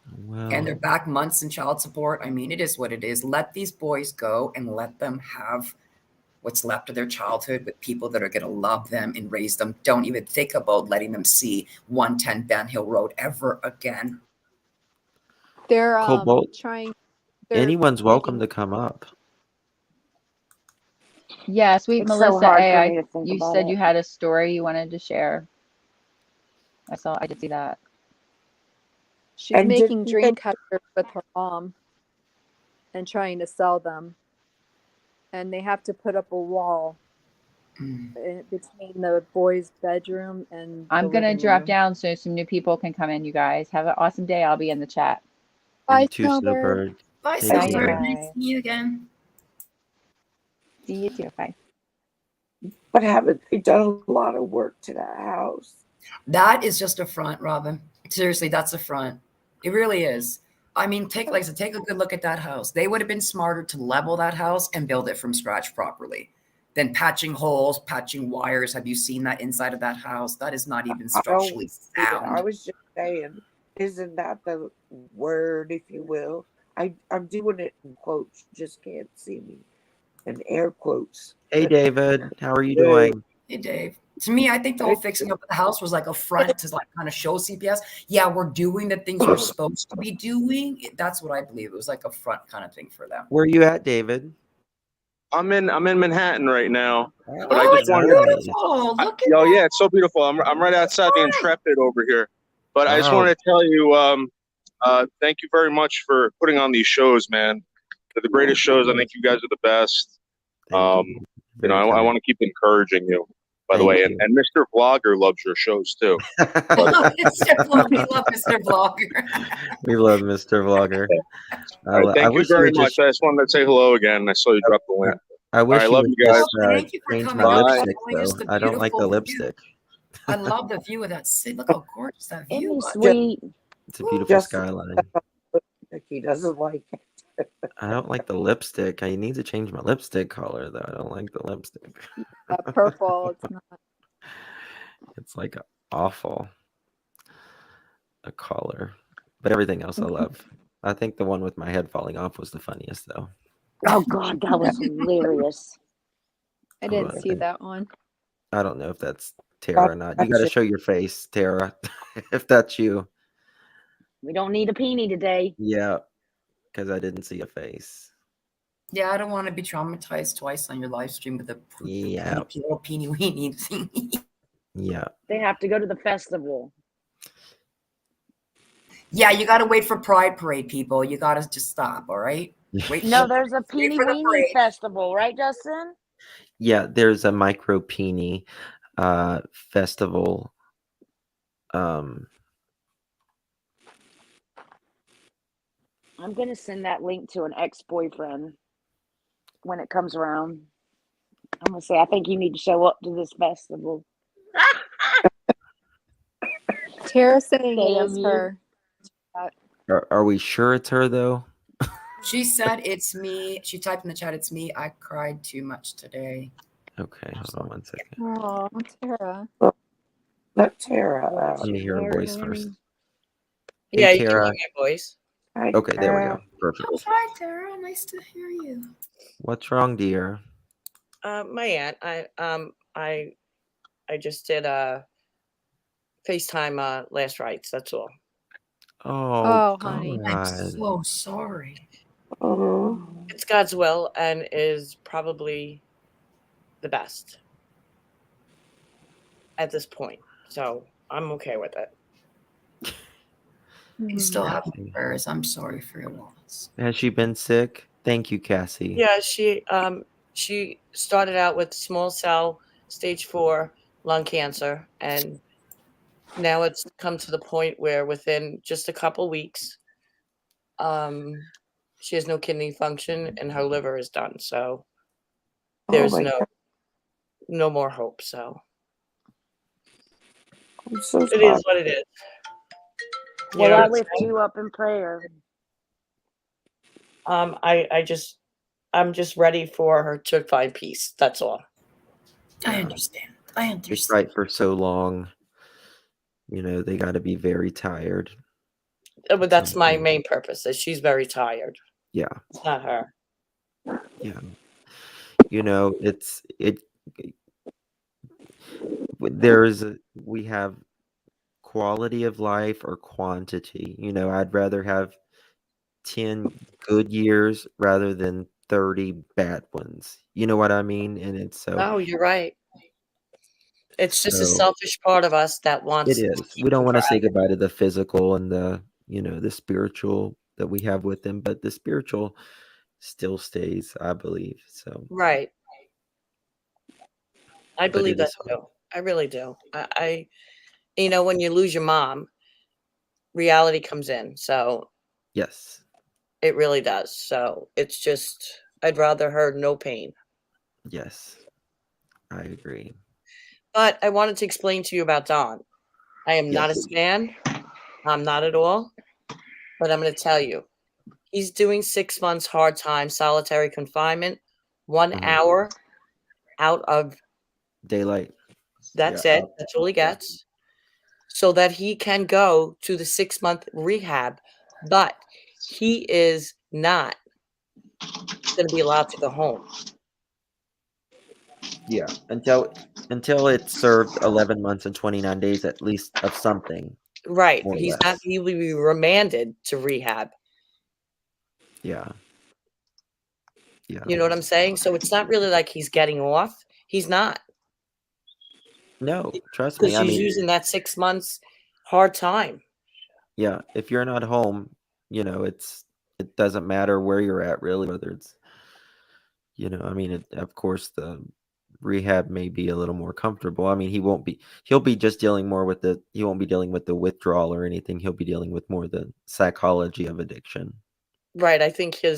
And they're Well, back months in child support. I mean, it is what it is. Let these boys go and let them have what's left of their childhood with people that are going to love them and raise them. Don't even think about letting them see 110 Ben Hill Road ever again. They're Cobalt, trying. They're anyone's welcome making. to come up. Yeah, sweet It's so Melissa hard A, for me to think you about said it. you had a story you wanted to share. I did see that. She's And making didn't they? dream catchers with her mom and trying to sell them. And they have to put up a wall between the boys' bedroom and the I'm gonna living drop room. down so some new people can come in, you guys. Have an awesome day. I'll be in the chat. Bye, You too, Snowbird. Snowbird. Bye, Take Bye, Snowbird. care. Nice bye. to see you again. See you too. Bye. But haven't they done a lot of work to that house? That is just a front, Robin. Seriously, that's a front. It really is. I mean, take a good look at that house. They would have been smarter to level that house and build it from scratch properly than patching holes, patching wires. Have you seen that inside of that house? That is not even I don't structurally see it. I sound. was just saying, isn't that the word, if you will? I'm doing it in quotes. You just can't see me. In air quotes. Hey, David. How are you Hey. doing? Hey, Dave. To me, I think the whole fixing up the house was like a front to like kind of show CPS. Yeah, we're doing the things we're supposed to be doing. That's what I believe. It was like a front kind of thing for them. Where are you at, David? I'm in Manhattan right now, but I Oh, just it's wanted to. beautiful. Look at Oh that. yeah, it's so beautiful. I'm right outside the Intrepid over here, but I just Wow. wanted to tell you, thank you very much for putting on these shows, man. They're the greatest shows. I think you guys are the best. You know, I want to keep encouraging you. By the Thank way, you. and Mr. Vlogger loves your shows too. We love Mr. Vlogger. We love Mr. Vlogger. All right, I thank you wish you very would much. just. I just wanted to say hello again. I saw you drop the link. I All wish right, you love would you guys. just Thank you for change coming my up and lipstick, showing us though. the I don't like the beautiful view. lipstick. I love the view of that city. Look how gorgeous that Isn't view he was. sweet? It's a beautiful Just skyline. he doesn't like it. I don't like the lipstick. I need to change my lipstick color, though. I don't like the lipstick. Purple. It's not. It's like awful a color, but everything else I love. I think the one with my head falling off was the funniest, though. Oh God, that was hilarious. I Hold didn't on, see that one. I don't know if that's Tara or not. You got to show your face, Tara, if that's you. We don't need a peenie today. Yeah, because I didn't see a face. Yeah, I don't want to be traumatized twice on your live stream with a Yeah, little peeny weeny thing. yeah. They have to go to the festival. Yeah, you got to wait for Pride Parade, people. You got to just stop, all right? Wait No, for there's a wait peenie for the weenie parade. festival, right, Justin? Yeah, there's a micro peony festival. I'm gonna send that link to an ex-boyfriend when it comes around. I'm gonna say I think you need to show up to this festival. Tara saying it Damn is you. her. Are we sure it's her though? She said it's me. She typed in the chat, it's me. I cried too much today. Okay, hold on one second. Oh, Tara. Let Tara out. Let me hear her voice first. Yeah, Hey, you can Tara. hear my voice. Hi, Okay, there we Tara. go. Perfect. Oh, hi, Tara. Nice to hear you. What's wrong, dear? My aunt, I just did a FaceTime last rites. That's all. Oh, honey. I'm God. so sorry. Oh. It's God's will and is probably the best at this point. So I'm okay with it. You still have my prayers. I'm sorry for your loss. Has she been sick? Thank you, Cassie. Yeah, she started out with small cell stage 4 lung cancer, and now it's come to the point where within just a couple weeks, she has no kidney function and her liver is done. So there's my God. no more hope. So I'm so it sorry. is what it is. You Well, know I what I'm lift saying? you up in prayer. I'm just ready for her to find peace. That's all. I understand. I They understand. fight for so long. You know, they got to be very tired. But that's my main purpose, is she's very tired. Yeah. It's not her. Yeah. We have quality of life or quantity. I'd rather have 10 good years rather than 30 bad ones. You know what I mean? And it's No, you're right. It's just a so selfish part of us that it wants to is. keep We don't them want to say forever. goodbye to the physical and the spiritual that we have with them, but the spiritual still stays, I believe. So, Right. I but believe it that is hard. too. I really do. When you lose your mom, reality comes in. So Yes. it really does. So it's just, I'd rather her no pain. Yes. I agree. But I wanted to explain to you about Don. I am not a Yes. fan. I'm not at all. But I'm going to tell you, he's doing 6 months hard time, solitary confinement, 1 Mhm. hour out of Daylight. that's Yeah. it. That's all he gets. So that he can go to the 6-month rehab, but he is not going to be allowed to go home. Yeah. Until it's served 11 months and 29 days at least of something. Right. More or He's not, less. he will be remanded to rehab. Yeah. Yeah. You know what I'm saying? So it's not really like he's getting off. He's not. No, trust Because me. I he's mean, using that 6 months hard time. yeah, if you're not home, it doesn't matter where you're at really, whether it's, of course the rehab may be a little more comfortable. I mean, he'll be just dealing more with he won't be dealing with the withdrawal or anything. He'll be dealing with more the psychology of addiction. Right. I think they're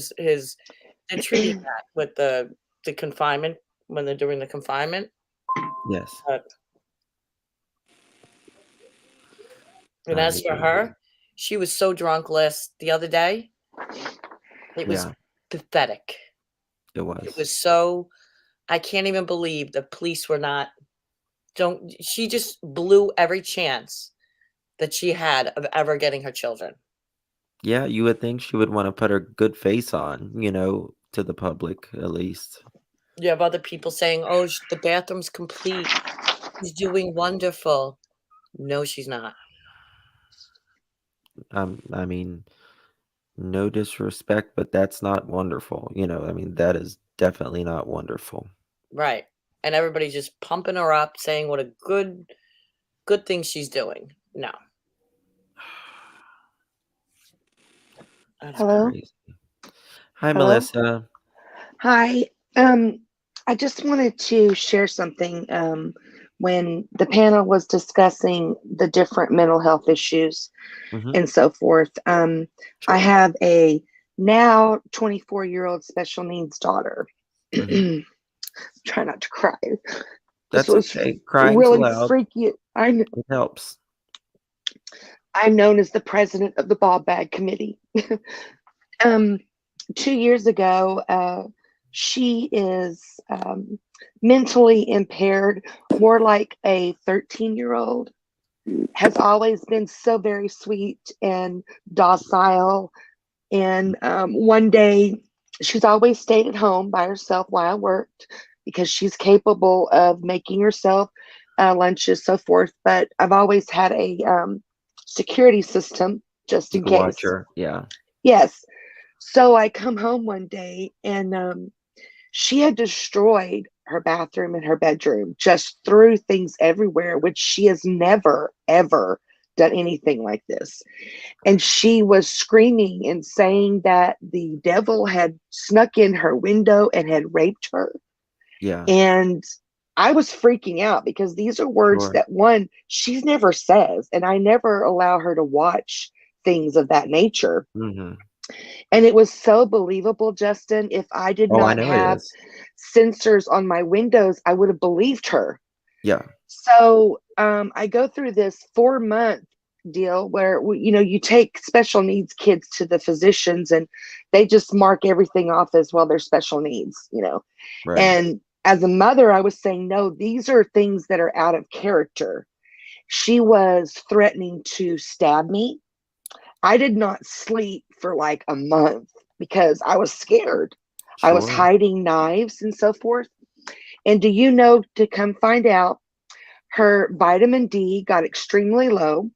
treating that with the confinement when they're doing the confinement. Yes. And I as for agree. her, she was so drunk the other day. It was Yeah. pathetic. It was. It was so, I can't even believe the police were not, she just blew every chance that she had of ever getting her children. Yeah, you would think she would want to put her good face on, to the public at least. You have other people saying, oh, the bathroom's complete. She's doing wonderful. No, she's not. I mean, no disrespect, but that's not wonderful. That is definitely not wonderful. Right. And everybody's just pumping her up, saying what a good thing she's doing. No. That's Hello? crazy. Hi, Hello? Melissa. Hi. I just wanted to share something. When the panel was discussing the different mental health issues Mhm. and so forth, I have a now 24-year-old special needs daughter. Mhm. Try not to cry. This That's was okay. Crying's really allowed. freaky. It helps. I'm known as the president of the Bob Bag Committee. 2 years ago, she is mentally impaired, more like a 13-year-old. Has always been so very sweet and docile. And one day, she's always stayed at home by herself while I worked because she's capable of making herself lunches, so forth. But I've always had a security system just in To case. watch her. Yeah. Yes. So I come home one day and she had destroyed her bathroom and her bedroom, just threw things everywhere, which she has never, ever done anything like this. And she was screaming and saying that the devil had snuck in her window and had raped her. Yeah. And I was freaking out because these are words Sure. that, one, she never says, and I never allow her to watch things of that nature. Mhm. And it was so believable, Justin. If I did Oh, I not know it have is. sensors on my windows, I would have believed her. Yeah. So I go through this 4-month deal where you take special needs kids to the physicians and they just mark everything off as, well, they're special needs. Right. And as a mother, I was saying, no, these are things that are out of character. She was threatening to stab me. I did not sleep for like a month because I was scared. I was Sure. hiding knives and so forth. And do you know, to come find out, her vitamin D got extremely low.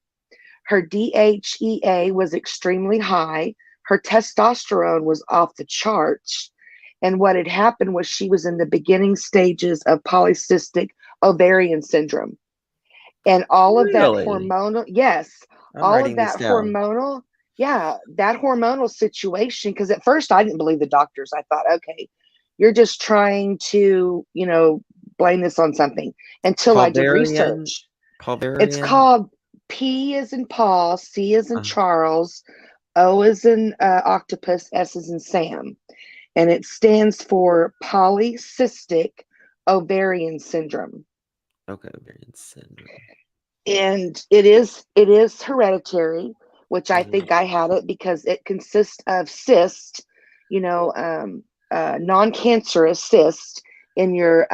Her DHEA was extremely high. Her testosterone was off the charts. And what had happened was she was in the beginning stages of polycystic ovarian syndrome. And all of that Really? hormonal, yes, I'm all of writing this that down. hormonal, yeah, that hormonal situation. Because at first I didn't believe the doctors. I thought, okay, you're just trying to, blame this on something, until I did Pulverian. research. It's Pulverian. called P as in Paul, C as in Uh, Charles, O as in octopus, S as in Sam. And it stands for polycystic ovarian syndrome. okay, ovarian syndrome. And it is hereditary, which I think I had it because it consists of cyst, non-cancerous cyst in your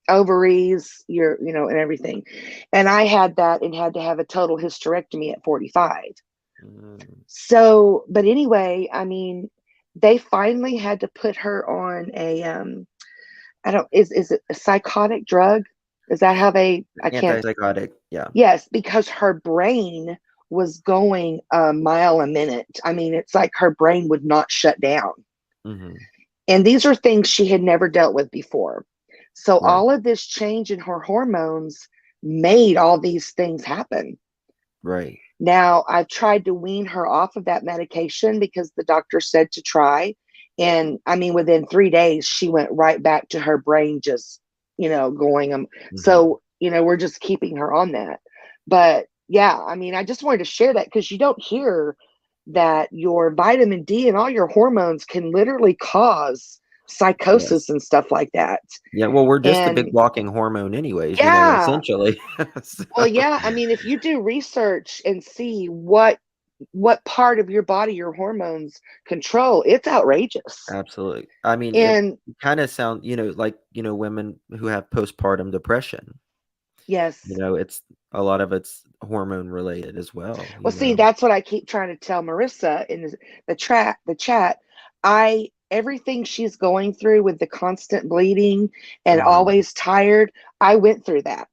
ovaries, and everything. And I had that and had to have a total hysterectomy at 45. So, but anyway, I mean, they finally had to put her on a is it a psychotic drug? Is that how I can't. Antipsychotic. Yeah. Yes, because her brain was going a mile a minute. I mean, it's like her brain would not shut down. Mm-hmm. And these are things she had never dealt with before. So Right. all of this change in her hormones made all these things happen. Right. Now, I've tried to wean her off of that medication because the doctor said to try. And I mean, within 3 days, she went right back to her brain just, going. So, we're just keeping her on that. But yeah, I mean, I just wanted to share that because you don't hear that your vitamin D and all your hormones can literally cause psychosis Yes. and stuff like that. Yeah. Well, we're just a big And walking hormone, anyways. yeah, Essentially. So, well, yeah, I mean, if you do research and see what part of your body your hormones control, it's outrageous. absolutely. I mean, And it kind of sounds, like women who have postpartum depression. yes, It's a lot of it's hormone related as well. well, see, that's what I keep trying to tell Marissa in the chat. Everything she's going through with the constant bleeding and always tired, I went through that.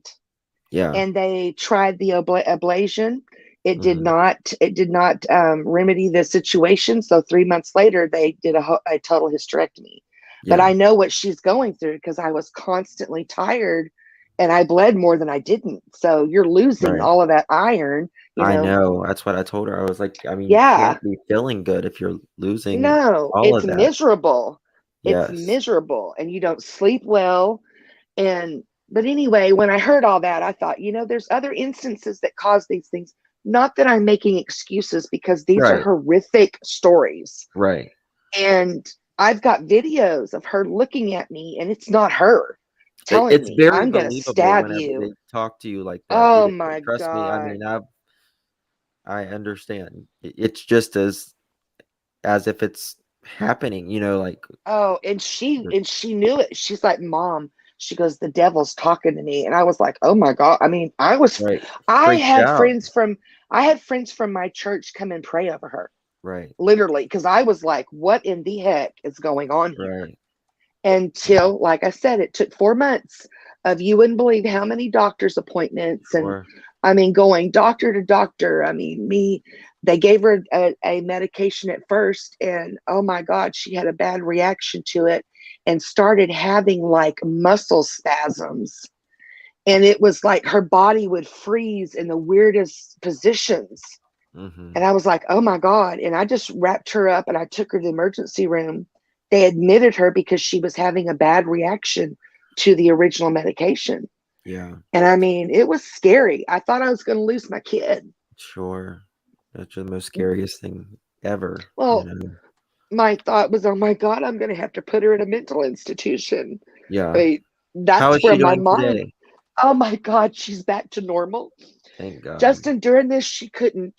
Yeah. And they tried the ablation. It did not remedy the situation. So 3 months later, they did a total hysterectomy. But I know what she's going through because I was constantly tired and I bled more than I didn't. So you're losing Right. all of that iron. I know. That's what I told her. I was like, I mean, you Yeah. can't be feeling good if you're losing No, all it's of that. miserable. It's Yes. miserable. And you don't sleep well. But anyway, when I heard all that, I thought, there's other instances that cause these things. Not that I'm making excuses because these are Right. horrific stories. Right. And I've got videos of her looking at me and it's not her telling It's me, very I'm going to believable stab whenever you. they talk to you like that. Oh my Trust me. I mean, God. I understand. It's just as if it's happening. Like. Oh, and she knew it. She's like, Mom, she goes, the devil's talking to me. And I was like, oh my God. I mean, I Freaked had out. friends from my church come and pray over her. Right. Literally, because I was like, what in the heck is going on here? Right. Until, like I said, it took 4 months of, you wouldn't believe how many doctor's appointments. Sure. And I mean, going doctor to doctor. I mean, they gave her a medication at first, and oh my God, she had a bad reaction to it and started having like muscle spasms. And it was like her body would freeze in the weirdest positions. And I was like, oh my God. And I just wrapped her up and I took her to the emergency room. They admitted her because she was having a bad reaction to the original medication. Yeah. And I mean, it was scary. I thought I was going to lose my kid. Sure. That's the most scariest thing ever. Well, my thought was, oh my God, I'm going to have to put her in a mental institution. Yeah. I mean, How that's is where she my doing mind, today? oh my God, she's back to normal. Thank God. Justin, during this, she could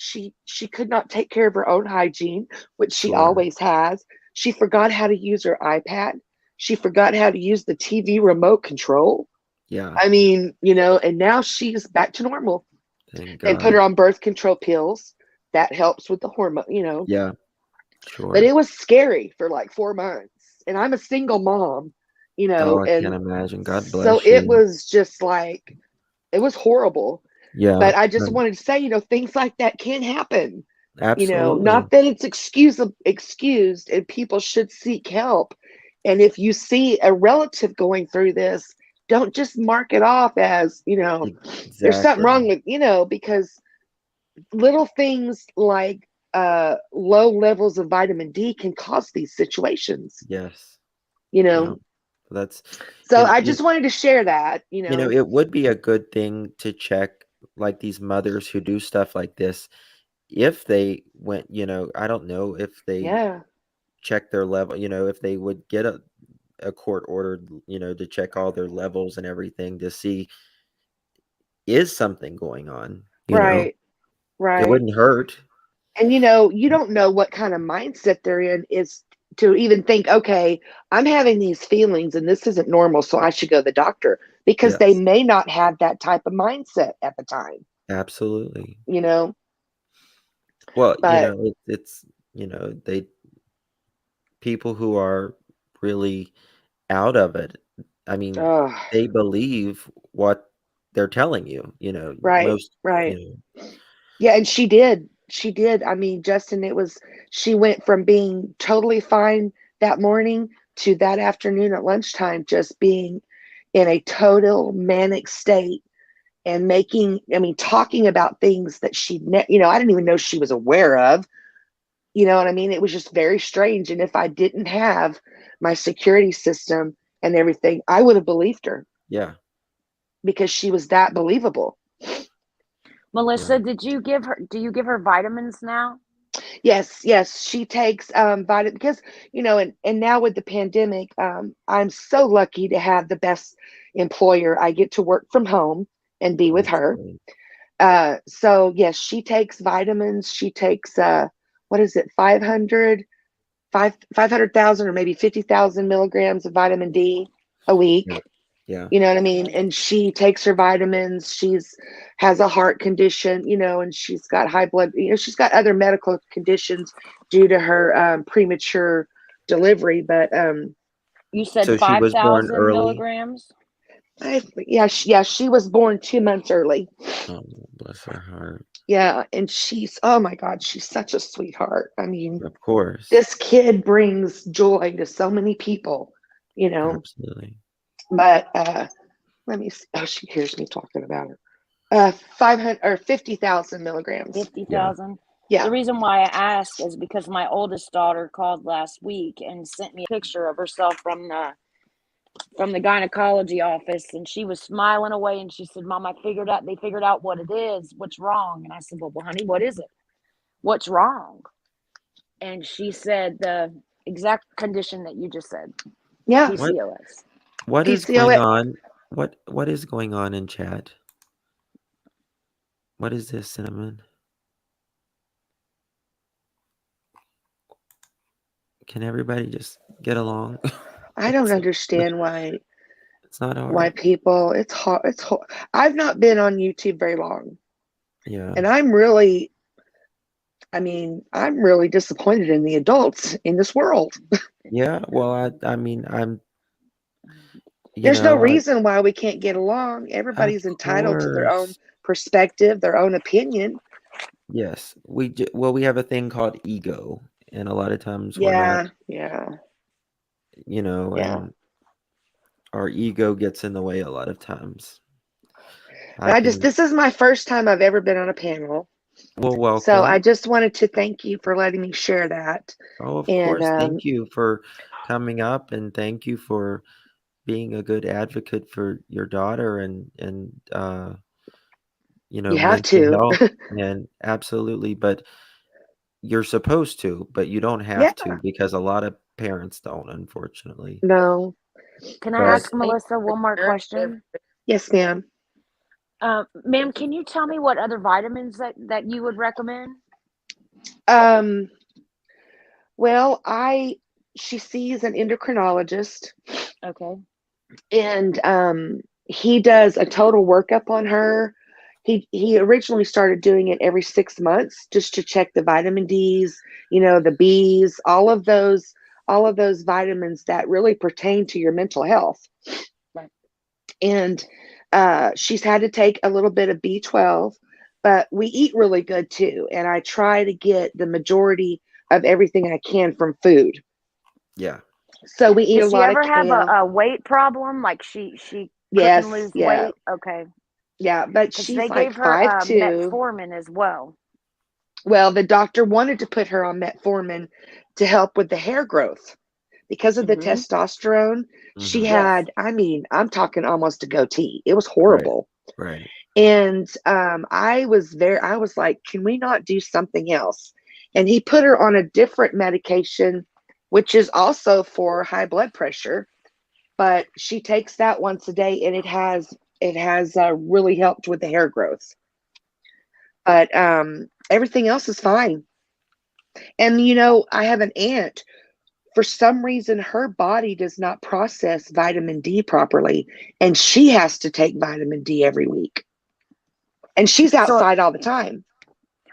not take care of her own hygiene, which she always has. She forgot how to use her iPad. She forgot how to use the TV remote control. Yeah. I mean, and now she's back to normal. Thank They God. put her on birth control pills. that helps with the hormone, Yeah, but sure. it was scary for like 4 months, and I'm a single mom, Oh, I can't and imagine. God so bless it you. was just like, it was horrible. Yeah, But I just but wanted to say, things like that can happen. absolutely. Not that it's excused, and people should seek help. And if you see a relative going through this, don't just mark it off as, there's something Exactly. wrong with, because little things like low levels of vitamin D can cause these situations, Yes. you Yeah. know. That's So you, I you just wanted to share that, it would be a good thing to check like these mothers who do stuff like this if they went, I don't know if they Yeah. check their level, if they would get a court ordered, to check all their levels and everything to see is something going on, Right. it Right. wouldn't hurt. And you don't know what kind of mindset they're in is to even think, okay, I'm having these feelings and this isn't normal, so I should go to the doctor, because they Yes, may not have that type of mindset at the time, absolutely. you know. Well, But it's they people who are really out of it, I mean, oh, they believe what they're telling you, right, most, right. Yeah, and she did. She did. I mean, Justin, she went from being totally fine that morning to that afternoon at lunchtime just being in a total manic state, and talking about things that I didn't even know she was aware of. You know what I mean? It was just very strange. And if I didn't have my security system and everything, I would have believed her, Yeah. because she was that believable. Melissa, do you give her vitamins now? Yes, she takes vitamin, because and now with the pandemic, I'm so lucky to have the best employer. I get to work from home and be with That's her. great. So yes, she takes vitamins. She takes what is it, 500,000 or maybe 50,000 milligrams of vitamin D a week. Yeah. Yeah. You know what I mean? And she takes her vitamins. Has a heart condition, and she's got high blood, she's got other medical conditions due to her premature delivery. But You said So she was born 5,000 early? milligrams? she was born 2 months early. Oh, bless her heart. Yeah, and oh my God, she's such a sweetheart. I mean, Of course. this kid brings joy to so many people, Absolutely. But let me see. Oh, she hears me talking about her. 500 or 50,000 milligrams. 50,000? Yeah. The reason why I ask is because my oldest daughter called last week and sent me a picture of herself from the gynecology office, and she was smiling away, and she said, Mom, they figured out what it is. What's wrong? And I said, well, honey, what is it? What's wrong? And she said the exact condition that you just said. Yeah. PCOS. What is going on? What is going on in chat? What is this, Cinnamon? Can everybody just get along? I don't understand why It's not hard. people, it's hard. I've not been on YouTube very long. Yeah. And I'm really disappointed in the adults in this world. Yeah. Well, I mean, There's no reason why we can't get along. Everybody's Of entitled to their own course. perspective, their own opinion. Yes. We have a thing called ego, and a lot of times we're not, Yeah. and our ego gets in the way a lot of times. This is my first time I've ever been on a panel. Well, welcome. So I just wanted to thank you for letting me share that. Oh, of course. Thank you for coming up, and thank you for being a good advocate for your daughter and you have mental to. health. And absolutely, but you're supposed to, but you don't have to, because a lot of parents don't, unfortunately. No. Can I ask Melissa one more question? Yes, ma'am. Ma'am, can you tell me what other vitamins that you would recommend? Well, she sees an endocrinologist. Okay. And he does a total workup on her. he originally started doing it every 6 months just to check the vitamin D's, the B's, all of those vitamins that really pertain to your mental health. Right. And she's had to take a little bit of B12, but we eat really good too. And I try to get the majority of everything I can from food. Yeah. So we eat Does a she lot ever of have kale. a weight problem? Like she Yes, couldn't lose yeah, weight? Okay. yeah. But Because she's they like gave her 5'2". metformin as well. Well, the doctor wanted to put her on metformin to help with the hair growth because of the Mm-hmm. testosterone. She Mhm. Yes. had, I mean, I'm talking almost a goatee. It was Right. horrible. Right. And I was like, can we not do something else? And he put her on a different medication, which is also for high blood pressure, but she takes that once a day, and it has really helped with the hair growth. But everything else is fine. And I have an aunt. For some reason, her body does not process vitamin D properly, and she has to take vitamin D every week. And she's So outside all the time.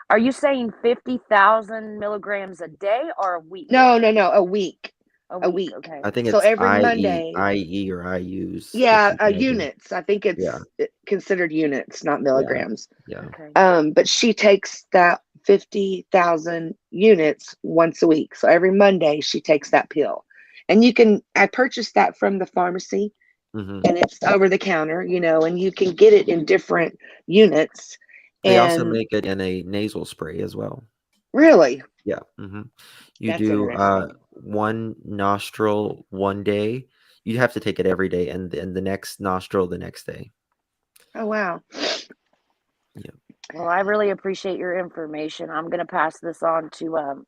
are you saying 50,000 milligrams a day or a week? No, a week. A A week. week. Okay. I think So it's every Monday, IE or IUs. yeah, 50,000. units. I think Yeah. it's considered units, not Yeah. milligrams. Yeah. Okay. But she takes that 50,000 units once a week. So every Monday she takes that pill. And I purchased that from the pharmacy, Hmm. and it's over the counter, and you can get it in different units. They also And make it in a nasal spray as well. really, Yeah. Hmm. You that's do interesting. one nostril one day. You have to take it every day, and then the next nostril the next day. Oh, wow. Yeah. Well, I really appreciate your information. I'm going to pass this on to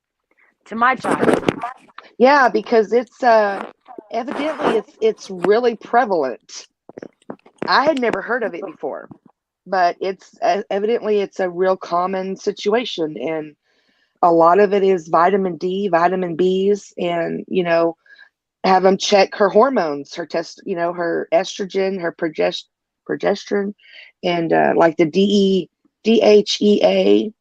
my child. Yeah, because it's evidently it's really prevalent. I had never heard of it before, but it's evidently it's a real common situation, and a lot of it is vitamin D, vitamin B's, and have them check her hormones, her her estrogen, her progesterone, and like the DHEA.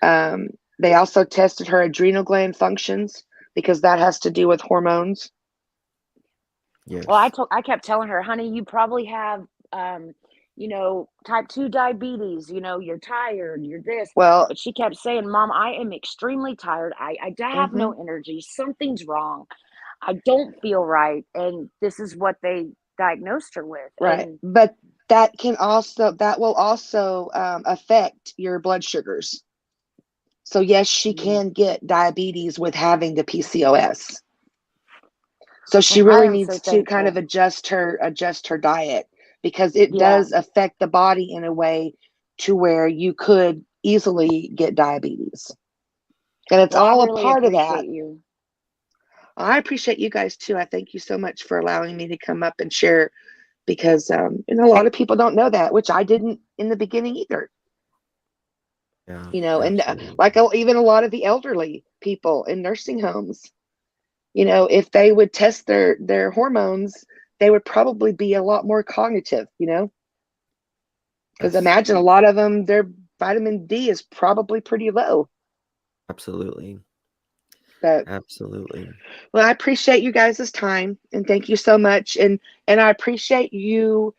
Um, they also tested her adrenal gland functions because that has to do with hormones. Yes. Well, I kept telling her, honey, you probably have type 2 diabetes, you're tired, you're this. Well, But she kept saying, Mom, I am extremely tired. I have no energy. Something's wrong. I don't feel right. And this is what they diagnosed her with. right, And but that will also affect your blood sugars. So yes, she can get diabetes with having the PCOS. So she well, I really am so needs to kind of thankful. adjust her diet, because it Yeah. does affect the body in a way to where you could easily get diabetes. And it's Well, I all a really part of that. appreciate you. I appreciate you guys too. I thank you so much for allowing me to come up and share, because a lot of people don't know that, which I didn't in the beginning either. Yeah. And Absolutely. like even a lot of the elderly people in nursing homes, if they would test their hormones, they would probably be a lot more cognitive, because Yes. imagine a lot of them, their vitamin D is probably pretty low. Absolutely. But Absolutely. well, I appreciate you guys' time, and thank you so much, and I appreciate you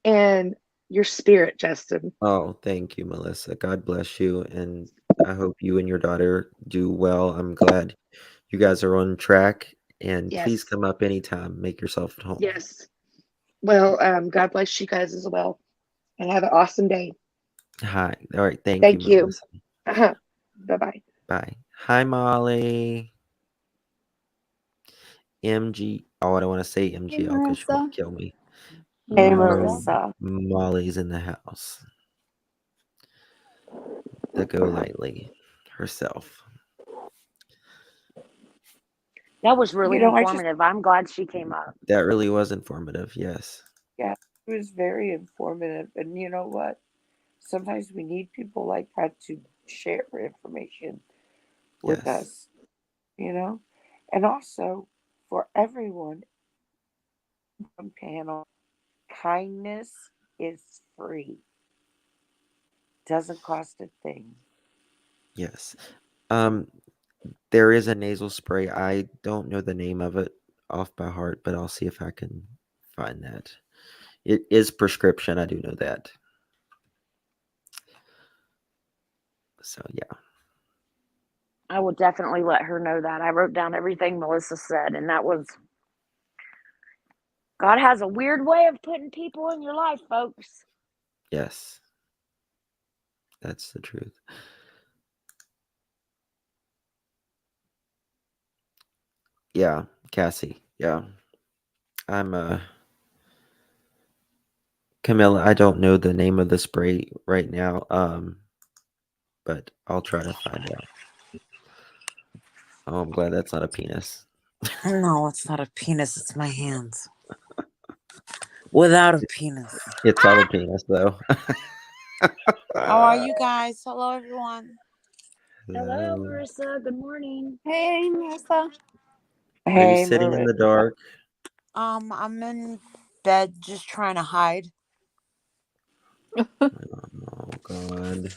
and your spirit, Justin. Oh, thank you, Melissa. God bless you, and I hope you and your daughter do well. I'm glad you guys are on track, and please Yes, come up anytime. Make yourself at home. yes. Well, God bless you guys as well, and have an awesome day. Hi. All right. Thank you, Thank you. Melissa. Bye-bye. Bye. Hi, Molly. MG. Oh, I don't want to say Hey, MGL because she Marissa. might kill me. Hey, Marissa. Molly's in the house. The Go Lightly herself. That was really I just, informative. I'm glad she came up. That really was informative. Yes. yeah, it was very informative. And you know what? Sometimes we need people like that to share information with Yes. us, And also, for everyone on panel, kindness is free. Doesn't cost a thing. Yes. There is a nasal spray. I don't know the name of it off by heart, but I'll see if I can find that. It is prescription. I do know that. So yeah. I will definitely let her know that. I wrote down everything Melissa said, and that was God has a weird way of putting people in your life, folks. Yes. That's the truth. Yeah, Cassie. Yeah. I'm Camilla, I don't know the name of the spray right now. But I'll try to find out. Oh, I'm glad that's not a penis. No, it's not a penis. It's my hands. Without a penis. It's all a penis, though. How are you guys? Hello, everyone. Hello, Marissa. Good morning. Hey, Marissa. Are you Hey, sitting in the Marissa. dark? I'm in bed just trying to hide. Oh, God.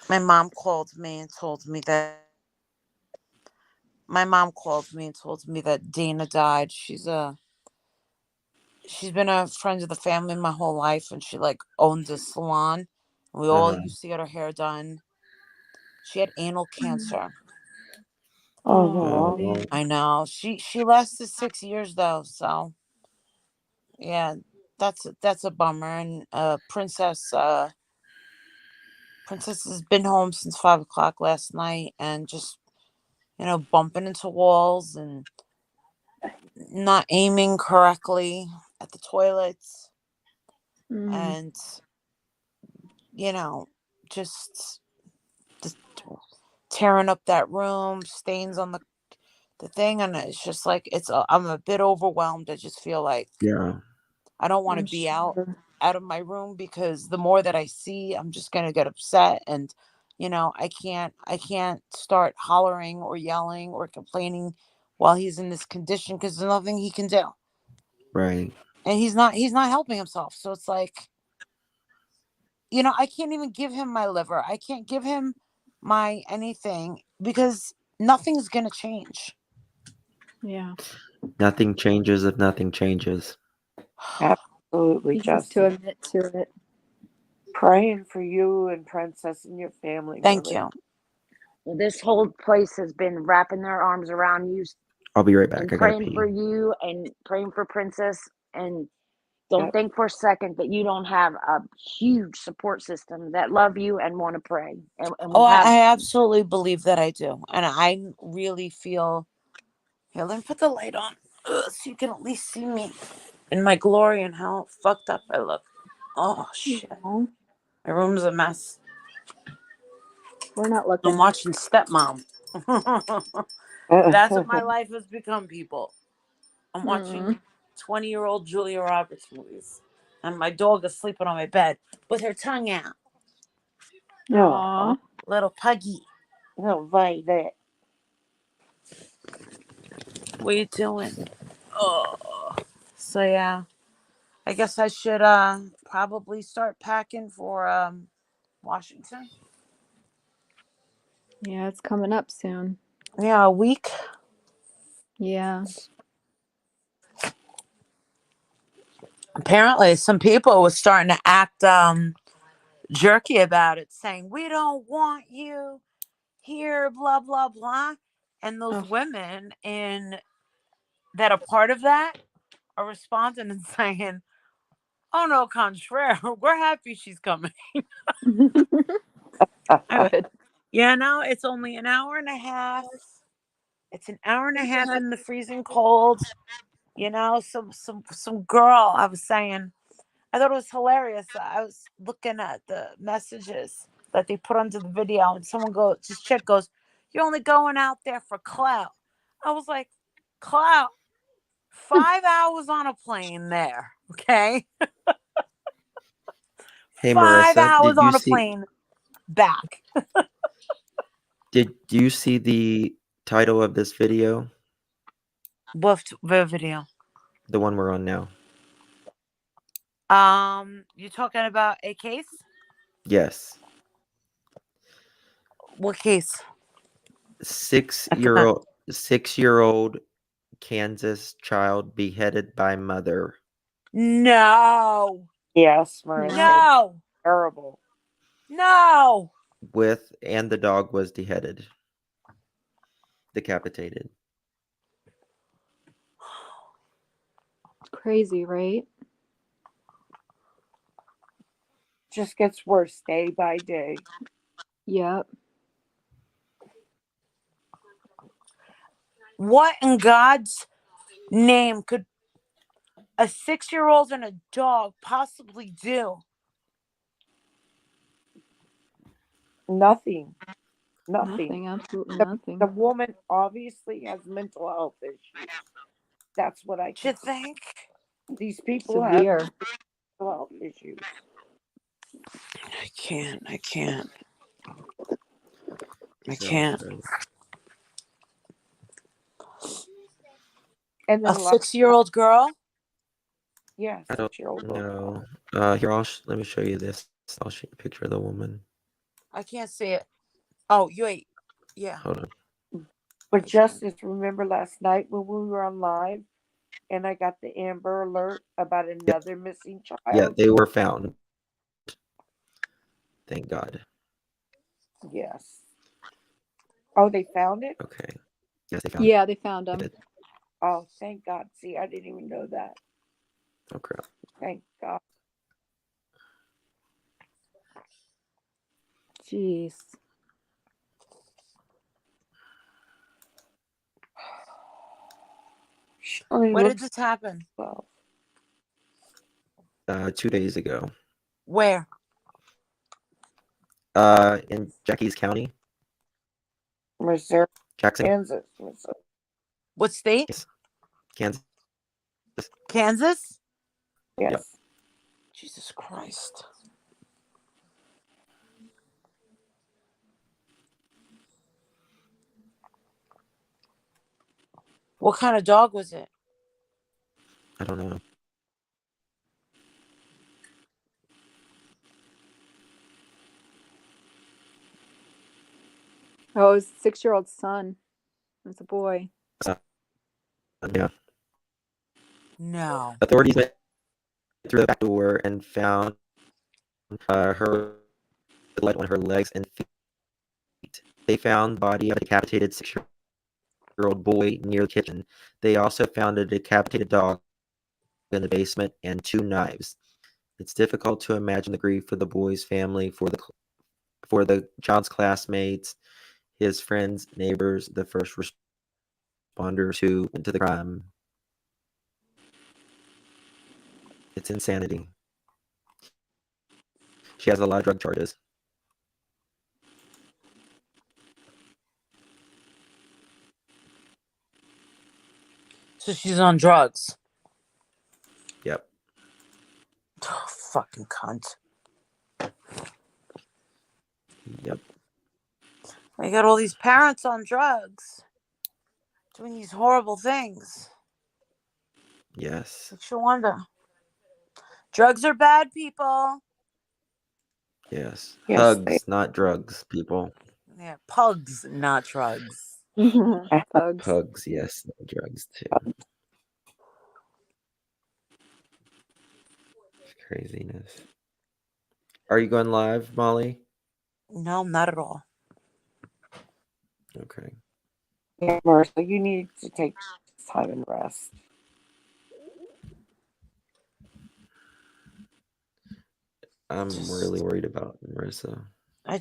My mom called me and told me that Dana died. She's been a friend of the family my whole life, and she like owns a salon. We all used to get her hair done. She had anal cancer. Oh. I know. She lasted 6 years though, so yeah, that's a bummer. And Princess has been home since 5 o'clock last night, and just bumping into walls and not aiming correctly at the toilets, and just tearing up that room, stains on the thing, and it's just like I'm a bit overwhelmed. I just feel like Yeah. I don't want to I'm be out sure. of my room, because the more that I see, I'm just gonna get upset, and I can't start hollering or yelling or complaining while he's in this condition, because there's nothing he can do, Right. and he's not helping himself. So it's like, I can't even give him my liver. I can't give him my anything, because nothing's gonna change. Yeah. Nothing changes if nothing changes. Absolutely, You just to Justin. admit to it. Praying for you and Princess and your family. Thank you. Well, this whole place has been wrapping their arms around you I'll be right back. and I gotta praying pee. for you and praying for Princess. And don't Yep. think for a second that you don't have a huge support system that love you and want to pray. And Oh, we have. I absolutely believe that I do. And I really feel. Here, let me put the light on, so you can at least see me in my glory and how fucked up I look. Oh, shit. No, My room's a mess. we're not I'm looking. watching Stepmom. That's what my life has become, people. I'm watching 20-year-old Julia Roberts movies. And my dog is sleeping on my bed with her tongue out. Aww. Little puggy. Little Violet. What are you doing? Oh. So yeah, I guess I should probably start packing for Washington. Yeah, it's coming up soon. Yeah, a week. Yeah. Apparently some people were starting to act jerky about it, saying we don't want you here, blah blah blah. And those women that are part of that are responding and saying, oh no, contraire, we're happy she's coming. Good. It's only an hour and a half. It's an hour and a half in the freezing cold. Some girl, I was saying, I thought it was hilarious. I was looking at the messages that they put under the video, and this chick goes, you're only going out there for clout. I was like, clout? 5 hours on a plane there, okay? Hey, 5 Marissa, hours on a plane back. Did you see the title of this video? What video? The one we're on now. You talking about a case? Yes. What case? I could not. 6-year-old Kansas child beheaded by mother. No. Yes, Marissa. No. Terrible. No. And the dog was decapitated. Crazy, right? Just gets worse day by day. Yep. What in God's name could a 6-year-old and a dog possibly do? Nothing. Nothing. Absolutely The nothing. woman obviously has mental health issues. That's what I You can think? These people Severe. have mental health issues. I can't. I can't. And then A 6-year-old girl? Yes, I don't 6-year-old know. Here, let me show you this. I'll show you a picture of the woman. I can't see it. Oh, you wait. Yeah. Hold on. But Justice, remember last night when we were on live and I got the Amber Alert about another missing child? Yeah, they were found. Thank God. Yes. Oh, they found it? Okay. Yes, they found it. Yeah, they found him. Oh, thank God. See, I didn't even know that. Oh, crap. Thank God. Jeez. When did this happen? 2 days ago. Where? In Jackies County. Missouri. Jackson. Kansas. Missouri. What state? Yes. Kansas. Kansas? Yes. Yep. Jesus Christ. What kind of dog was it? I don't know. Oh, his 6-year-old son. It's a boy. Yeah. No. Authorities went through the back door and found her blood on her legs and feet. They found the body of a decapitated 6-year-old boy near the kitchen. They also found a decapitated dog in the basement and 2 knives. It's difficult to imagine the grief for the boy's family, for the child's classmates, his friends, neighbors, the first responders who went to the crime. It's insanity. She has a lot of drug charges. So she's on drugs. Yep. Oh, fucking cunt. Yep. I got all these parents on drugs doing these horrible things. Yes. Makes you wonder. Drugs are bad, people. Yes. Yes, Hugs, not drugs, people. Yeah, pugs, not drugs. Pugs. Hugs, yes, not drugs too. Craziness. Are you going live, Molly? No, not at all. Okay. Yeah, Marissa, you need to take time and rest. I'm really worried about Marissa. I'm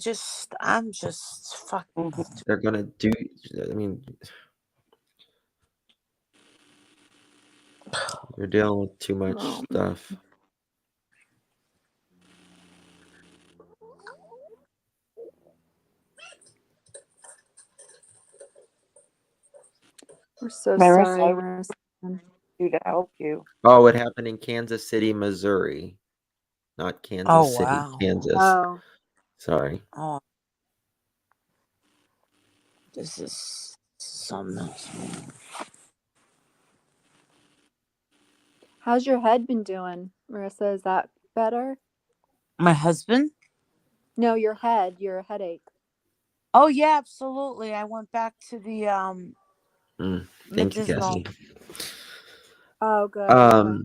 just fucking. They're gonna do. I mean, you're dealing with too much stuff. We're so Marissa, sorry, I would Marissa. do to help you. Oh, it happened in Kansas City, Missouri, not Kansas Oh, City, wow. Kansas. Oh. Sorry. Oh. This is something else. How's your head been doing, Marissa? Is that better? My husband? No, your headache. Oh yeah, absolutely. I went back to the Thank you, medicinal. Cassie. Oh, good. Okay.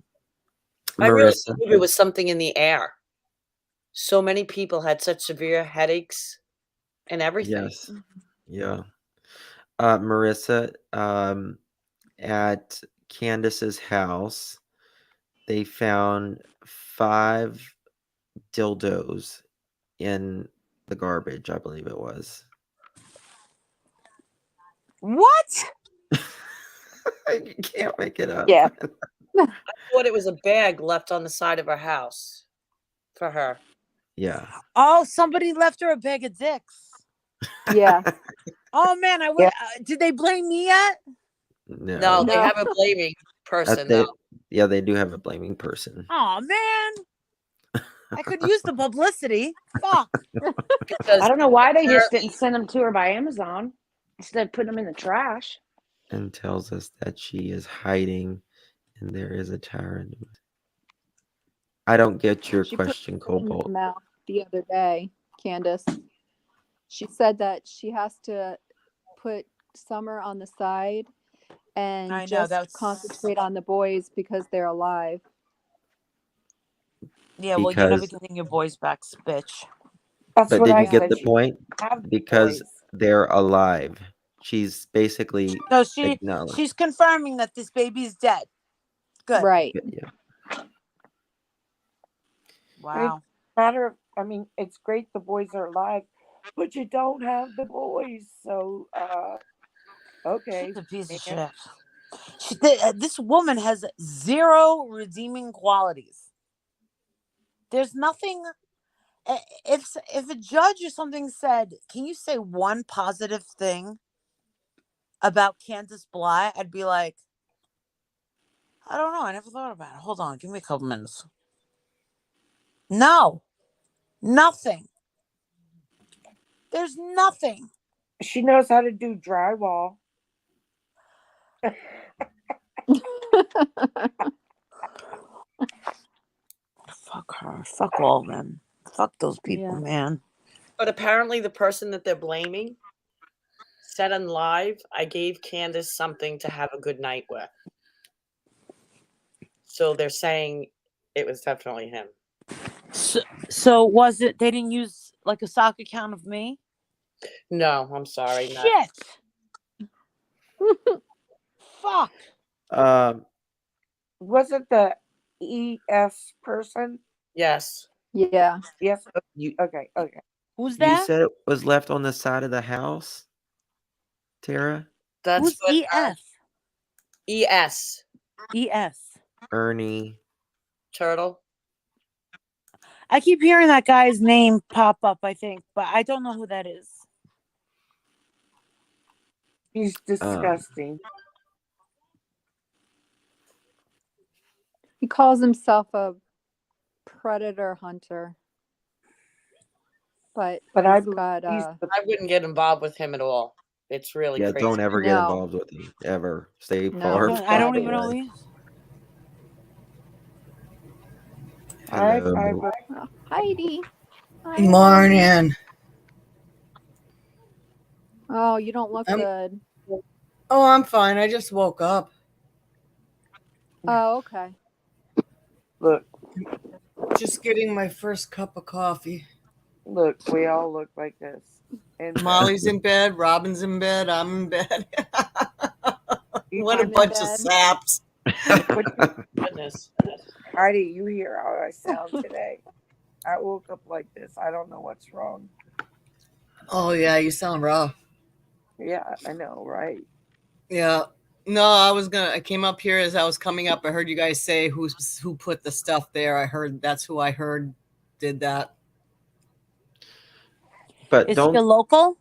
I really Marissa. believe it was something in the air. So many people had such severe headaches and everything. Yes. Yeah. Marissa, at Candace's house, they found 5 dildos in the garbage, I believe it was. What? You can't make it up. Yeah. I thought it was a bag left on the side of her house for her. Yeah. Oh, somebody left her a bag of dicks. Yeah. Oh man, I would. Did they blame me yet? No, they have a blaming person They, though. yeah, they do have a blaming person. Oh man, I could use the publicity. Fuck. Because I don't know why they just apparently- didn't send them to her by Amazon instead of putting them in the trash. And tells us that she is hiding and there is a tyrant. I don't get your She put question, food in her Cobalt. mouth the other day, Candace. She said that she has to put Summer on the side and I know, just that's- concentrate on the boys because they're alive. Yeah, well, you're never Because- getting your boys back, bitch. That's But what did I you get said. the She point? have the Because boys. they're alive. She's basically So acknowledged. she's confirming that this baby's dead. Good. Right. Yeah. Wow. Matter of, I mean, it's great the boys are alive, but you don't have the boys. So, okay. She's a piece of man. shit. This woman has 0 redeeming qualities. There's nothing. If a judge or something said, "Can you say one positive thing about Candace Bly?" I'd be like, I don't know. I never thought about it. Hold on. Give me a couple minutes. No. Nothing. There's nothing. She knows how to do drywall. Fuck her. Fuck all of them. Fuck those people, man. But apparently the person that they're blaming said on live, I gave Candace something to have a good night with. So they're saying it was definitely him. So was it, they didn't use like a sock account of me? No, I'm sorry. Shit. Fuck. Was it the ES person? Yes. Yeah. Yes. You, Okay. Okay. Who's you said it was left on the side of the house, Tara? That's Who's what EF? ES. ES. Ernie. Turtle. I keep hearing that guy's name pop up, I think, but I don't know who that is. He's disgusting. He calls himself a predator hunter. But I he's got I wouldn't get involved with him at all. It's really Yeah, crazy. don't ever get No. involved with him. Ever. Stay No. far. I don't even know away. who he is. Hello. Heidi. Hi, Morning. Oh, you don't look good. Oh, I'm fine. I just woke up. Oh, okay. Look. Just getting my first cup of coffee. Look, we all look like this. And Molly's in bed. Robin's in bed. I'm in bed. What a I'm in bunch of bed. saps. Goodness. Heidi, you hear how I sound today. I woke up like this. I don't know what's wrong. Oh, yeah. You sound rough. Yeah, I know, right? Yeah. No, I came up here as I was coming up. I heard you guys say who put the stuff there. I heard that's who I heard did that. But Is don't. he a local?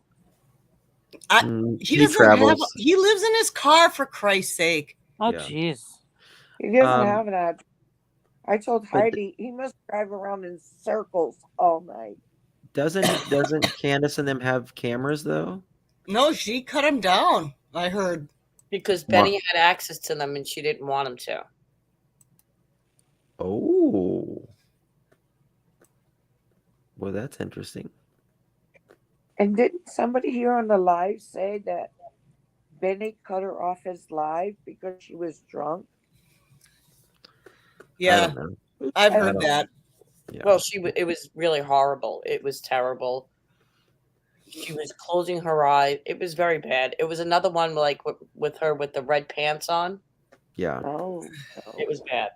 He he doesn't travels. have. He lives in his car, for Christ's sake. Oh, Yeah. jeez. He doesn't Um, have that. I told but- Heidi he must drive around in circles all night. Doesn't Candace and them have cameras though? No, she cut him down. I heard. Because Benny had access to them and she didn't want him to. Oh. Well, that's interesting. And didn't somebody here on the live say that Benny cut her off his live because she was drunk? I Yeah, don't know. I've I heard don't. that. Yeah. Well, it was really horrible. It was terrible. She was closing her eye. It was very bad. It was another one like with her with the red pants on. Yeah. Oh, It was bad.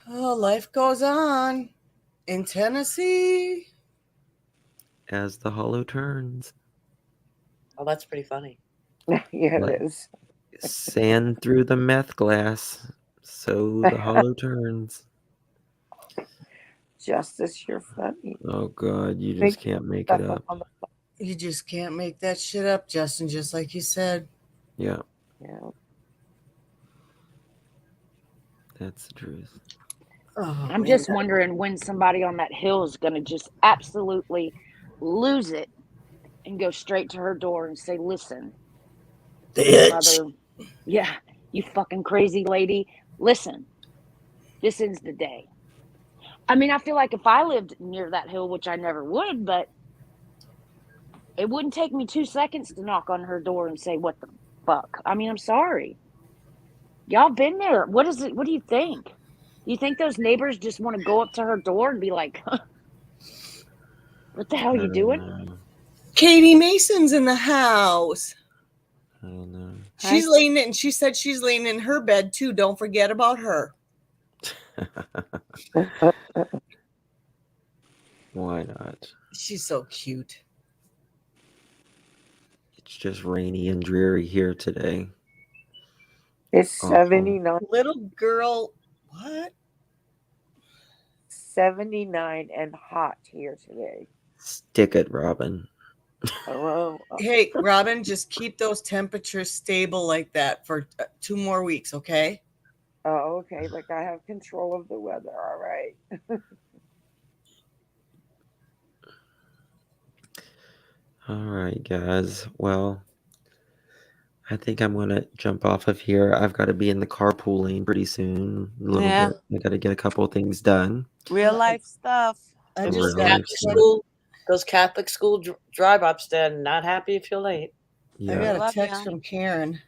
Oh, life goes on in Tennessee. As the hollow turns, Oh, that's pretty funny. Yeah, like it is. sand through the meth glass, so the hollow turns. Justice, you're funny. Oh God, you Make just can't make it stuff up. on the You just can't make that shit up, Justin, just like you said. Yeah, yeah. that's the truth. Oh, I'm man. just wondering when somebody on that hill is going to just absolutely lose it and go straight to her door and say, listen, Bitch. mother, yeah, you fucking crazy lady, listen, this is the day. I mean, I feel like if I lived near that hill, which I never would, but it wouldn't take me 2 seconds to knock on her door and say, what the fuck? I mean, I'm sorry. Y'all been there. What is it? What do you think? Do you think those neighbors just want to go up to her door and be like, what the hell I you don't doing? know. Katie Mason's in the house. I don't know. She's laying in. She said she's laying in her bed too. Don't forget about her. Why not? She's so cute. It's just rainy and dreary here today. It's Awful. 79. Little girl, what? 79 and hot here today. Stick it, Robin. Oh, Hey, Robin, just keep those temperatures stable like that for 2 more weeks, okay? oh, okay. Like I have control of the weather. All right. All right, guys. Well, I think I'm gonna jump off of here. I've got to be in the carpool lane pretty soon. A little Yeah. bit. I got to get a couple of things done. Real life stuff. I Real just life stuff. Those Catholic school drive-ups, they're not happy if you're late. I Yeah. got a Love text ya. from Karen.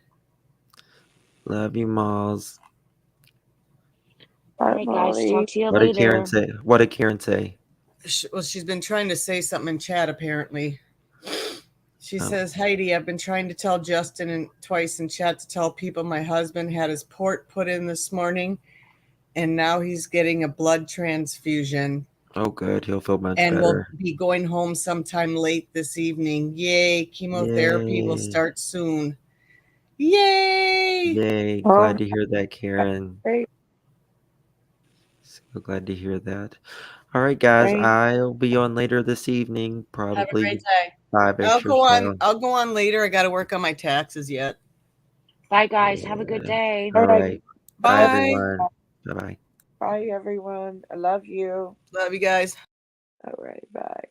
Love you, Malls. All right, guys. Talk to you What did Karen later. say? What did Karen say? Well, she's been trying to say something in chat, apparently. She Oh. says, Heidi, I've been trying to tell Justin and twice in chat to tell people my husband had his port put in this morning, and now he's getting a blood transfusion Oh, good. He'll feel much and will better. be going home sometime late this evening. Yay. Chemotherapy will Yay. start soon. Yay. Yay. Oh, Glad to hear that, Karen. great. So glad to hear that. All right, guys. Thank- I'll be on later this evening. Have a Probably great day. 5-ish I'll or go on. so. I'll go on later. I got to work on my taxes yet. Bye, guys. Have a good day. All All right. right. Bye, Bye. everyone. Bye-bye. Bye, everyone. I love you. Love you guys. All right. Bye.